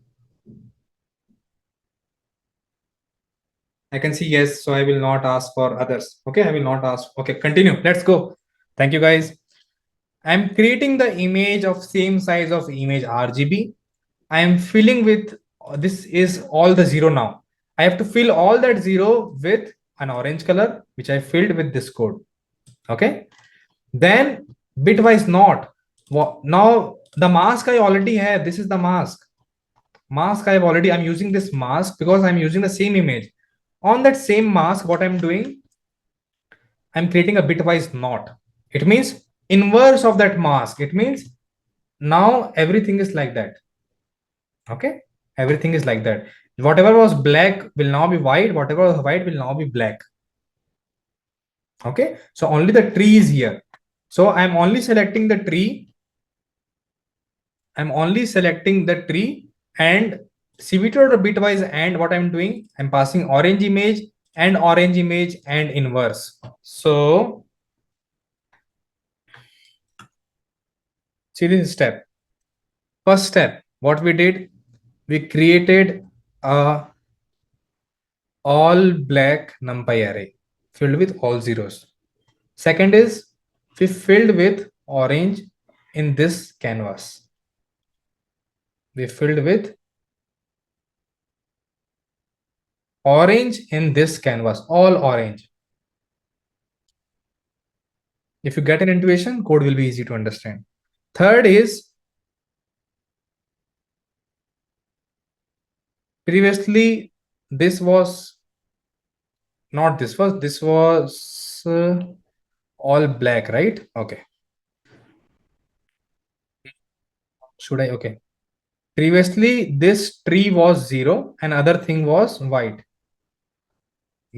I can see yes, so I will not ask for others. Okay, I will not ask. Okay, continue. Let's go. Thank you, guys. I'm creating the image of same size of image RGB. I am filling with this is all the 0 now. I have to fill all that 0 with an orange color, which I filled with this code. Okay. Then bitwise not. Now the mask I already have. This is the mask. I'm using this mask because I'm using the same image. On that same mask, what I'm doing, I'm creating a bitwise knot. It means inverse of that mask. It means now everything is like that. Okay, everything is like that. Whatever was black will now be white. Whatever was white will now be black. Okay, so only the tree is here. So I'm only selecting the tree. I'm only selecting the tree and CVT or bitwise, and what I'm doing, I'm passing orange image and inverse. So see this step. First step, what we did, we created a all black numpy array filled with all zeros. Second is we filled with orange in this canvas. We filled with orange in this canvas, all orange. If you get an intuition, code will be easy to understand. Third is previously this was not this was all black, right? Okay. Should I? Okay. Previously this tree was 0 and other thing was white.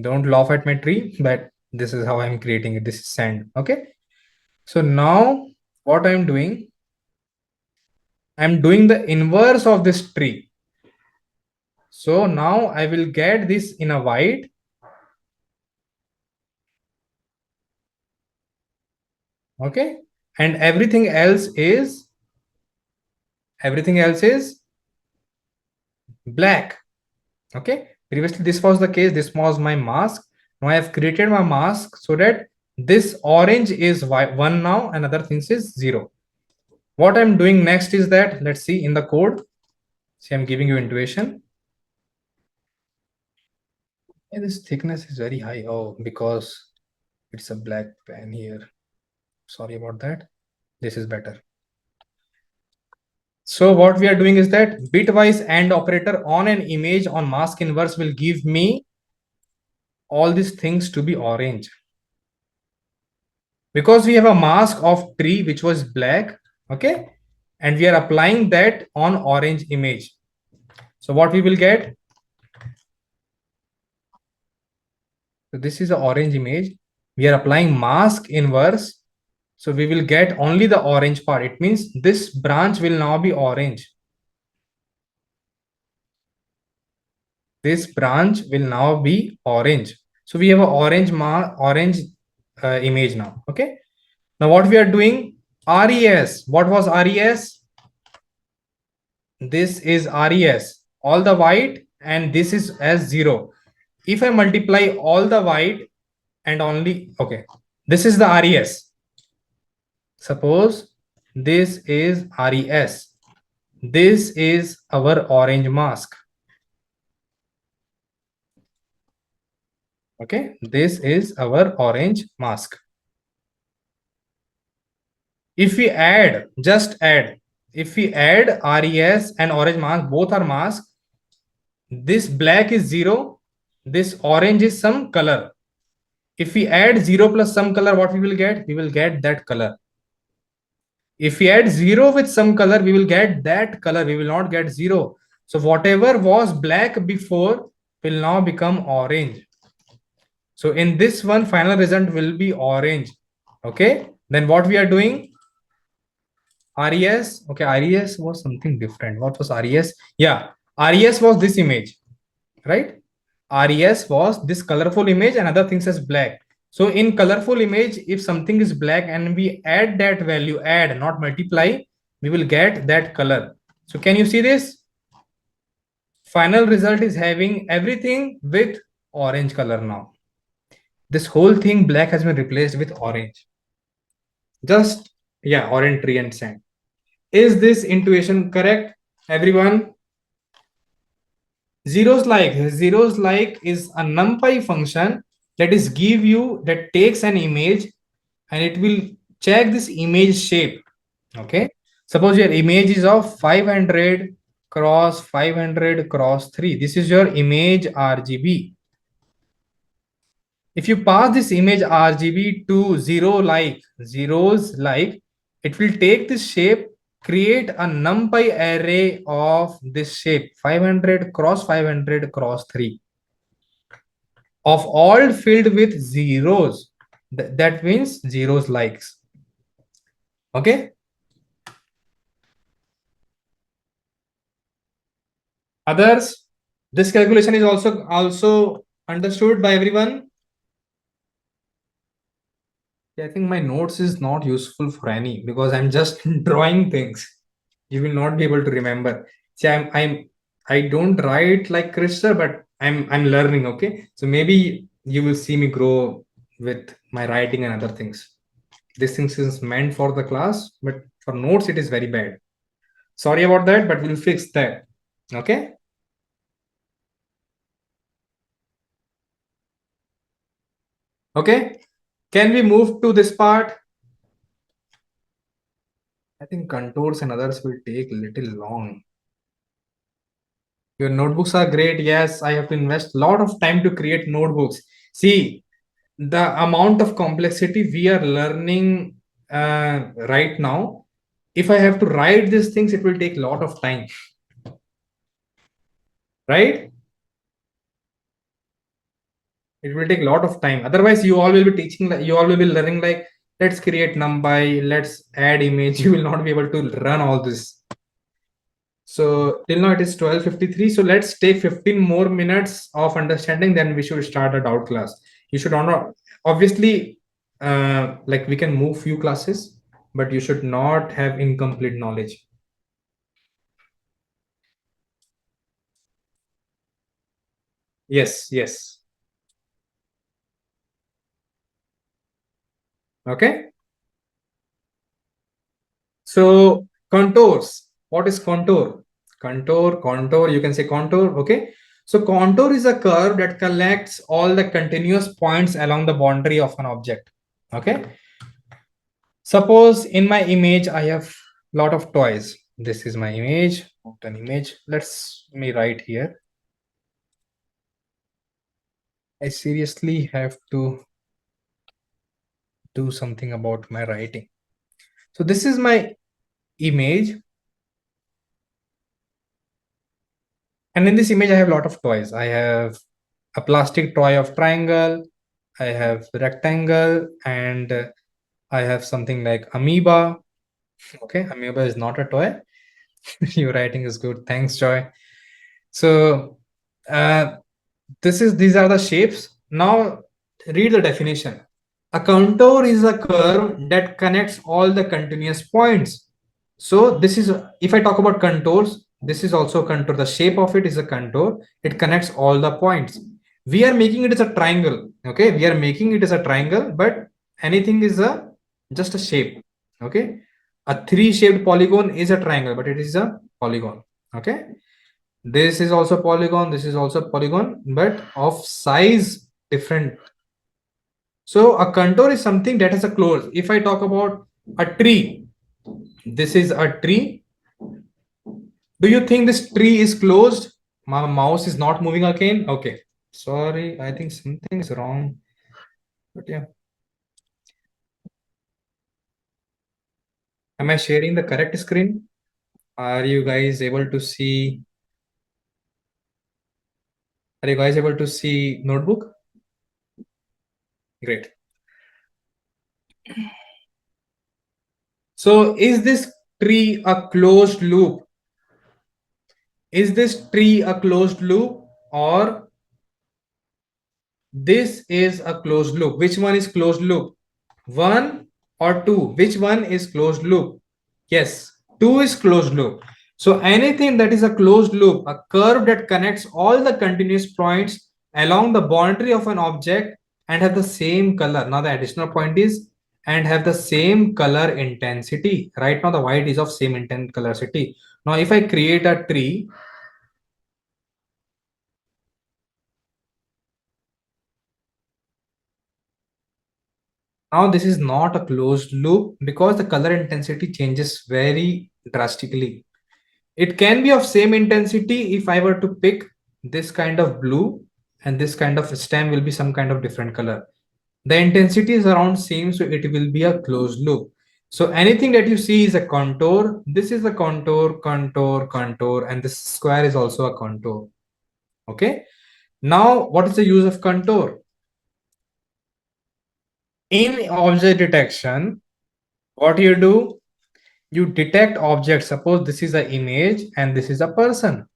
Don't laugh at my tree, but this is how I'm creating it. This is sand. Okay. So now what I'm doing the inverse of this tree. So now I will get this in a white. Okay. And everything else is black. Okay. Previously this was the case. This was my mask. Now I have created my mask so that this orange is 1 now and other things is 0. What I'm doing next is that, let's see in the code. See, I'm giving you intuition. Yeah, this thickness is very high. Oh, because it's a black pen here. Sorry about that. This is better. So what we are doing is that bitwise AND operator on an image on mask inverse will give me all these things to be orange. Because we have a mask of tree which was black, okay, and we are applying that on orange image. So what we will get, so this is the orange image, we are applying mask inverse, so we will get only the orange part. It means this branch will now be orange. This branch will now be orange. So we have a orange image now. Okay, now what we are doing, res, what was res? This is res, all the white, and this is as 0. If I multiply all the white and only, okay, this is the res. Suppose this is res, this is our orange mask. Okay, this is our orange mask. If we add, just add, if we add res and orange mask, both are mask, this black is 0, this orange is some color. If we add 0 plus some color, what we will get? We will get that color. If we add 0 with some color, we will get that color. We will not get 0. So whatever was black before will now become orange. So in this one, final result will be orange. Okay. Then what we are doing? RES. Okay, RES was something different. What was RES? Yeah, RES was this image, right? RES was this colorful image and other things as black. So in colorful image, if something is black and we add that value, add, not multiply, we will get that color. So can you see this? Final result is having everything with orange color now. This whole thing black has been replaced with orange. Just, yeah, orange tree and sand. Is this intuition correct, everyone? Zeros like is a numpy function that is give you, that takes an image and it will check this image shape. Okay, suppose your image is of 500 cross 500 cross 3. This is your image RGB. If you pass this image RGB to zeros like, it will take this shape, create a numpy array of this shape 500 cross 500 cross 3 of all filled with zeros. That means zeros likes. Okay. Others, this calculation is also understood by everyone. I think my notes is not useful for any because I'm just drawing things. You will not be able to remember. See, I don't write like Krish sir, but I'm learning. Okay, so maybe you will see me grow with my writing and other things. This thing is meant for the class, but for notes it is very bad. Sorry about that, but we'll fix that. Okay. Okay. Can we move to this part? I think contours and others will take a little long. Your notebooks are great. Yes, I have to invest a lot of time to create notebooks. See, the amount of complexity we are learning right now. If I have to write these things, it will take a lot of time, right? It will take a lot of time. Otherwise, you all will be teaching, like you all will be learning like, let's create numpy, let's add image. You will not be able to run all this. So till now it is 12:53. So let's take 15 more minutes of understanding. Then we should start a doubt class. You should not, obviously, like we can move few classes, but you should not have incomplete knowledge. Yes, yes. Okay. So contours. What is contour? Contour. You can say contour. Okay. So contour is a curve that collects all the continuous points along the boundary of an object. Okay. Suppose in my image I have lot of toys. This is my image. An image. Let's me write here. I seriously have to do something about my writing. So this is my image, and in this image I have a lot of toys. I have a plastic toy of triangle, I have rectangle, and I have something like amoeba. Okay, amoeba is not a toy. Your writing is good, thanks Joy. So uh, these are the shapes. Now read the definition. A contour is a curve that connects all the continuous points. So this is, if I talk about contours, this is also a contour. The shape of it is a contour. It connects all the points. We are making it as a triangle. Okay, we are making it as a triangle, but anything is a just a shape. Okay, a three-shaped polygon is a triangle, but it is a polygon. Okay, this is also polygon. This is also polygon, but of size different. So a contour is something that has a close. If I talk about a tree, this is a tree. Do you think this tree is closed? My mouse is not moving again. Okay. Sorry, I think something is wrong. But yeah. Am I sharing the correct screen? Are you guys able to see? Are you guys able to see notebook? Great. So is this tree a closed loop? Is this tree a closed loop, or this is a closed loop? Which one is closed loop? One or two? Which one is closed loop? Yes, two is closed loop. So anything that is a closed loop, a curve that connects all the continuous points along the boundary of an object and have the same color. Now the additional point is and have the same color intensity. Right now the white is of same intent colority. Now if I create a tree, now this is not a closed loop because the color intensity changes very drastically. It can be of same intensity if I were to pick this kind of blue and this kind of stem will be some kind of different color. The intensity is around same, so it will be a closed loop. So anything that you see is a contour. This is a contour, contour, contour, and this square is also a contour. Okay. Now, what is the use of contour? In object detection, what you do, you detect objects. Suppose this is an image and this is a person.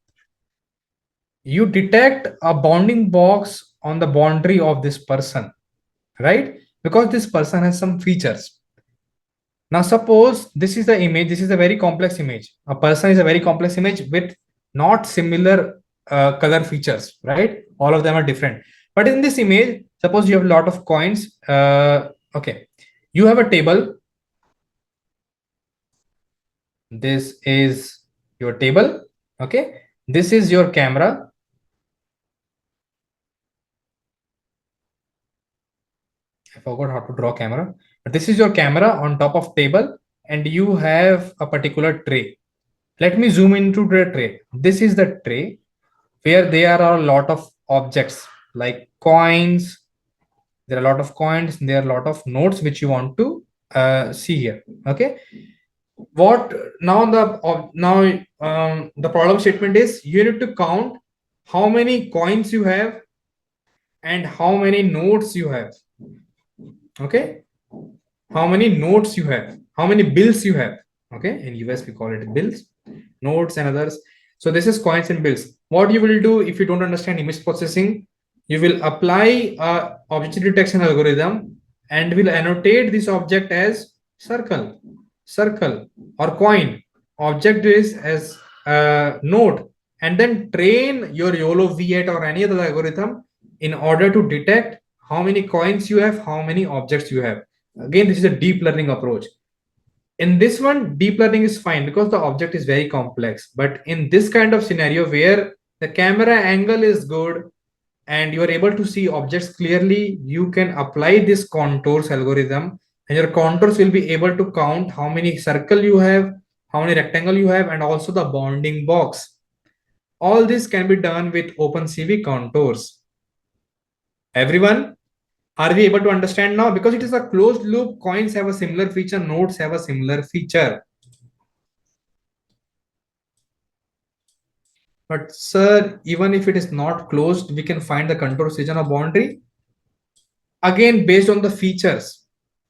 You detect a bounding box on the boundary of this person, right? Because this person has some features. Now suppose this is the image, this is a very complex image. A person is a very complex image with not similar color features, right? All of them are different. But in this image, suppose you have a lot of coins. Okay, you have a table. This is your table. Okay, this is your camera. I forgot how to draw camera. But this is your camera on top of table, and you have a particular tray. Let me zoom into the tray. This is the tray where there are a lot of objects like coins. There are a lot of coins. There are a lot of notes which you want to see here. Okay. What now the problem statement is you need to count how many coins you have and how many notes you have. Okay, how many notes you have, how many bills you have. Okay, in US we call it bills, notes and others. So this is coins and bills. What you will do if you don't understand image processing, you will apply a object detection algorithm and will annotate this object as circle, circle, or coin. Object is as a note, and then train your YOLO V8 or any other algorithm in order to detect how many coins you have, how many objects you have. Again, this is a deep learning approach. In this one, deep learning is fine because the object is very complex. But in this kind of scenario where the camera angle is good and you are able to see objects clearly, you can apply this contours algorithm, and your contours will be able to count how many circle you have, how many rectangle you have, and also the bounding box. All this can be done with OpenCV contours. Everyone, are we able to understand now? Because it is a closed loop, coins have a similar feature, nodes have a similar feature. But sir, even if it is not closed, we can find the contour region of boundary. Again, based on the features.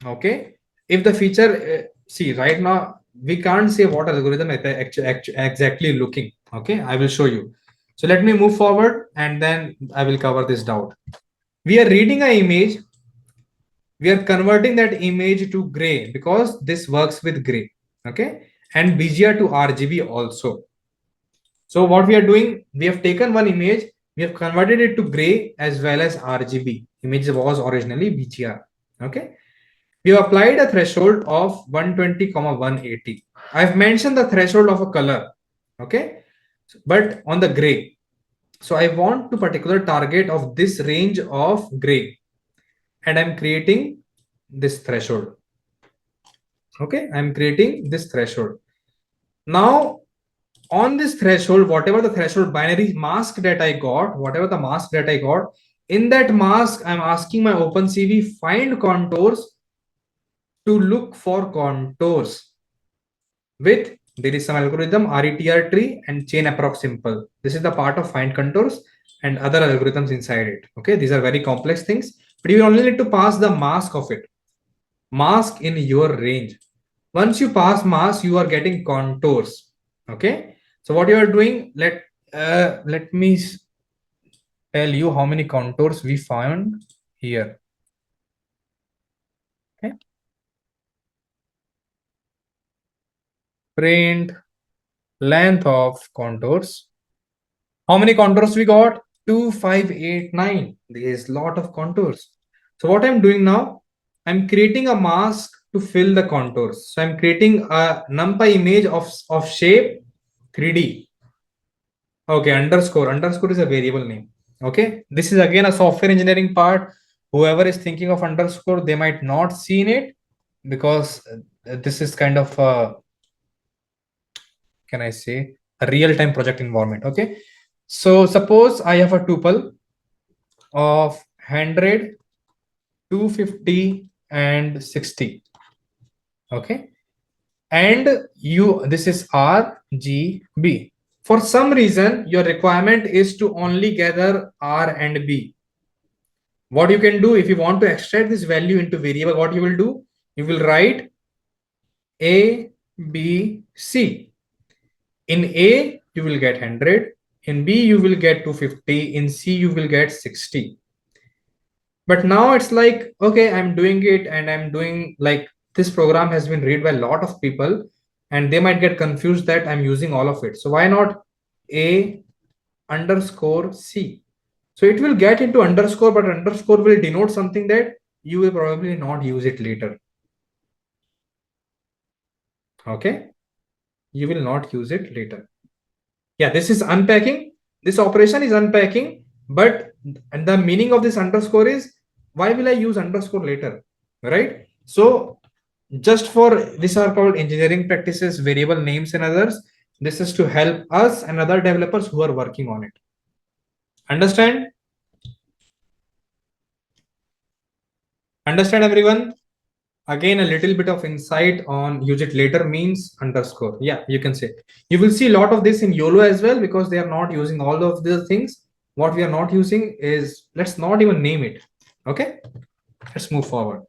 Okay. If the feature, see right now, we can't say what algorithm exactly looking. Okay. I will show you. So let me move forward and then I will cover this doubt. We are reading an image. We are converting that image to gray because this works with gray. Okay. And BGR to RGB also. So what we are doing, we have taken one image, we have converted it to gray as well as RGB. Image was originally BGR. Okay. We have applied a threshold of 120, 180. I've mentioned the threshold of a color. Okay. But on the gray. So I want to particular target of this range of gray. And I'm creating this threshold. Okay. I'm creating this threshold. Now on this threshold, whatever the threshold binary mask that I got, whatever the mask that I got, in that mask, I'm asking my OpenCV find contours to look for contours with there is some algorithm RETR tree and chain approx simple. This is the part of find contours and other algorithms inside it. Okay, these are very complex things, but you only need to pass the mask of it. Mask in your range. Once you pass mask, you are getting contours. Okay, so what you are doing, let me tell you how many contours we found here. Okay, print length of contours. How many contours we got? 2589. There is lot of contours. So what I'm doing now, I'm creating a mask to fill the contours. So I'm creating a numpy image of shape 3D. Okay, underscore. Underscore is a variable name. Okay, this is again a software engineering part. Whoever is thinking of underscore, they might not seen it because this is kind of can I say a real-time project environment. Okay, so suppose I have a tuple of 100, 250, and 60. Okay, and this is RGB. For some reason, your requirement is to only gather R and B. What you can do if you want to extract this value into variable, what you will do, you will write A, B, C. In A, you will get 100. In B, you will get 250. In C, you will get 60. But now it's like, okay, I'm doing it and I'm doing like this program has been read by a lot of people and they might get confused that I'm using all of it. So why not A underscore C? So it will get into underscore, but underscore will denote something that you will probably not use it later. Okay. You will not use it later. Yeah, this is unpacking. This operation is unpacking, but and the meaning of this underscore is why will I use underscore later? Right. So just for these are called engineering practices, variable names and others. This is to help us and other developers who are working on it. Understand? Understand everyone? Again, a little bit of insight on use it later means underscore. Yeah, you can say. You will see a lot of this in YOLO as well because they are not using all of these things. What we are not using is, let's not even name it. Okay, let's move forward.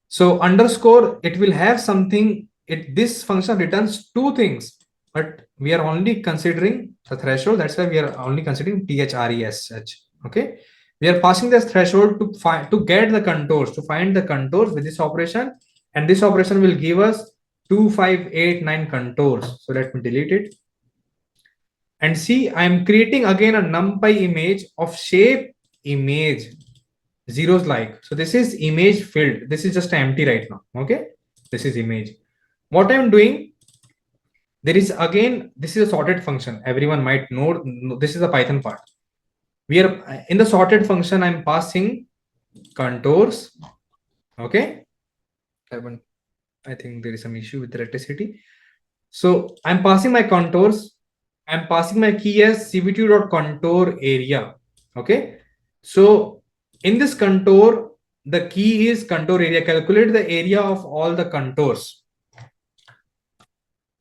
So underscore, it will have something, this function returns two things, but we are only considering the threshold. That's why we are only considering THRESH. Okay, we are passing this threshold to get the contours, to find the contours with this operation, and this operation will give us 2589 contours. So let me delete it and see, I'm creating again a numpy image of shape image zeros like. So this is image filled. This is just empty right now. Okay, this is image. What I'm doing, there is again, this is a sorted function. Everyone might know this is a Python part. We are in the sorted function. I'm passing contours. Okay. I think there is some issue with electricity. So I'm passing my contours. I'm passing my key as cv2.contour area. Okay. So in this contour, the key is contour area. Calculate the area of all the contours.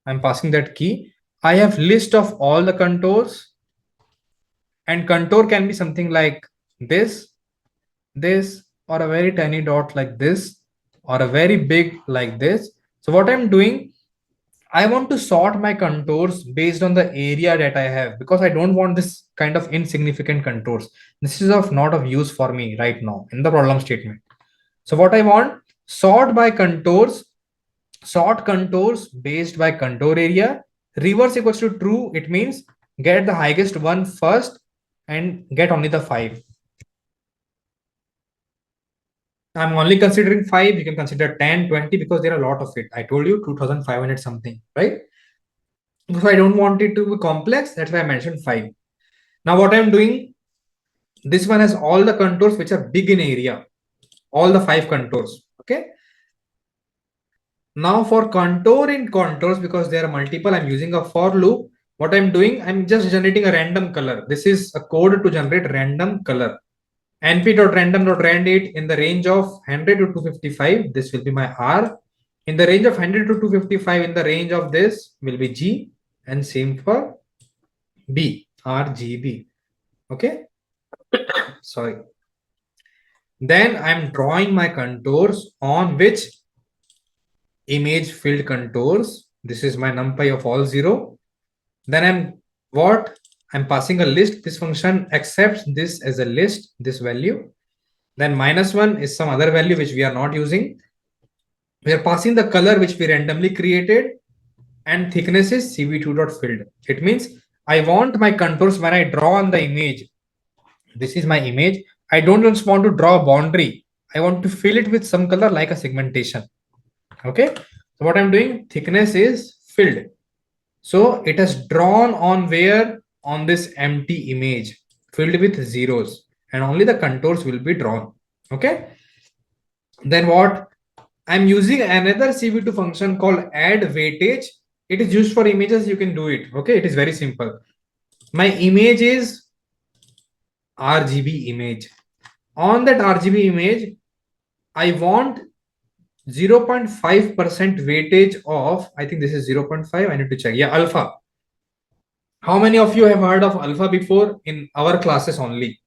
I'm passing that key. I have list of all the contours, and contour can be something like this, or a very tiny dot like this, or a very big like this. So what I'm doing, I want to sort my contours based on the area that I have, because I don't want this kind of insignificant contours. This is of not of use for me right now in the problem statement. So what I want, sort by contours, sort contours based by contour area. Reverse equals to true. It means get the highest one first and get only the 5. I'm only considering 5. You can consider 10, 20, because there are a lot of it. I told you 2500 something, right? So I don't want it to be complex. That's why I mentioned 5. Now what I'm doing, this one has all the contours which are big in area, all the 5 contours. Okay. Now for contour in contours, because there are multiple, I'm using a for loop. What I'm doing, I'm just generating a random color. This is a code to generate random color. np.random.randit in the range of 100 to 255. This will be my R. In the range of 100 to 255, in the range of this will be G, and same for B, RGB. Okay. Sorry. Then I'm drawing my contours on which image filled contours. This is my numpy of all 0. Then I'm passing a list. This function accepts this as a list, this value. Then -1 is some other value which we are not using. We are passing the color which we randomly created, and thickness is cv2.filled. It means I want my contours when I draw on the image. This is my image. I don't just want to draw a boundary. I want to fill it with some color like a segmentation. Okay. So what I'm doing, thickness is filled. So it has drawn on where? On this empty image filled with zeros, and only the contours will be drawn. Okay. Then what? I'm using another cv2 function called add weightage. It is used for images. You can do it. Okay. It is very simple. My image is RGB image. On that RGB image, I want 0.5% weightage of, I think this is 0.5. I need to check. Yeah, alpha. How many of you have heard of alpha before in our classes only?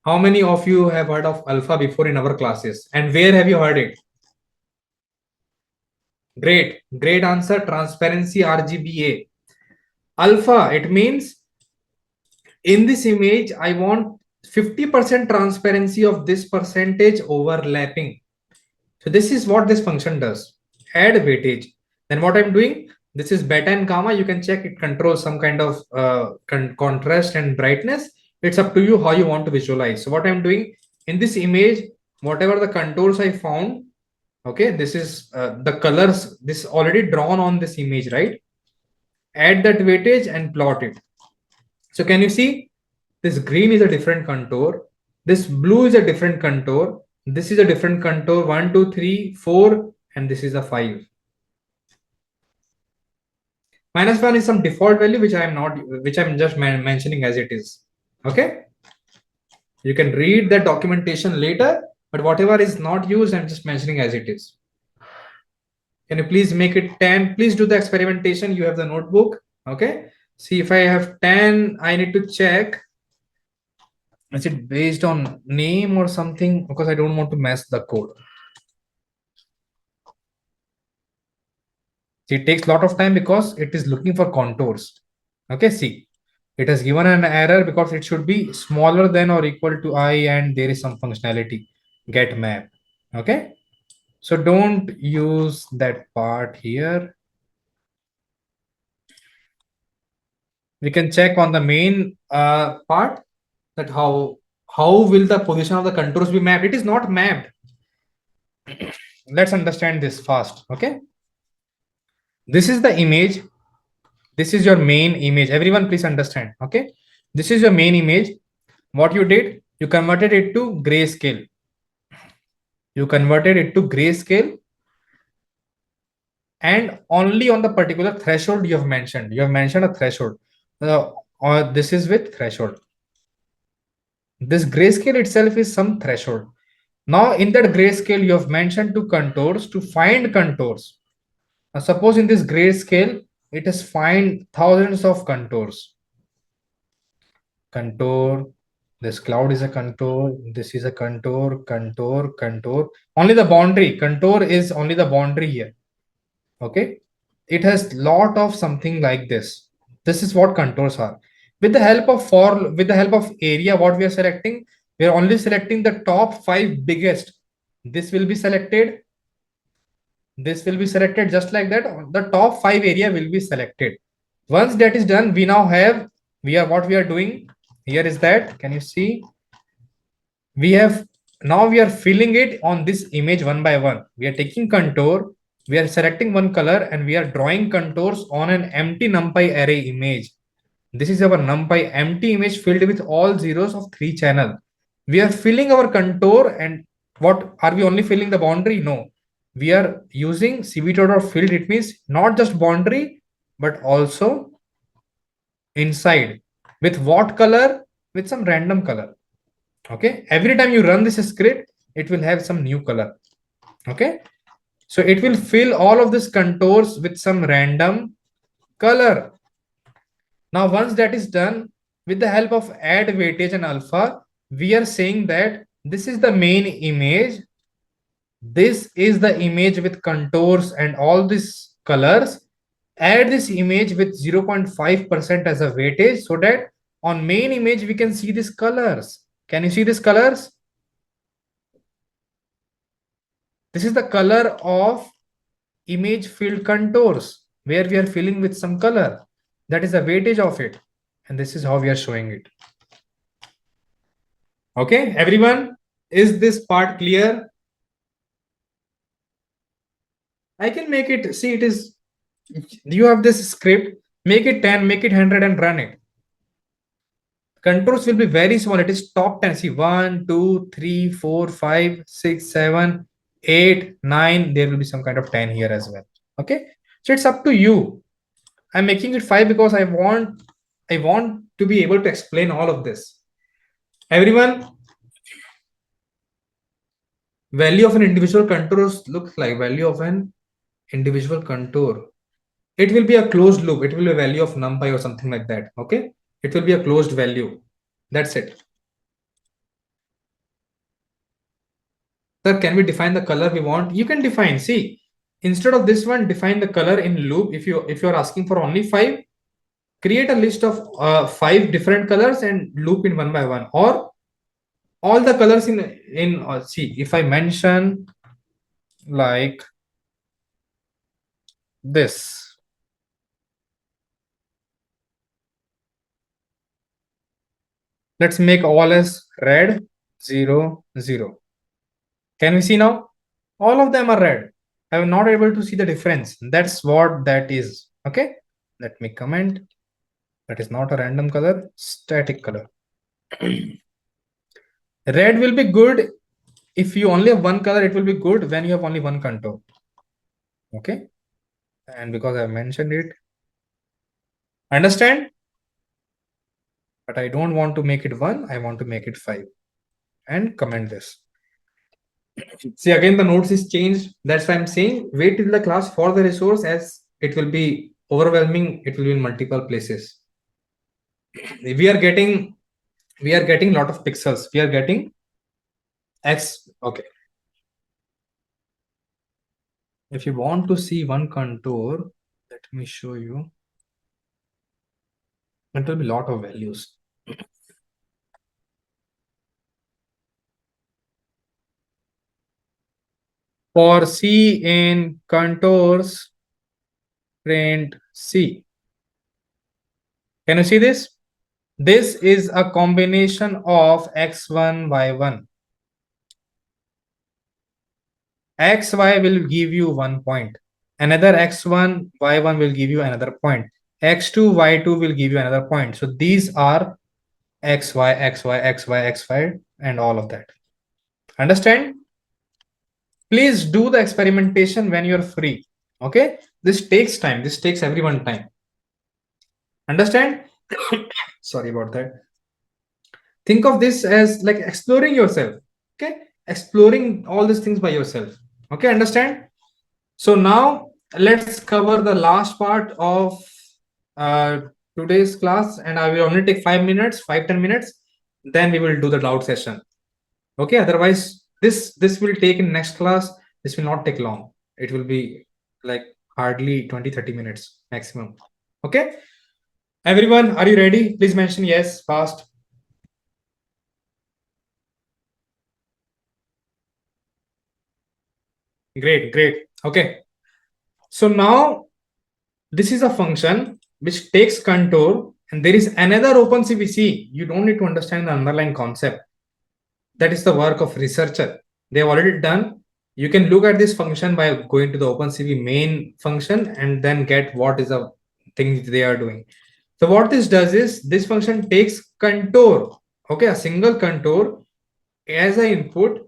How many of you have heard of alpha before in our classes? And where have you heard it? Great. Great answer. Transparency RGBA. Alpha, it means in this image, I want 50% transparency of this percentage overlapping. So this is what this function does. Add weightage. Then what I'm doing, this is beta and gamma. You can check it controls some kind of contrast and brightness. It's up to you how you want to visualize. So what I'm doing in this image, whatever the contours I found, okay, this is the colors, this already drawn on this image, right? Add that weightage and plot it. So can you see this green is a different contour, this blue is a different contour, this is a different contour, 1 2 3 4, and this is a 5. -1 is some default value which I am not, which I'm just mentioning as it is. Okay, you can read the documentation later, but whatever is not used, I'm just mentioning as it is. Can you please make it 10? Please do the experimentation. You have the notebook. Okay, see if I have 10, I need to check, is it based on name or something, because I don't want to mess the code. See, it takes a lot of time because it is looking for contours. Okay, see, it has given an error because it should be smaller than or equal to I, and there is some functionality, get map. Okay, so don't use that part here. We can check on the main part that how will the position of the contours be mapped. It is not mapped. Let's understand this fast. Okay, This is the image. This is your main image. Everyone, please understand. Okay. This is your main image. What you did, you converted it to grayscale. You converted it to grayscale, and only on the particular threshold you have mentioned. You have mentioned a threshold. Or this is with threshold. This grayscale itself is some threshold. Now, in that grayscale, you have mentioned two contours to find contours. Now, suppose in this grayscale, it is find thousands of contours. Contour, this cloud is a contour, this is a contour, contour, contour. Only the boundary, contour is only the boundary here. Okay. It has lot of something like this. This is what contours are. With the help of with the help of area, what we are selecting, we are only selecting the top 5 biggest. This will be selected. This will be selected just like that. The top 5 area will be selected. Once that is done, we now have, what we are doing here is that, can you see? We have, now we are filling it on this image one by one. We are taking contour, we are selecting one color, and we are drawing contours on an empty numpy array image. This is our numpy empty image filled with all zeros of 3 channel. We are filling our contour, and what are we only filling the boundary? No, we are using cv2.filled. It means not just boundary but also inside. With what color? With some random color. Okay, every time you run this script, it will have some new color. Okay, so it will fill all of these contours with some random color. Now, once that is done, with the help of add weightage and alpha, we are saying that this is the main image. This is the image with contours and all these colors. Add this image with 0.5% as a weightage, so that on main image we can see these colors. Can you see these colors? This is the color of image filled contours, where we are filling with some color. That is the weightage of it. And this is how we are showing it. Okay, everyone, is this part clear? I can make it, see, it is, you have this script, make it 10, make it 100 and run it. Contours will be very small. It is top 10. See, 1, 2, 3, 4, 5, 6, 7, 8, 9. There will be some kind of 10 here as well. Okay, so it's up to you. I'm making it 5 because I want to be able to explain all of this. Everyone, value of an individual contour looks like value of an individual contour. It will be a closed loop. It will be a value of numpy or something like that. Okay, it will be a closed value. That's it. Sir, can we define the color we want? You can define. See, instead of this one, define the color in loop. If you're asking for only 5, create a list of 5 different colors and loop in one by one, or all the colors in see, if I mention like this, let's make all as red, 0, 0. Can we see now? All of them are red. I'm not able to see the difference. That's what that is. Okay, let me comment. That is not a random color, static color. Red will be good if you only have one color. It will be good when you have only one contour. Okay, and because I mentioned it, understand? But I don't want to make it 1. I want to make it 5 and comment this. See, again, the notes is changed. That's why I'm saying wait till the class for the resource, as it will be overwhelming. It will be in multiple places. We are getting a lot of pixels. We are getting X. Okay. If you want to see one contour, let me show you. It will be a lot of values. For C in contours, print C. Can you see this? This is a combination of x1, y1. xy will give you 1 point. Another x1, y1 will give you another point. X2, y2 will give you another point. So these are x, y, x, y, x, y, x, y, and all of that. Understand? Please do the experimentation when you're free. Okay? This takes time. This takes everyone time. Understand? Sorry about that. Think of this as like exploring yourself. Okay? Exploring all these things by yourself. Okay? Understand? So now let's cover the last part of uh, today's class, and I will only take 5 minutes, 5-10 minutes. Then we will do the doubt session. Okay, otherwise this will take in next class. This will not take long. It will be like hardly 20-30 minutes maximum. Okay, everyone, are you ready? Please mention yes fast. Great. Okay, so now this is a function which takes contour, and there is another OpenCV. You don't need to understand the underlying concept. That is the work of researcher. They have already done. You can look at this function by going to the OpenCV main function and then get what is the thing they are doing. So what this does is this function takes contour, okay, a single contour as an input,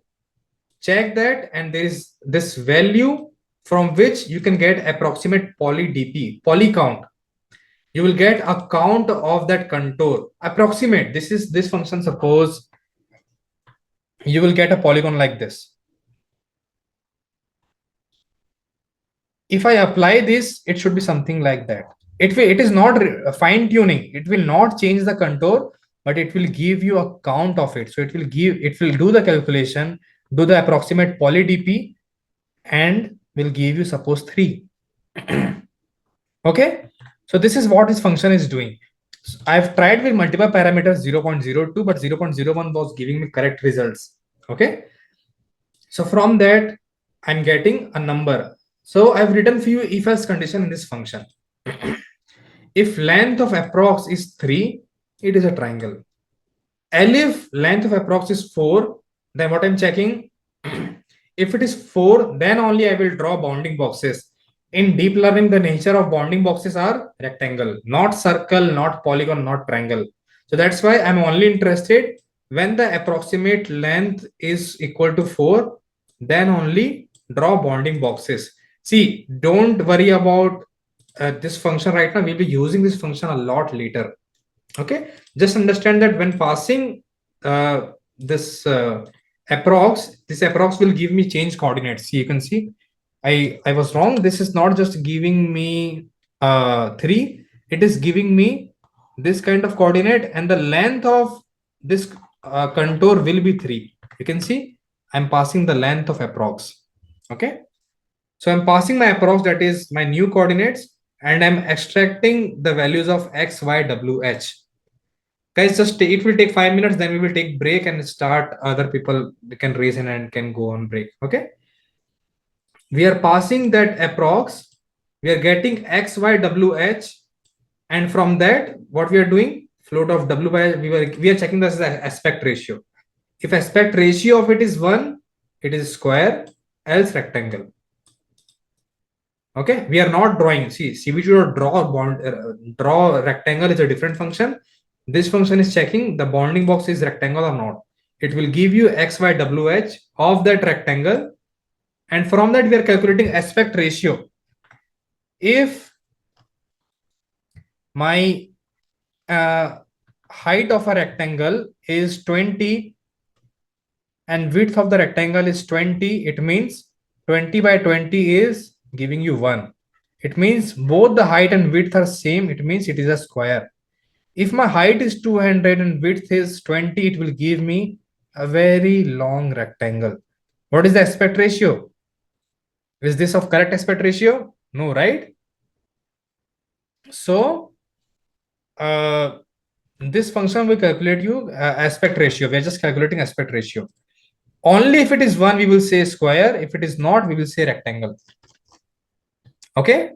check that, and there is this value from which you can get approximate poly dp, poly count. You will get a count of that contour, approximate. This is this function. Suppose you will get a polygon like this. If I apply this, it should be something like that. It is not fine tuning. It will not change the contour, but it will give you a count of it. So it will do the calculation, do the approximate poly dp, and will give you suppose 3. Okay. So this is what this function is doing. So I've tried with multiple parameters 0.02, but 0.01 was giving me correct results. Okay. So from that, I'm getting a number. So I've written few if else condition in this function. If length of approx is 3, it is a triangle. And if length of approx is 4, then what I'm checking, if it is 4, then only I will draw bounding boxes. In deep learning, the nature of bounding boxes are rectangle, not circle, not polygon, not triangle. So that's why I'm only interested when the approximate length is equal to 4, then only draw bounding boxes. See, don't worry about this function right now. We'll be using this function a lot later. Okay, just understand that when passing this this approx will give me change coordinates. See, you can see I was wrong. This is not just giving me 3, it is giving me this kind of coordinate, and the length of this contour will be 3. You can see I'm passing the length of approx. Okay, so I'm passing my approx, that is my new coordinates, and I'm extracting the values of x, y, w, h. Guys, just it will take 5 minutes, then we will take break and start. Other people can raise in and can go on break. Okay, we are passing that approx, we are getting x, y, w, h, and from that what we are doing, float of w by we are checking this as aspect ratio. If aspect ratio of it is 1, it is square, else rectangle. Okay, we are not drawing. See, we should draw bond, draw rectangle is a different function. This function is checking the bounding box is rectangle or not. It will give you x, y, w, h of that rectangle, and from that we are calculating aspect ratio. If my height of a rectangle is 20 and width of the rectangle is 20, it means 20 by 20 is giving you 1. It means both the height and width are same. It means it is a square. If my height is 200 and width is 20, it will give me a very long rectangle. What is the aspect ratio? Is this of correct aspect ratio? No, right? So this function will calculate you aspect ratio. We are just calculating aspect ratio. Only if it is 1, we will say square. If it is not, we will say rectangle. Okay,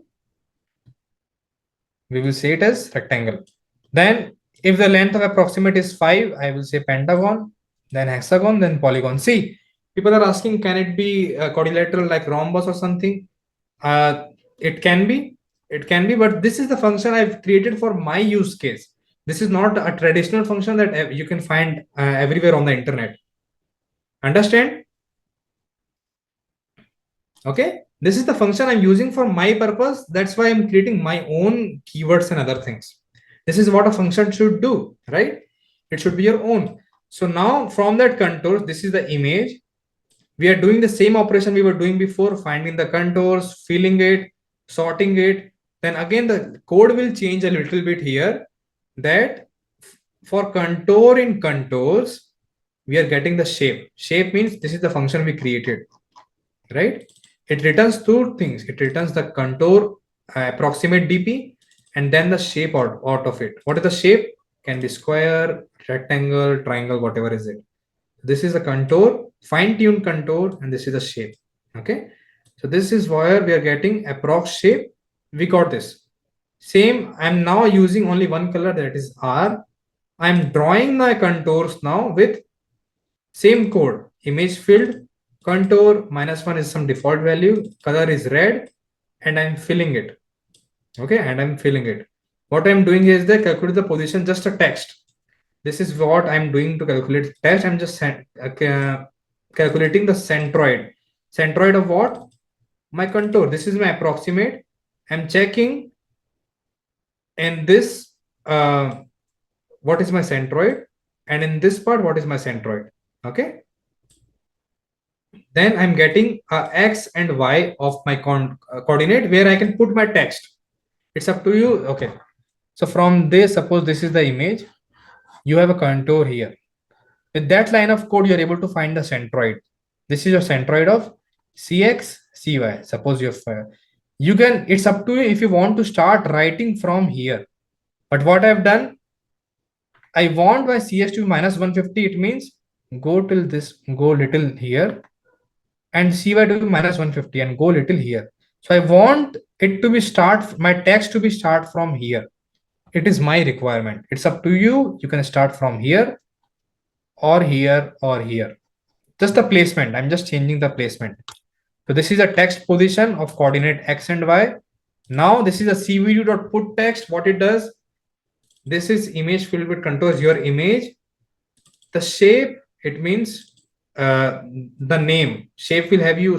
we will say it as rectangle. Then if the length of approximate is 5, I will say pentagon, then hexagon, then polygon. See, people are asking, can it be quadrilateral like rhombus or something? It can be, but this is the function I've created for my use case. This is not a traditional function that you can find everywhere on the internet. Understand? Okay. This is the function I'm using for my purpose. That's why I'm creating my own keywords and other things. This is what a function should do, right? It should be your own. So now from that contours, this is the image. We are doing the same operation we were doing before, finding the contours, filling it, sorting it. Then again, the code will change a little bit here, that for contour in contours, we are getting the shape. Shape means this is the function we created, right? It returns two things. It returns the contour approximate dp, and then the shape out of it. What is the shape? Can be square, rectangle, triangle, whatever is it. This is a contour, fine-tuned contour, and this is a shape. Okay, so this is where we are getting approx shape. We got this. Same, I'm now using only one color, that is R. I'm drawing my contours now with same code. Image filled, contour -1 is some default value, color is red, and I'm filling it. Okay, and I'm filling it. What I'm doing is the calculate the position, just a text. This is what I'm doing to calculate text. I'm just calculating the centroid. Centroid of what? My contour. This is my approximate. I'm checking in this what is my centroid, and in this part what is my centroid. Okay, then I'm getting x and y of my coordinate where I can put my text. It's up to you. Okay, so from this, suppose this is the image, you have a contour here. With that line of code, you're able to find the centroid. This is your centroid of cx, cy. Suppose you can, it's up to you if you want to start writing from here. But what I've done, I want my cs to be -150. It means go till this, go little here, and cy to be -150 and go little here. So I want it to be start, my text to be start from here. It is my requirement. It's up to you. You can start from here or here or here. Just the placement. I'm just changing the placement. So this is a text position of coordinate x and y. Now this is a cvd.put text. What it does, this is image filled with contours, your image. The shape, it means the name. Shape will have you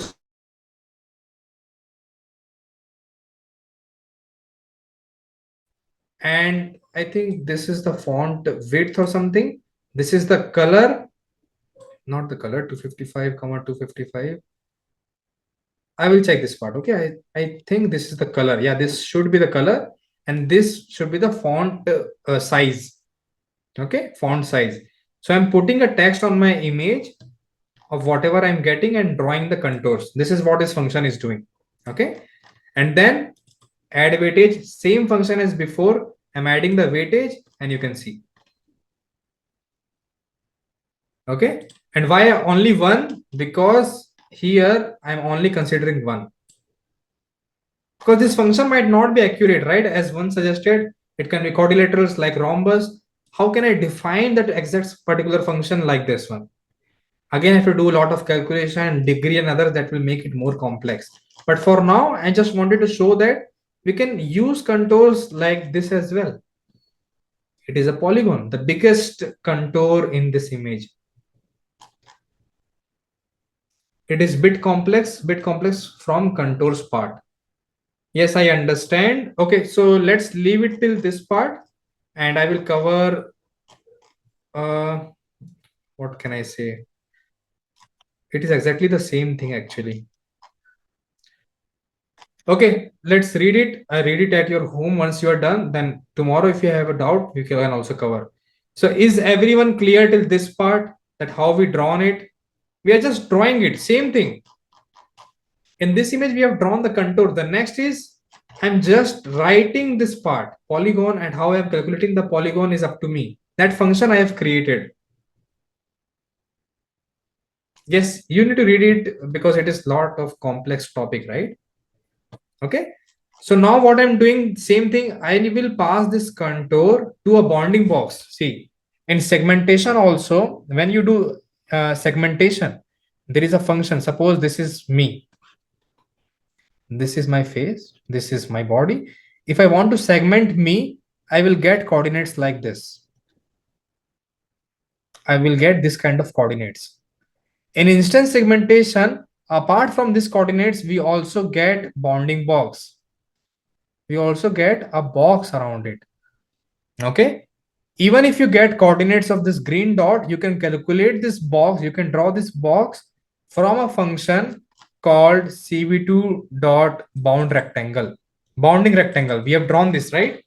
and I think this is the font width or something. This is the color, not the color, 255, 255. I will check this part. Okay, I think this is the color. Yeah, this should be the color, and this should be the font size. Okay, font size. So I'm putting a text on my image of whatever I'm getting and drawing the contours. This is what this function is doing. Okay, and then add weightage, same function as before. I'm adding the weightage, and you can see. Okay, and why only one? Because here I'm only considering one. Because this function might not be accurate, right? As one suggested, it can be quadrilaterals like rhombus. How can I define that exact particular function like this one? Again, I have to do a lot of calculation, degree and others that will make it more complex. But for now, I just wanted to show that we can use contours like this as well. It is a polygon, the biggest contour in this image. It is bit complex from contours part. Yes, I understand. Okay, so let's leave it till this part, and I will cover what can I say? It is exactly the same thing actually. Okay, let's read it. I read it at your home once you are done. Then tomorrow, if you have a doubt, you can also cover. So is everyone clear till this part, that how we drawn it? We are just drawing it, same thing. In this image, we have drawn the contour. The next is I'm just writing this part, polygon, and how I'm calculating the polygon is up to me. That function I have created. Yes, you need to read it because it is lot of complex topic, right? Okay. So now what I'm doing, same thing, I will pass this contour to a bounding box. See, in segmentation also, when you do segmentation, there is a function. Suppose this is me. This is my face, this is my body. If I want to segment me, I will get coordinates like this. I will get this kind of coordinates. In instance segmentation, apart from these coordinates, we also get bounding box. We also get a box around it. Okay. Even if you get coordinates of this green dot, you can calculate this box. You can draw this box from a function called cv2 dot bound rectangle. Bounding rectangle. We have drawn this, right?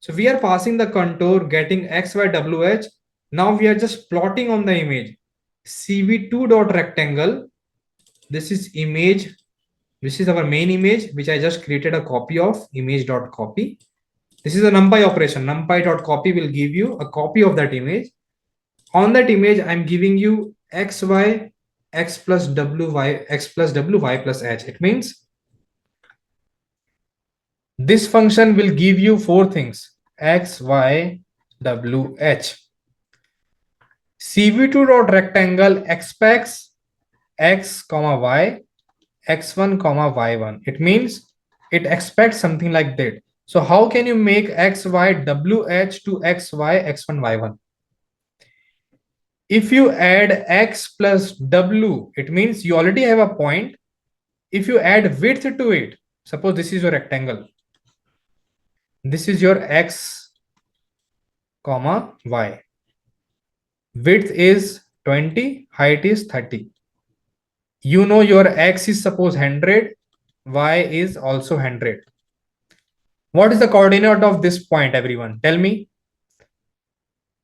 So we are passing the contour, getting x, y, w, h. Now we are just plotting on the image. cv2 dot rectangle. This is image. This is our main image, which I just created a copy of, image dot copy. This is a numpy operation. Numpy dot copy will give you a copy of that image. On that image, I'm giving you x, y, x plus w, y, x plus w, y plus h. It means this function will give you four things: x, y, w, h. cv2 dot rectangle expects x comma y, x1 comma y1. It means it expects something like that. So how can you make x, y, w, h to x, y, x1, y1? If you add x plus w, it means you already have a point. If you add width to it, suppose this is your rectangle. This is your x comma y. Width is 20, height is 30. You know your x is suppose 100, y is also 100. What is the coordinate of this point, everyone? Tell me.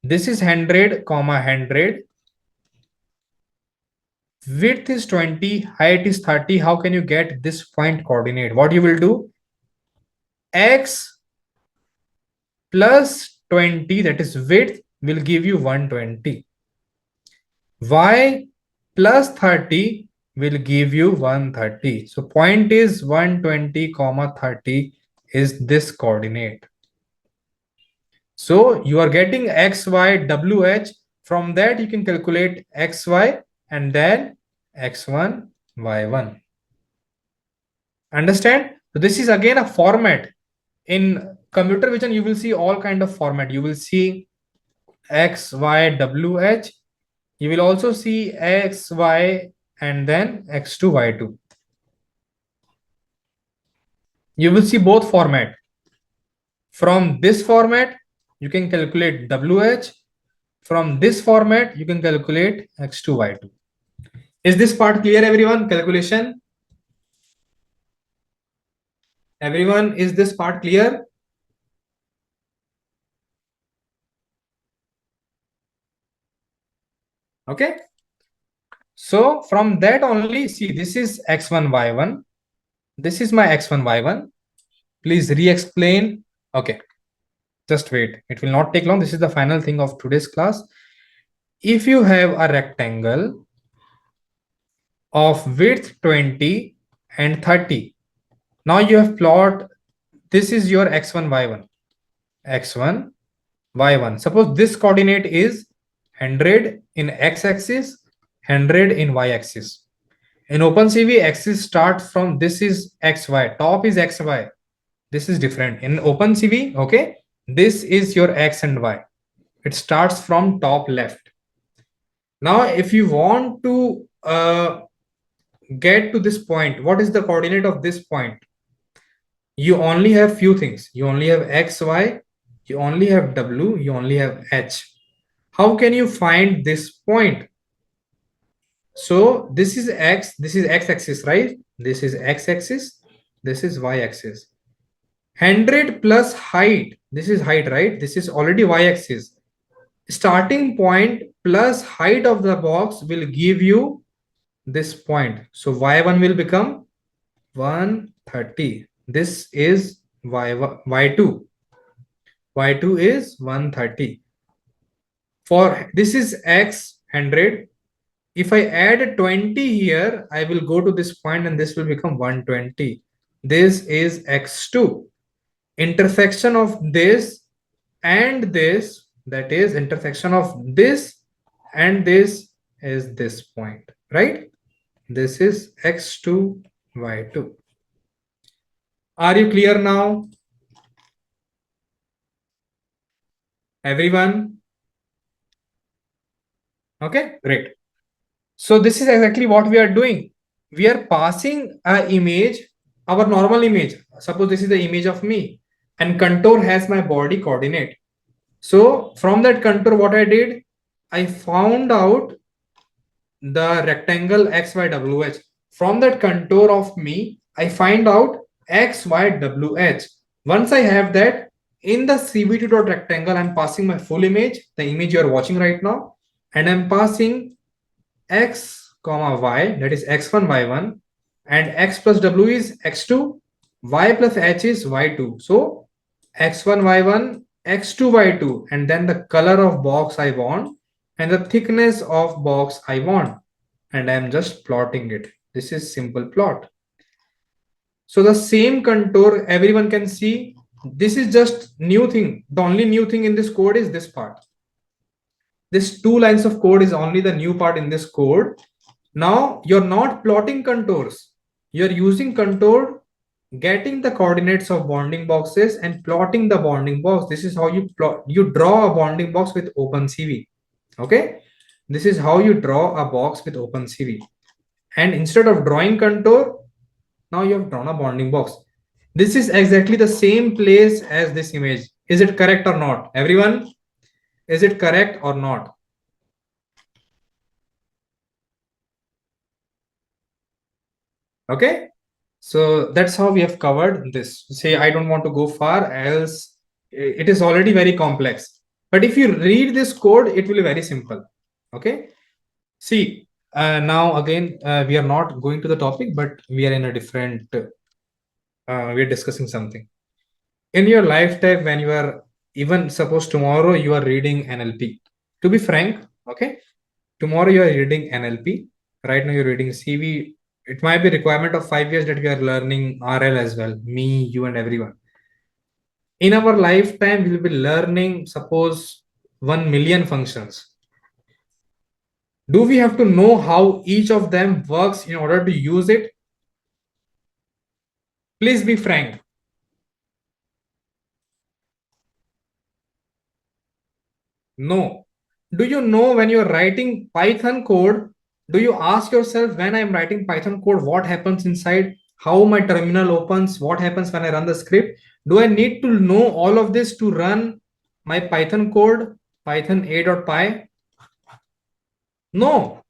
This is 100 comma 100. Width is 20, height is 30. How can you get this point coordinate? What you will do? X plus 20, that is width, will give you 120. Y plus 30 will give you 130. So point is 120 comma 30 is this coordinate. So you are getting x, y, w, h. From that you can calculate x, y, and then x1, y1. Understand? So this is again a format. In computer vision, you will see all kind of format. You will see x, y, w, h. You will also see x, y, and then x2, y2. You will see both format. From this format, you can calculate wh. From this format, you can calculate x2, y2. Is this part clear, everyone? Calculation? Everyone, is this part clear? Okay. So from that only, see, this is x1, y1. This is my x1, y1. Please re-explain. Okay. Just wait. It will not take long. This is the final thing of today's class. If you have a rectangle of width 20 and 30, now you have plot, this is your x1, y1. x1, y1. Suppose this coordinate is 100 in x-axis, 100 in y-axis. In OpenCV, axis starts from, this is xy, top is xy. This is different. In OpenCV, okay, this is your x and y. It starts from top left. Now, if you want to get to this point, what is the coordinate of this point? You only have few things. You only have x, y, you only have w, you only have h. How can you find this point? So this is x-axis, right? This is x-axis, this is y-axis. 100 plus height, this is height, right? This is already y-axis. Starting point plus height of the box will give you this point. So y1 will become 130. This is y2. Y2 is 130. For this is x 100. If I add 20 here, I will go to this point and this will become 120. This is x2. Intersection of this and this, that is intersection of this and this, is this point, right? This is x2, y2. Are you clear now, everyone? Okay, great. So this is exactly what we are doing. We are passing a image, our normal image. Suppose this is the image of me, and contour has my body coordinate. So from that contour, what I did, I found out the rectangle XYWH. From that contour of me, I find out XYWH. Once I have that, in the CVT.rectangle, I'm passing my full image, the image you are watching right now, and I'm passing x comma y, that is x1 y1, and x plus w is x2, y plus h is y2. So x1 y1, x2 y2, and then the color of box I want and the thickness of box I want, and I'm just plotting it. This is simple plot. So the same contour everyone can see. This is just new thing. The only new thing in this code is this part. This two lines of code is only the new part in this code. Now you're not plotting contours. You're using contour, getting the coordinates of bounding boxes and plotting the bounding box. This is how you plot. You draw a bounding box with OpenCV. Okay. This is how you draw a box with OpenCV. And instead of drawing contour, now you have drawn a bounding box. This is exactly the same place as this image. Is it correct or not? Everyone, is it correct or not? Okay. So that's how we have covered this. Say, I don't want to go far, else it is already very complex. But if you read this code, it will be very simple. Okay. See, now again, we are not going to the topic, but we are in a different, we are discussing something. In your lifetime, when you are, even suppose tomorrow you are reading NLP. To be frank, okay, tomorrow you are reading NLP. Right now you're reading CV. It might be requirement of 5 years that we are learning RL as well. Me, you, and everyone. In our lifetime, we'll be learning, suppose, 1 million functions. Do we have to know how each of them works in order to use it? Please be frank. No. Do you know when you're writing Python code, do you ask yourself, when I'm writing Python code, what happens inside? How my terminal opens? What happens when I run the script? Do I need to know all of this to run my Python code, Python a.py? No.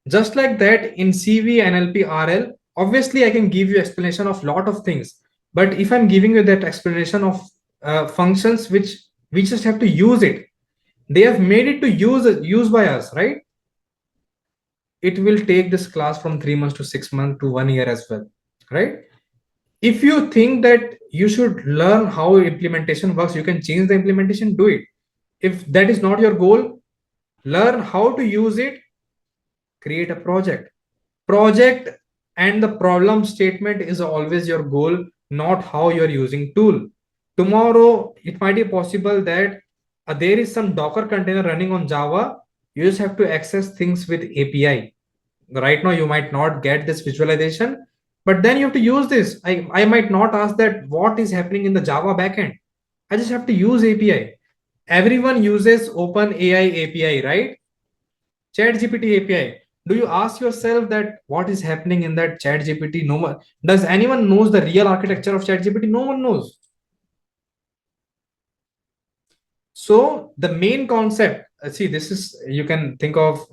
Just like that in CV, NLP, RL, obviously I can give you explanation of lot of things. But if I'm giving you that explanation of functions which we just have to use it, they have made it to use by us, right? It will take this class from 3 months to 6 months to 1 year as well, right? If you think that you should learn how implementation works, you can change the implementation, do it. If that is not your goal, learn how to use it, create a project, and the problem statement is always your goal, not how you're using tool. Tomorrow it might be possible that there is some Docker container running on Java. You just have to access things with API. Right now you might not get this visualization, but then you have to use this. I might not ask that what is happening in the Java backend. I just have to use API. Everyone uses OpenAI API, right? ChatGPT API. Do you ask yourself that what is happening in that ChatGPT? No one does. Anyone knows the real architecture of ChatGPT? No one knows. So the main concept, see, this is, you can think of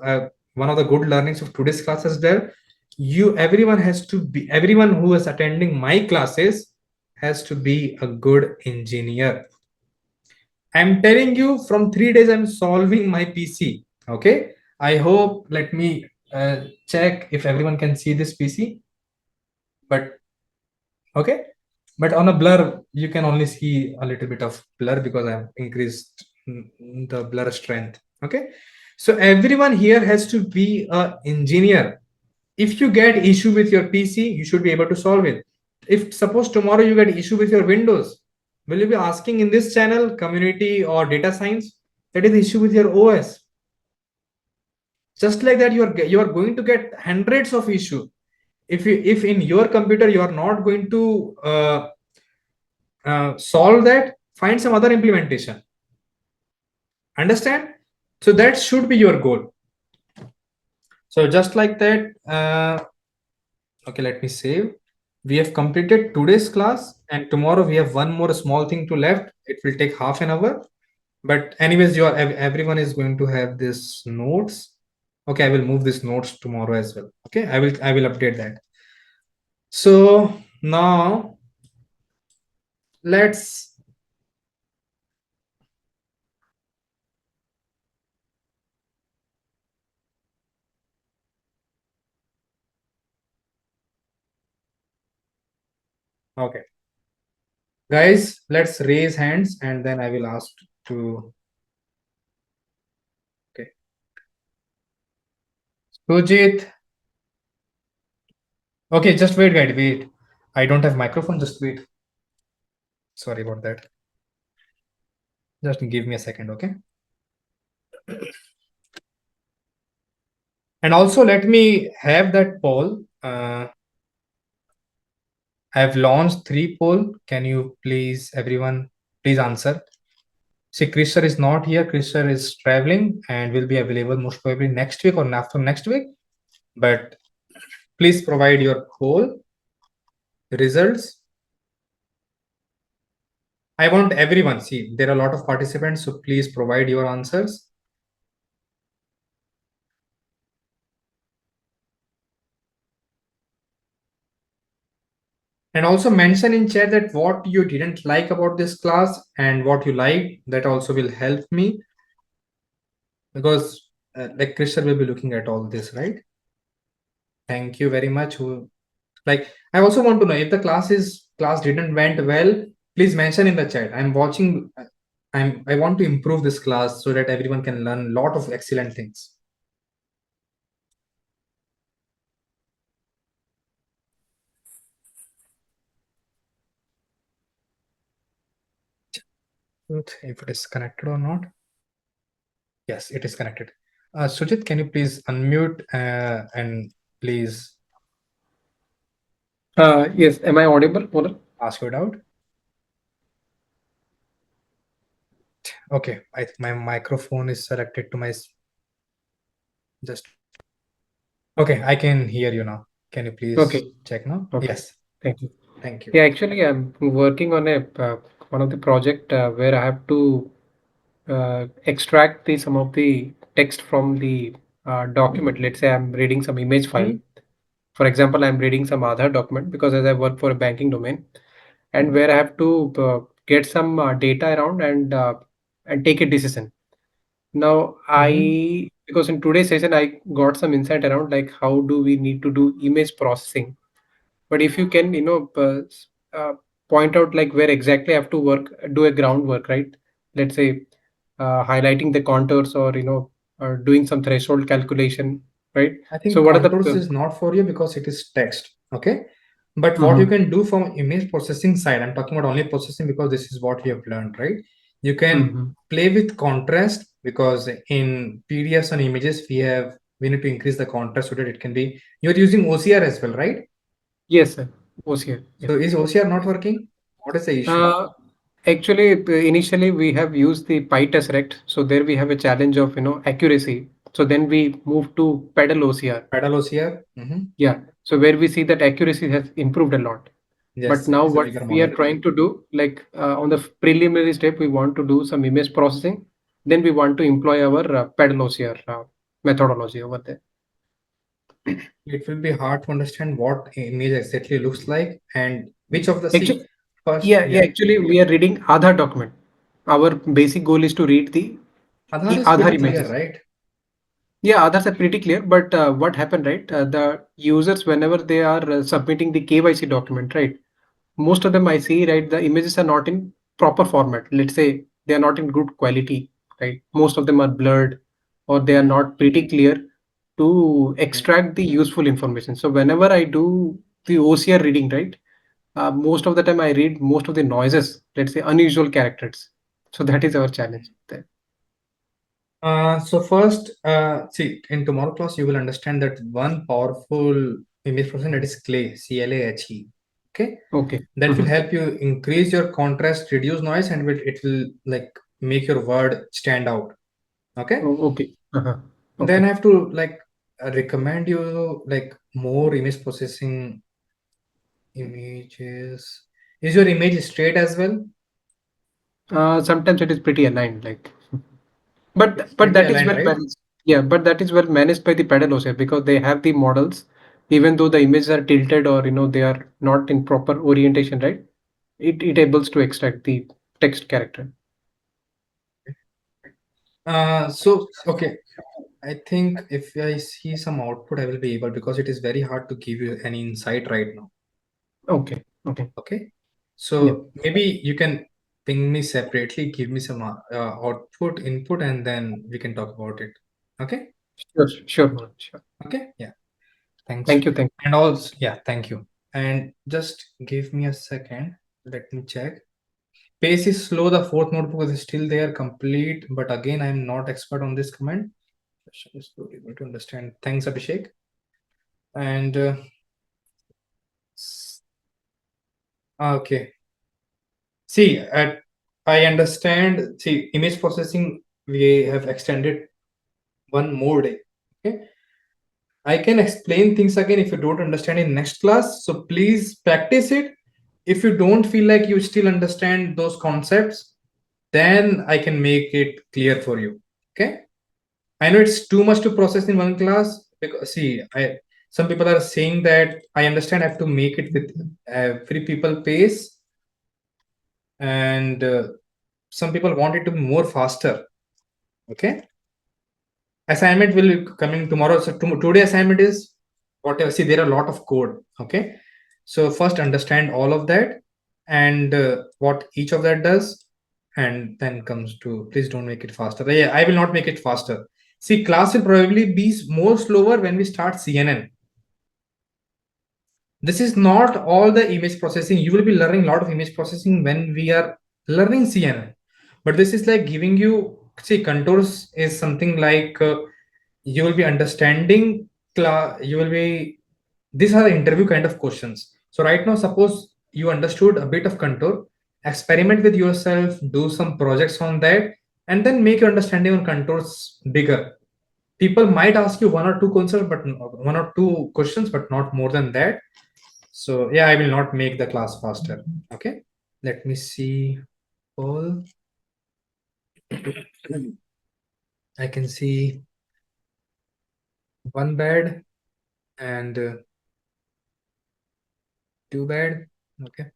one of the good learnings of today's class as well. Everyone has to be, everyone who is attending my classes has to be a good engineer. I'm telling you, from 3 days, I'm solving my PC. Okay. I hope, let me check if everyone can see this PC. But okay. But on a blur, you can only see a little bit of blur because I've increased the blur strength. Okay. So everyone here has to be an engineer. If you get issue with your PC, you should be able to solve it. If suppose tomorrow you get issue with your Windows, will you be asking in this channel, community or data science? That is the issue with your OS. Just like that, you are going to get hundreds of issue. If in your computer you are not going to solve that, find some other implementation. Understand? So that should be your goal. So just like that, okay, let me save. We have completed today's class, and tomorrow we have one more small thing to left. It will take half an hour. But anyways, everyone is going to have this notes. Okay, I will move this notes tomorrow as well. Okay, I will update that. So now let's, okay, guys, let's raise hands and then I will ask to, okay, Sujit. Okay, just wait, guys, wait. I don't have microphone. Just wait. Sorry about that. Just give me a second, okay? And also let me have that poll. I have launched 3 poll. Can you please, everyone, please answer? See, Chris sir is not here. Chris sir is traveling and will be available most probably next week or after next week. But please provide your poll results. I want everyone. See, there are a lot of participants, so please provide your answers. And also mention in chat that what you didn't like about this class and what you liked. That also will help me because like Krishna will be looking at all this, right? Thank you very much. Like, I also want to know if the class didn't went well, please mention in the chat. I'm watching. I want to improve this class so that everyone can learn a lot of excellent things. If it is connected or not. Yes, it is connected. Sujit, can you please unmute and please Yes, am I audible, Moran? ask it out? Okay, I think my microphone is selected to my just. Okay, I can hear you now. Can you please Okay, check now? okay. Yes, Thank you. thank you. Yeah, actually, I'm working on a one of the project where I have to extract the some of the text from the document. Let's say I'm reading some image file. For example, I'm reading some Aadhaar document because as I work for a banking domain, and where I have to get some data around and take a decision. Now, because in today's session, I got some insight around like how do we need to do image processing. But if you can, point out like where exactly I have to work, do a groundwork, right? Let's say highlighting the contours or, doing some threshold calculation, right? I So think what are the, contours is not for you because it is text. Okay. But what you Mhm. can do from image processing side, I'm talking about only processing because this is what we have learned, right? You can Mhm. play with contrast because in PDFs and images, we need to increase the contrast so that it can be, you're using OCR as well, right? Yes, sir. Was here. Yes. So is OCR not working? What is the issue? Uh, Actually, initially we have used the PyTest Rect. So there we have a challenge of, accuracy. So then we move to pedal OCR. Pedal OCR? Yeah. So where we see that accuracy has improved a lot. But Yes, it now is a what bigger we are model. trying to do, like on the preliminary step, we want to do some image processing. Then we want to employ our pedal OCR methodology over there. It will be hard to understand what image exactly looks like and which of the, see, Actually, first, yeah. yeah. Actually, we are reading Aadhaar document. Our basic goal is to read the Aadhaar is Aadhaar pretty clear, images. right? Yeah, others are pretty clear. But what happened, right? The users, whenever they are submitting the KYC document, right? Most of them I see, right? The images are not in proper format. Let's say they are not in good quality, right? Most of them are blurred or they are Mhm. not pretty clear to Mhm. extract the useful information. So whenever I do the OCR reading, right? Most of the time I read most of the noises, let's say unusual characters. So that is our challenge there. So first, see, in tomorrow class, you will understand that one powerful image processing that is CLAHE. Okay, Okay. that will help you increase your contrast, reduce noise, and it will like make your word stand out. Okay, Oh, okay. then Okay. I have to like recommend you like more image processing. Images, is your image straight as well? Sometimes it is pretty aligned, like, It's but pretty that is aligned, well right? managed. Yeah, but that is well managed by the pedal also because they have the models, even though the images are tilted or they are not in proper orientation, right? It able to extract the text character. So okay, I think if I see some output, I will be able, because it is very hard to give you any insight right now. Okay. Okay. Okay, Yeah. so maybe you can ping me separately, give me some output, input, and then we can talk about it. Okay, Sure. Sure. Manoj, sure. okay, yeah, thanks. Thank you. Thank And also, yeah, thank you. And just give me a second. Let me check. Pace is slow. The fourth notebook is still there, complete. But again, I'm not expert on this command. Question is not able to understand. Thanks, Abhishek. And okay. See, I understand. See, image processing, we have extended one more day. Okay. I can explain things again if you don't understand in next class. So please practice it. If you don't feel like you still understand those concepts, then I can make it clear for you. Okay. I know it's too much to process in one class because see, I some people are saying that I understand I have to make it with every people pace, and some people want it to be more faster. Okay, assignment will be coming tomorrow. So today assignment is whatever. See, there are a lot of code. Okay, so first understand all of that and what each of that does, and then comes to please don't make it faster. Yeah, I will not make it faster. See, class will probably be more slower when we start CNN. This is not all the image processing. You will be learning a lot of image processing when we are learning CNN. But this is like giving you, see, contours is something like you will be understanding, you will be, these are the interview kind of questions. So right now, suppose you understood a bit of contour, experiment with yourself, do some projects on that, and then make your understanding on contours bigger. People might ask you one or two concepts, but one or two questions, but not more than that. So yeah, I will not make the class faster. Okay, let me see all. I can see one bad and two bad. Okay,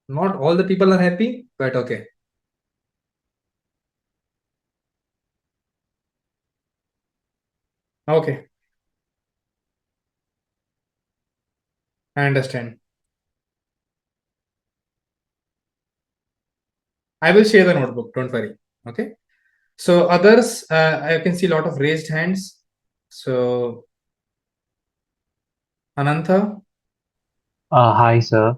not all the people are happy, but okay. Okay, I understand. I will share the notebook. Don't worry. Okay. So others, I can see a lot of raised hands. So Anantha, Hi, sir.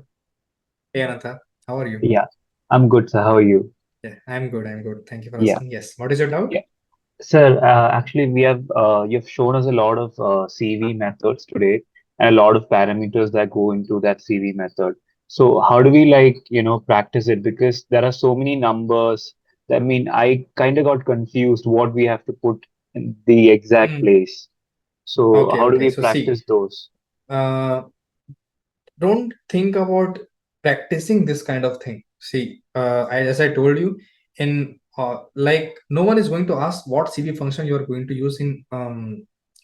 hey Anantha, how are you? Yeah, I'm good, sir. How are you? Yeah, I'm good. I'm good. Thank you for Yeah, asking. Yes. What is your doubt? yeah. Sir, actually, you've shown us a lot of CV methods today and a lot of parameters that go into that CV method. So how do we practice it? Because there are so many numbers. I mean, I kind of got confused what we have to put in the exact Hmm. place. So Okay. how do Okay. we So see, practice those? uh, don't think about practicing this kind of thing. See, as I told you, in like no one is going to ask what CV function you are going to use in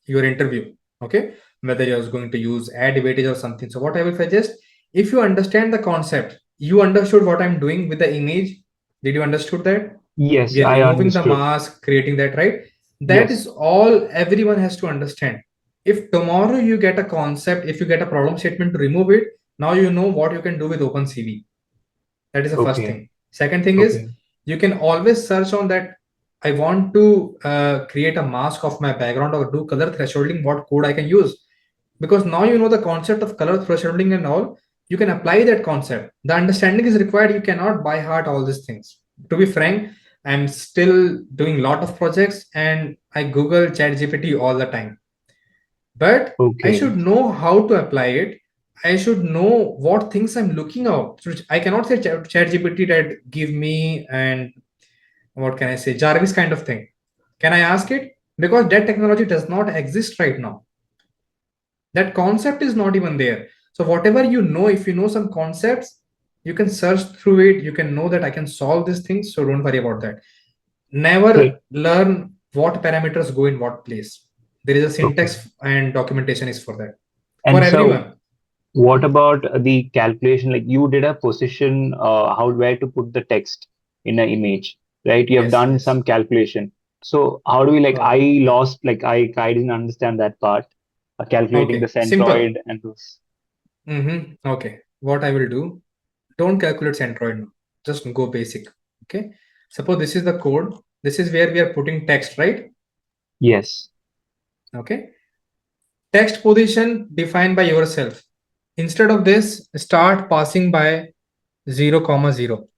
your interview. Okay, whether you're going to use add weightage or something. So what I will suggest, if you understand the concept, you understood what I'm doing with the image. Did you understood that? Yes, We are I removing the understood. mask, creating that, right? That Yes. is all everyone has to understand. If tomorrow you get a concept, if you get a problem statement to remove it, now you know what you can do with OpenCV. That is the first Okay. thing. Second thing is Okay. you can always search on that. I want to create a mask of my background or do color thresholding. What code I can use? Because now you know the concept of color thresholding and all. You can apply that concept. The understanding is required. You cannot by heart all these things. To be frank, I'm still doing a lot of projects and I Google ChatGPT all the time. but I Okay. should know how to apply it. I should know what things I'm looking out. So I cannot say ChatGPT that give me, and what can I say, Jarvis kind of thing. Can I ask it? Because that technology does not exist right now. That concept is not even there. So whatever you know, if you know some concepts, you can search through it. You can know that I can solve these things. So don't worry about that. So, Never learn what parameters go in what place. There is a okay. syntax and documentation is for that, for And so, everyone. what about the calculation? Like you did a position, how where to put the text in an image, right? You have Yes, done yes. some calculation. So how do we like? I Okay. lost, like I didn't understand that part, calculating the Okay. Simple. centroid and those. Okay. What I will do, don't calculate centroid now. Just go basic. Okay. Suppose this is the code. This is where we are putting text, right? Yes. Okay. Text position defined by yourself. Instead of this, start passing by 0 comma 0.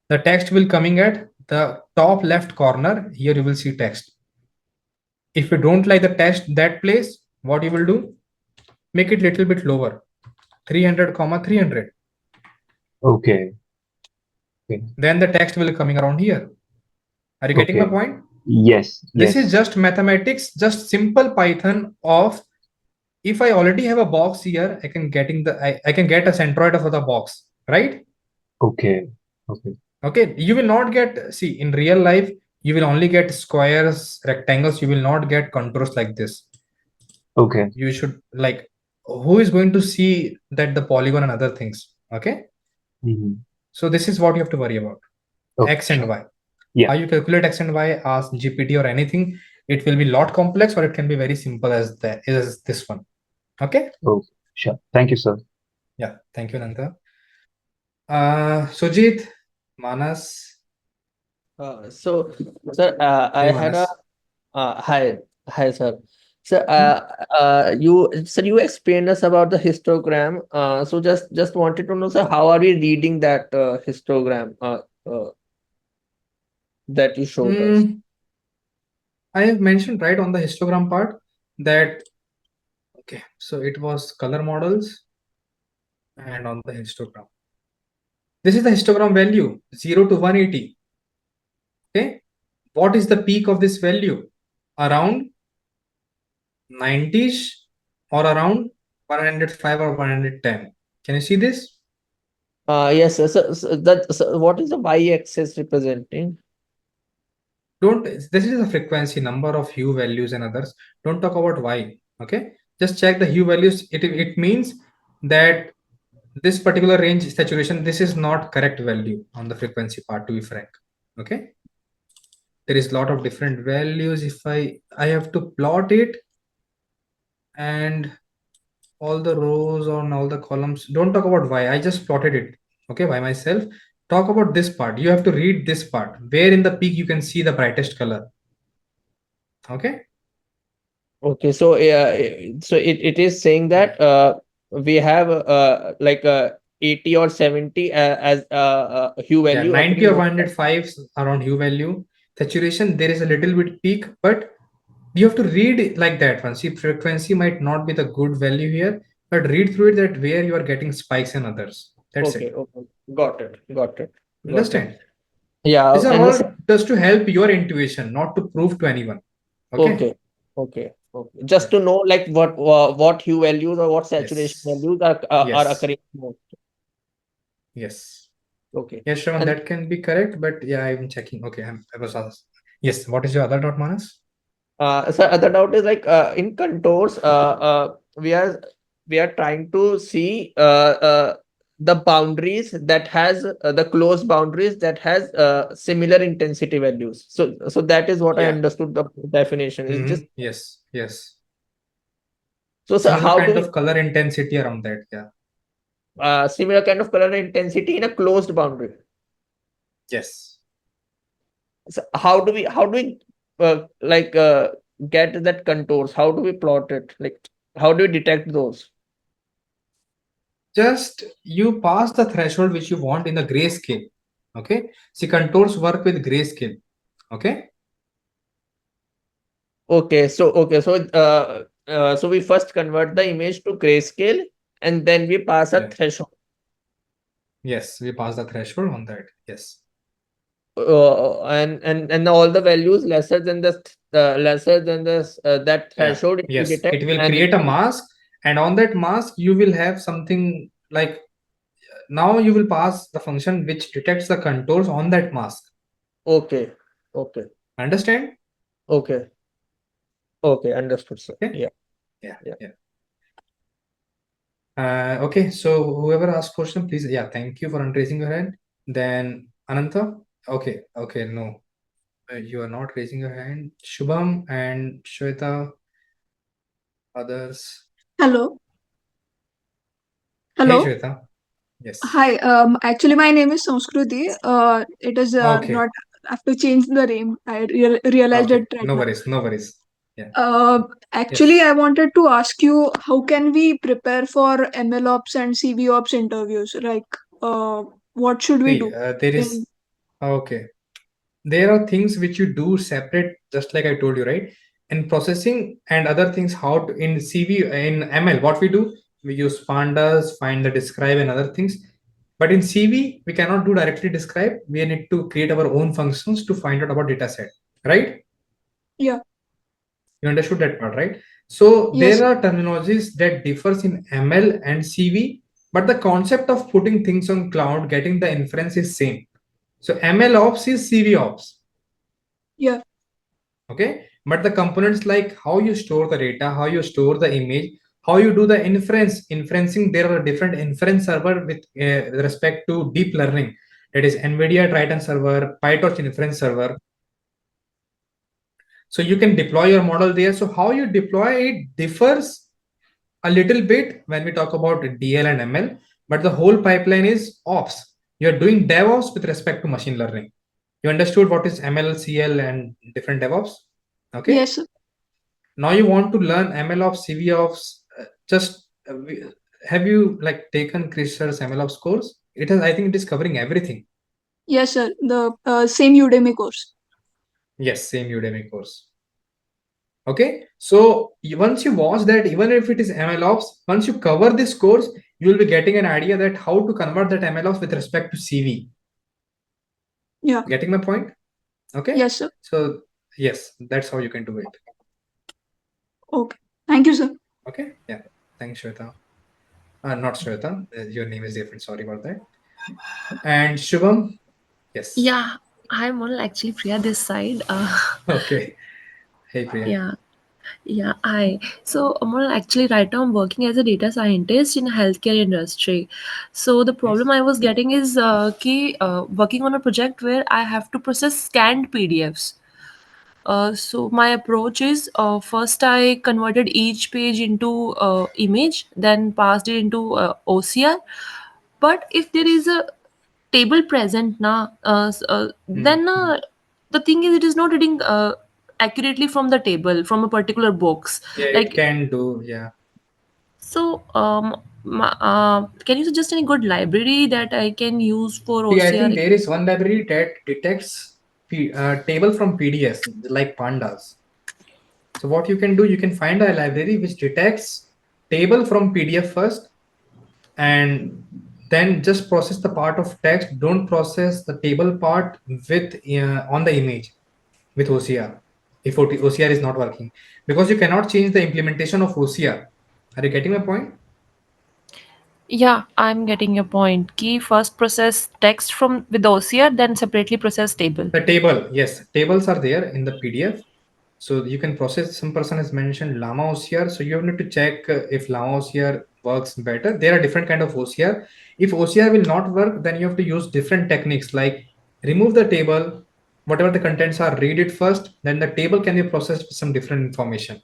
The text will coming at the top left corner. Here you will see text. If you don't like the text that place, what you will do, make it little bit lower, 300 comma 300. Okay. Okay. Then the text will coming around here. Are you getting my Okay. point? Yes. This is Yes. just mathematics, just simple Python of, if I already have a box here, I can get a centroid of the box, right? Okay. Okay. Okay, you will not get, see, in real life, you will only get squares, rectangles, you will not get contours like this. Okay. You should like, who is going to see that the polygon and other things? Okay, Hmm. so this is what you have to worry about, Okay. x and Sure. y. Yeah. How you calculate x and y, ask GPT or anything. It will be lot complex or it can be very simple as that, as this one. Okay. Okay. Sure. Thank you, sir. Yeah, thank you, Nanda. Sujit, Manas. So, sir, I Hey, had a Manas. hi, hi, sir. So, Hmm? you explained us about the histogram. So just wanted to know, sir, how are we reading that histogram that you showed us? Mm, I have mentioned right on the histogram part that, okay, so it was color models and on the histogram. This is the histogram value 0 to 180. Okay, what is the peak of this value? Around 90ish or around 105 or 110. Can you see this? Yes, sir. So what is the y-axis representing? Don't, this is a frequency, number of hue values and others. Don't talk about y. Okay, just check the hue values. It means that this particular range saturation, this is not correct value on the frequency part, to be frank. Okay, there is a lot of different values. If I have to plot it, and all the rows on all the columns, don't talk about y, I just plotted it, okay, by myself. Talk about this part, you have to read this part where in the peak you can see the brightest color. Okay. Okay, so so it is saying that we have like 80 or 70 as hue Yeah, value 90 occurring or over there. 105 around hue value. Saturation, there is a little bit peak, but you have to read it like that one. See, frequency might not be the good value here, but read through it that where you are getting spikes and others. That's it. Okay, okay, got it, got it, got it. Understand? Yeah, These are and all just to help your intuition, not to prove to anyone. Okay. okay, okay. Just Yeah. to know like what hue values or what saturation Yes. values are Yes. occurring more. Yes. Okay, Yes, Shravan, and that can be correct, but yeah, I'm checking. Okay, I was asked. Yes, what is your other dot, Manas? so other doubt is like in contours, we are trying to see the boundaries that has the closed boundaries that has similar intensity values. So that is what I Yeah. understood the definition is just. Yes, yes. So Similar how do kind we of color intensity around that. Yeah. similar kind of color intensity in a closed boundary? Yes. So how do we like get that contours? How do we plot it? Like how do we detect those? Just you pass the threshold which you want in the grayscale. Okay. See, contours work with grayscale. Okay. Okay, so So we first convert the image to grayscale, and then we pass a Yeah. threshold. Yes, we pass the threshold on that. Yes. And all the values lesser than that Yeah. threshold, it will Yes. detect, It will and it create a will. mask, and on that mask, you will have something like now you will pass the function which detects the contours on that mask. Okay, okay, Understand? okay, okay, understood, sir. Okay. Yeah, Yeah. yeah. Yeah. Okay. So whoever asked question, please. Yeah. Thank you for raising your hand. Then Ananta. Okay. Okay. No, you are not raising your hand. Shubham and Shweta. Others. Hello. Hey, Hello. Shweta. Yes. Hi. Actually, my name is Sanskruti. It is Okay. not. I have to change the name. I realized Okay. it right No now. worries. No worries. Yeah. Actually, Yes. I wanted to ask you, how can we prepare for ML ops and CV ops interviews? Like, what should we See, do? there is In okay. There are things which you do separate, just like I told you, right? In processing and other things, how to, in CV, in ML, what we do, we use pandas, find the describe and other things. But in CV, we cannot do directly describe. We need to create our own functions to find out about data set, right? Yeah. You understood that part, right? So Yes. there are terminologies that differs in ML and CV, but the concept of putting things on cloud, getting the inference is same. So ML ops is CV ops. Yeah. Okay, but the components like how you store the data, how you store the image, how you do the inferencing, there are different inference server with respect to deep learning. That is NVIDIA Triton server, PyTorch inference server. So you can deploy your model there. So how you deploy it differs a little bit when we talk about DL and ML, but the whole pipeline is ops. You're doing DevOps with respect to machine learning. You understood what is ML, CL, and different DevOps? Okay. Yes. Now you want to learn ML ops, CV ops. Just have you like taken Krisher's ML ops course? It has, I think, it is covering everything. Yes, sir. The same Udemy course. Yes, same Udemy course. Okay, so once you watch that, even if it is ML ops, once you cover this course, you will be getting an idea that how to convert that ML ops with respect to CV. Yeah. Getting my point? Okay, Yes, sir. so yes, that's how you can do it. Okay. Thank you, sir. Okay, yeah, thanks, Shweta. Not Shweta, your name is different. Sorry about that. And Shubham, yes. Yeah, I'm all actually Priya this side. Okay. Hey, Priya. Yeah, yeah, hi. So, Amol, actually, right now I'm working as a data scientist in healthcare industry. So the Nice. problem I was getting is working on a project where I have to process scanned PDFs. So my approach is first I converted each page into image, then passed it into OCR. But if there is a table present now, Hmm. then the thing is it is not reading accurately from the table from a particular box. Yeah, it Like can do. Yeah. so, can you suggest any good library that I can use for See, I OCR? think there is one library that detects table from PDFs like pandas. So what you can do, you can find a library which detects table from PDF first, and then just process the part of text. Don't process the table part with on the image with OCR. If OCR is not working, because you cannot change the implementation of OCR. Are you getting my point? Yeah, I'm getting your point. Key first process text from with OCR, then separately process table. The table, yes, tables are there in the PDF. So you can process, some person has mentioned Llama OCR. So you need to check if Llama OCR works better. There are different kind of OCR. If OCR will not work, then you have to use different techniques like remove the table, whatever the contents are, read it first, then the table can be processed with some different information.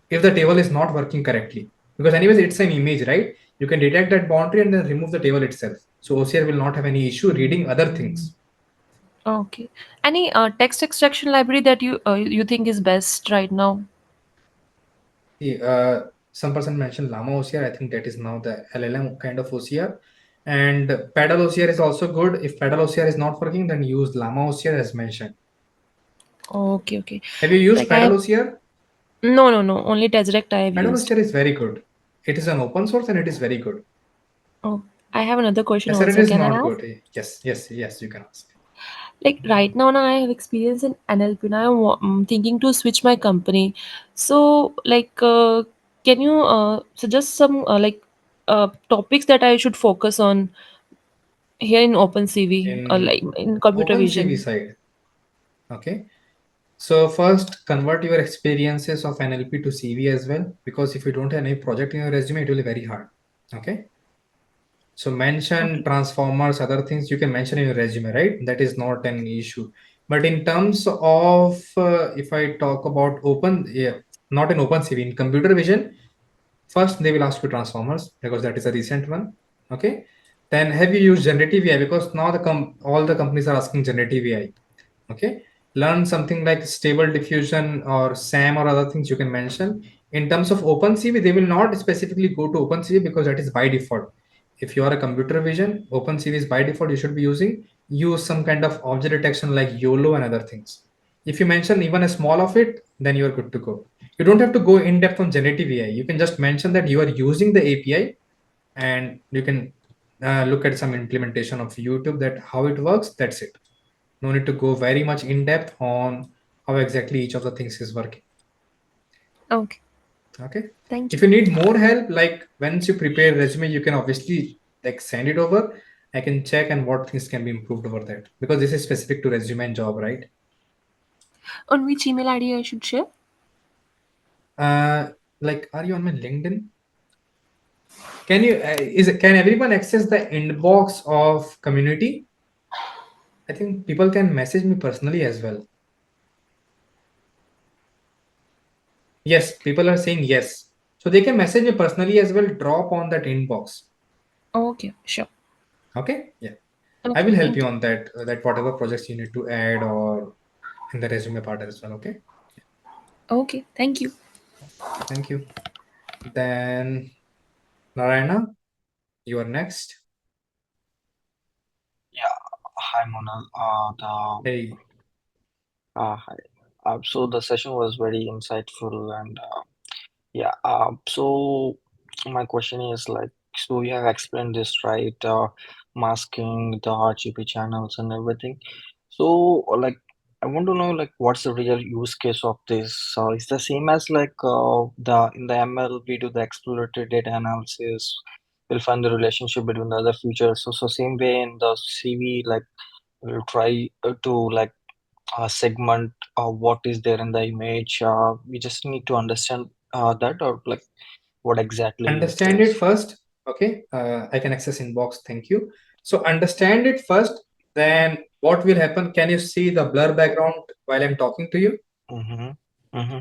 If the table is not working correctly, because anyways, it's an image, right? You can detect that boundary and then remove the table itself. So OCR will not have any issue reading other things. Okay. Any text extraction library that you think is best right now? See, some person mentioned Llama OCR. I think that is now the LLM kind of OCR. And Paddle OCR is also good. If Paddle OCR is not working, then use Llama OCR as mentioned. Okay, okay. Have you used Like I Paddle have, OCR? No. Only TestDirect I have Adobe used. Share is very good. It is an open source and it is very good. Oh, I have another question SRT also. is Can I not ask? good. Yes, you can ask. Like right now, I have experience in NLP. Now I'm thinking to switch my company. So, can you suggest some topics that I should focus on here in OpenCV, In like in computer OpenCV vision? side, okay. So first, convert your experiences of NLP to CV as well, because if you don't have any project in your resume, it will be very hard. Okay. So mention Okay. transformers, other things you can mention in your resume, right? That is not an issue. But in terms of if I talk about not in OpenCV, in computer vision, first they will ask you transformers because that is a recent one. Okay. Then have you used generative AI? Because now all the companies are asking generative AI. Okay. Learn something like stable diffusion or SAM or other things you can mention. In terms of OpenCV, they will not specifically go to OpenCV because that is by default. If you are a computer vision, OpenCV is by default. You should be use some kind of object detection like YOLO and other things. If you mention even a small of it, then you are good to go. You don't have to go in depth on generative AI. You can just mention that you are using the API, and you can look at some implementation of YouTube that how it works. That's it. No need to go very much in depth on how exactly each of the things is working. Okay. Okay. Thank If you. you need more help, like once you prepare resume, you can obviously like send it over. I can check and what things can be improved over that, because this is specific to resume and job, right? On which email ID I should share? uh like, are you on my LinkedIn? Can everyone access the inbox of community? I think people can message me personally as well. Yes, people are saying yes, so they can message me personally as well. Drop on that inbox. Okay, sure. Okay. Yeah, I Okay, will help thank you you. on that. That whatever projects you need to add or in the resume part as well. Okay. Okay, thank you. Thank you. Then Narayana, you are next. Yeah, hi Monal. Hey. Hi. So the session was very insightful, and yeah. So my question is like, so you have explained this right, masking the RGB channels and everything. So like, I want to know like, what's the real use case of this? It's the same as like the in the ML we do the exploratory data analysis. We'll find the relationship between the other features. So same way in the CV, like we'll try to like segment what is there in the image. We just need to understand that, or like what exactly is Understand it this? first. Okay. I can access inbox. Thank you. So understand it first. Then what will happen? Can you see the blur background while I'm talking to you? Mm-hmm. Mm-hmm.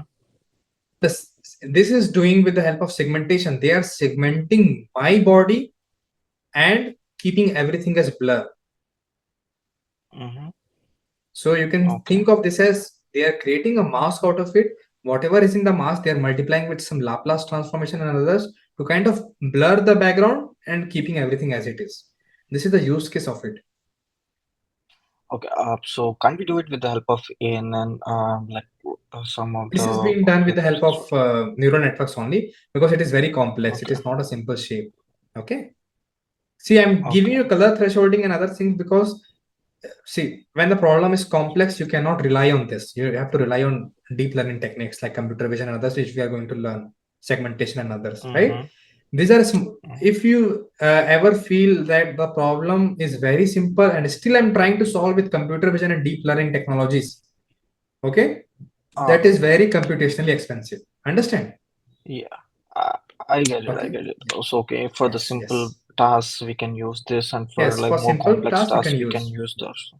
This is doing with the help of segmentation. They are segmenting my body and keeping everything as blur. Mm-hmm. So you can Okay. think of this as they are creating a mask out of it. Whatever is in the mask, they are multiplying with some Laplace transformation and others to kind of blur the background and keeping everything as it is. This is the use case of it. Okay. So can we do it with the help of AN and like some of This is the being done with the help approaches? of neural networks only, because it is very complex. It Okay. is not a simple shape. Okay. See, I'm giving Okay. you color thresholding and other things because see, when the problem is complex, you cannot rely on this. You have to rely on deep learning techniques like computer vision and others, which we are going to learn, segmentation and others, right? Mm-hmm. These are Mm-hmm. if you ever feel that the problem is very simple and still I'm trying to solve with computer vision and deep learning technologies, okay, that is very computationally expensive. Understand? Yeah. Uh, I get it. I Okay. get it. So okay, for the Yes. simple Yes. tasks we can use this, and for Yes. like For more simple complex tasks, you can tasks we can use. use those.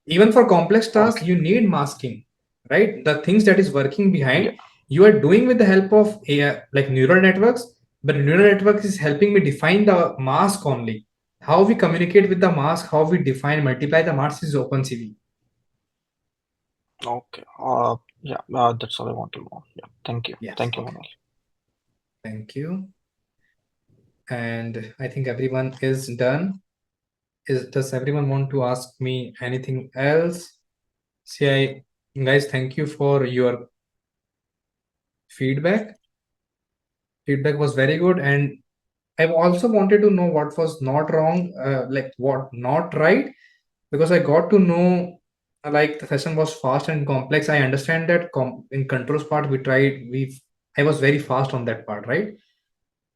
Even for complex tasks, Okay. you need masking, right? The things that is working Yeah. behind, you are doing with the help of AI, like neural networks, but neural networks is helping me define the mask only. How we communicate with the mask, how we define, multiply the mask is OpenCV. Okay. Yeah. That's all I want to know. Yeah. Thank you. Yes. Thank you, Okay. Manoj. Thank you. And I think everyone is done. Does everyone want to ask me anything else? See, guys, thank you for your feedback. Feedback was very good, and I also wanted to know what was not wrong, like what not right, because I got to know like the session was fast and complex. I understand that in controls part I was very fast on that part, right?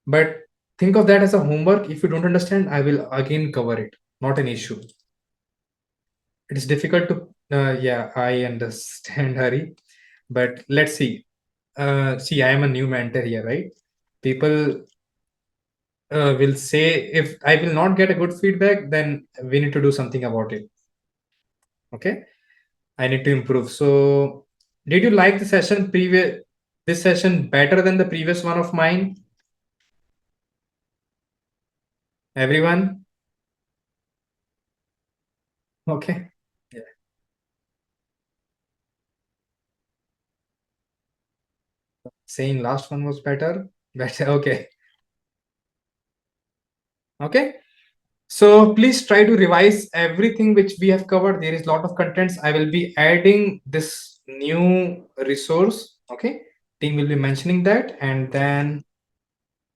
But think of that as a homework. If you don't understand, I will again cover it. Not an issue. It is difficult to yeah, I understand, Hari. But let's see. See, I am a new mentor here, right? People will say if I will not get a good feedback, then we need to do something about it. Okay, I need to improve. So, did you like the session previous? This session better than the previous one of mine? Everyone? Okay. Yeah. Saying last one was better. Better. Okay. Okay. So please try to revise everything which we have covered. There is a lot of contents. I will be adding this new resource. Okay. Team will be mentioning that. And then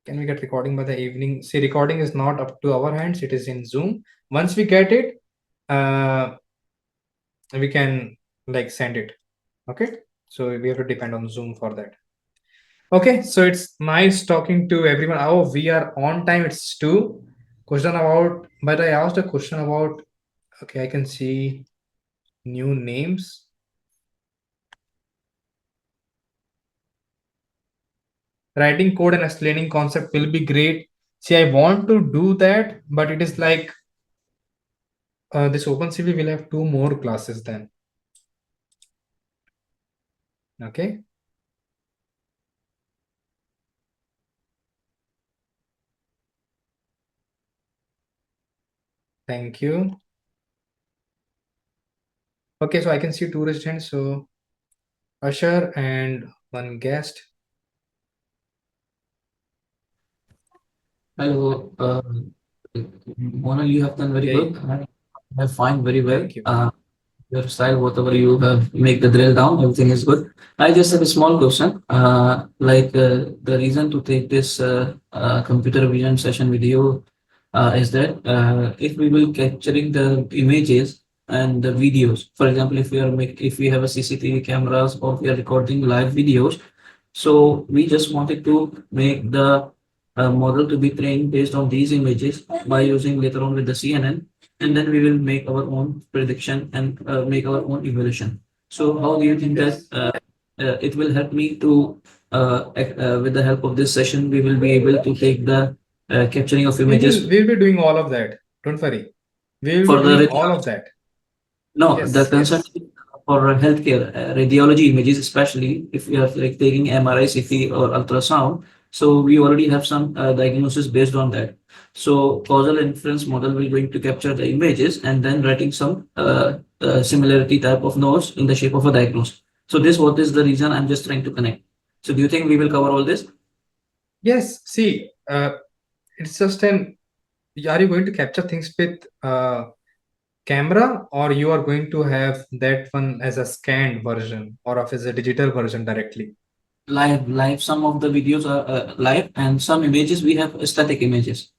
can we get recording by the evening? See, recording is not up to our hands. It is in Zoom. Once we get it, we can like send it. Okay. So we have to depend on Zoom for that. Okay. So it's nice talking to everyone. Oh, we are on time. It's 2. Question about, but I asked a question about, okay, I can see new names. Writing code and explaining concept will be great. See, I want to do that, but it is like this OpenCV will have 2 more classes then. Okay. Thank you. Okay, so I can see 2 residents. So Usher and 1 guest. Hello, Monal, you have done very Okay. good. I find very well. Thank you. Your style, whatever you have, make the drill down, everything is good. I just have a small question. The reason to take this computer vision session with you is that if we will capturing the images and the videos, for example, if we have a CCTV cameras or we are recording live videos, so we just wanted to make the model to be trained based on these images by using later on with the CNN, and then we will make our own prediction and make our own evaluation. So how do you think that Yes. it will help me to, with the help of this session, we will be able to take the capturing of images We will be doing all of that. Don't worry. We will for be the doing all of that. no, the Yes, concern yes. is for healthcare, radiology images, especially if we are like taking MRI, CT, or ultrasound. So we already have some diagnosis based on that. So causal inference model will going to capture the images and then writing some similarity type of nodes in the shape of a diagnosis. So this what is the reason I'm just trying to connect. So do you think we will cover all this? Yes. See, it's just an. Are you going to capture things with camera, or you are going to have that one as a scanned version or as a digital version directly? Live. Some of the videos are live, and some images we have static images.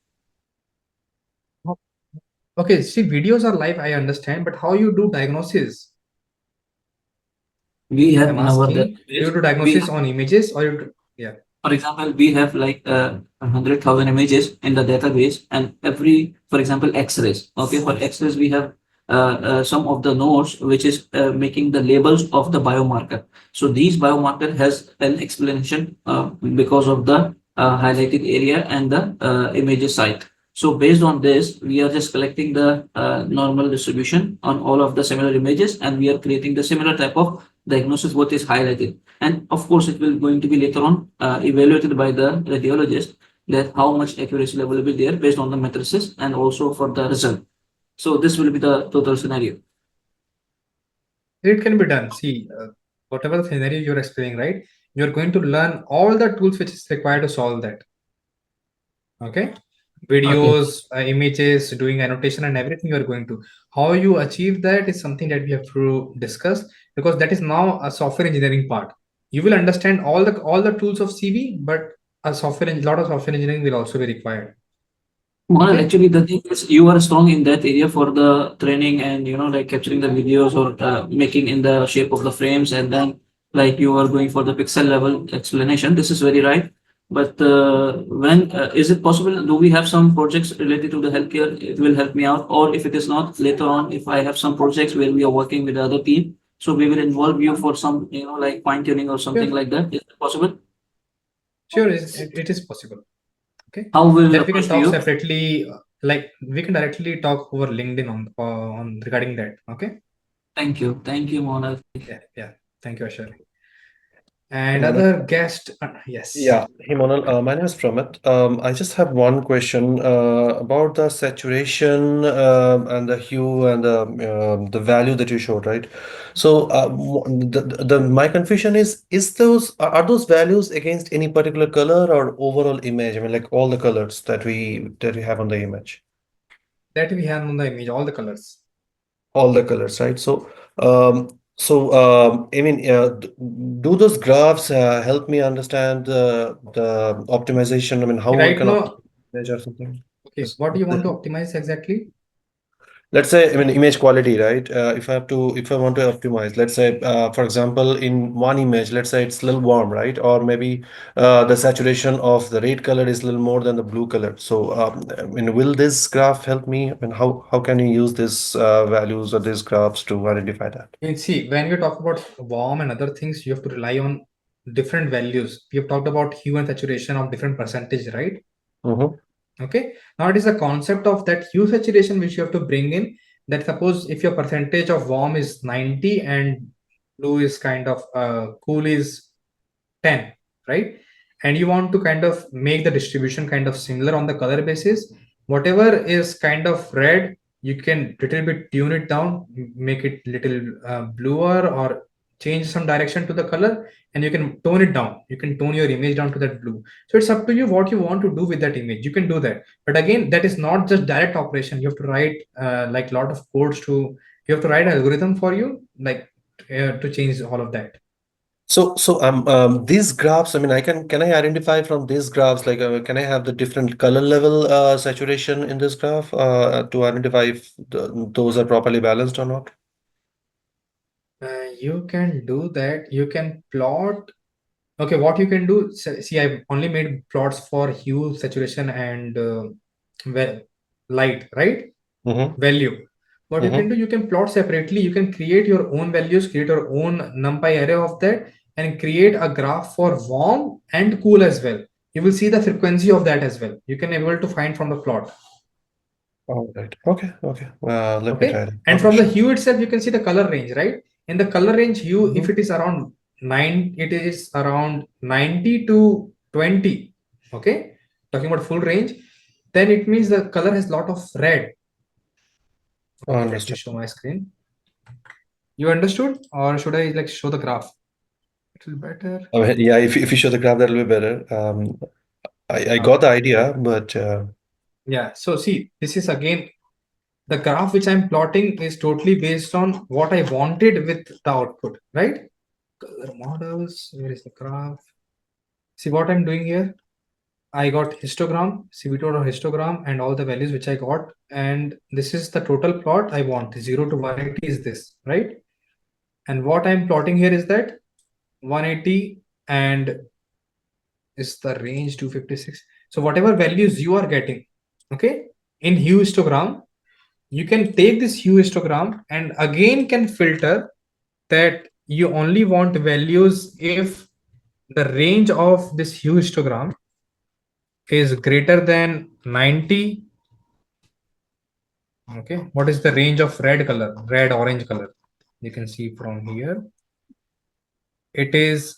Okay, see, videos are live, I understand, but how you do diagnosis? We have I'm in our asking, do you do we diagnosis on images or yeah? For example, we have like 100,000 images in the database, and for example, X-rays. Okay, for X-rays, we have some of the nodes which is making the labels of the biomarker. So these biomarker has an explanation because of the highlighted area and the images site. So based on this, we are just collecting the normal distribution on all of the similar images, and we are creating the similar type of diagnosis what is highlighted. And of course, it will going to be later on evaluated by the radiologist that how much accuracy level will be there based on the matrices and also for the result. So this will be the total scenario. It can be done. See, whatever the scenario you're explaining, right? You're going to learn all the tools which is required to solve that. Okay, Okay. videos, images, doing annotation and everything you're going to. How you achieve that is something that we have to discuss, because that is now a software engineering part. You will understand all the tools of CV, but a lot of software engineering will also be required. Well, Okay. actually, the thing is, you are strong in that area for the training and like capturing the videos or making in the shape of the frames, and then like you are going for the pixel level explanation. This is very right. But when is it possible? Do we have some projects related to the healthcare? It will help me out. Or if it is not, later on, if I have some projects where we are working with the other team, so we will involve you for some like fine tuning or something like that. Is it possible? Sure, it is possible. Okay. How will That we can approach to talk you? separately. Like we can directly talk over LinkedIn on regarding that. Okay. Thank you, Mona. Yeah. Thank you, Ashar. And Himonal. other guest, yes. Yeah, Himonal, my name is Pramit. I just have one question about the saturation and the hue and the value that you showed, right? So the my confusion is those are those values against any particular color or overall image? I mean, like all the colors that we have on the image. That we have on the image, all the colors. All the colors, right? I mean, do those graphs help me understand the optimization? I mean, how one Right can now, optimize or something? okay, what do you want to optimize exactly? Let's say, I mean, image quality, right? If I want to optimize, let's say, for example, in one image, let's say it's a little warm, right? Or maybe the saturation of the red color is a little more than the blue color. So, I mean, will this graph help me? I mean, how can you use these values or these graphs to identify that? You see, when you talk about warm and other things, you have to rely on different values. We have talked about hue and saturation of different percentage, right? Mm-hmm. Okay. Now it is the concept of that hue saturation which you have to bring in. That suppose if your percentage of warm is 90 and blue is kind of cool is 10, right? And you want to kind of make the distribution kind of similar on the color basis. Whatever is kind of red, you can little bit tune it down, make it little bluer, or change some direction to the color, and you can tone it down. You can tone your image down to that blue. So it's up to you what you want to do with that image. You can do that, but again, that is not just direct operation. You have to write like lot of codes to. You have to write an algorithm for you, like to change all of that. So these graphs, I mean, can I identify from these graphs, like can I have the different color level saturation in this graph to identify if those are properly balanced or not? You can do that. You can plot. Okay, what you can do, see, I've only made plots for hue, saturation, and light, right? Mm-hmm. Value. What you can Mm-hmm. do, you can plot separately. You can create your own values, create your own NumPy array of that, and create a graph for warm and cool as well. You will see the frequency of that as well. You can able to find from the plot. All right. Okay. Okay. Let me Okay. try that. And Okay, from the sure. hue itself, you can see the color range, right? In the color range hue, if Mm-hmm. it is around 9, it is around 90 to 20. Okay. Talking about full range, then it means the color has lot of red. Okay, let me Understood. show my screen. You understood? Or should I like show the graph? It will better. I mean, yeah, if you show the graph, that'll be better. I got Okay. the idea, but Yeah. So see, this is again the graph which I'm plotting is totally based on what I wanted with the output, right? Color models. Where is the graph? See what I'm doing here. I got histogram, CV total histogram, and all the values which I got. And this is the total plot I want. 0 to 180 is this, right? And what I'm plotting here is that 180 and is the range 256. So whatever values you are getting, okay, in hue histogram, you can take this hue histogram and again can filter that you only want values if the range of this hue histogram is greater than 90. Okay, what is the range of red color, red orange color? You can see from here it is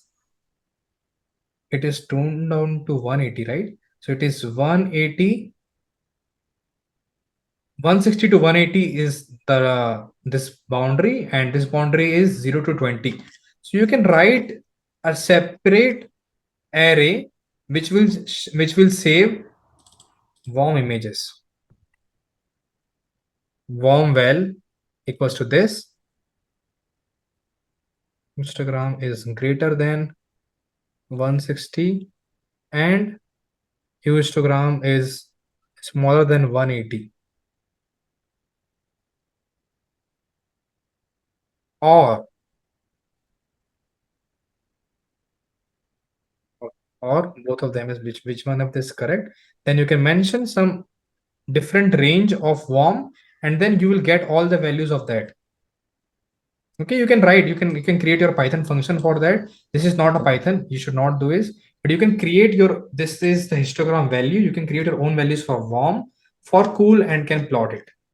toned down to 180, right? So it is 180, 160 to 180 is the this boundary, and this boundary is 0 to 20. So you can write a separate array which will save warm images. Warm well equals to this. Histogram is greater than 160 and histogram is smaller than 180, or both of them is which one of this is correct, then you can mention some different range of warm, and then you will get all the values of that. Okay, you can write, you can create your Python function for that. This is not a Python, you should not do is, but you can create this is the histogram value. You can create your own values for warm, for cool, and can plot it.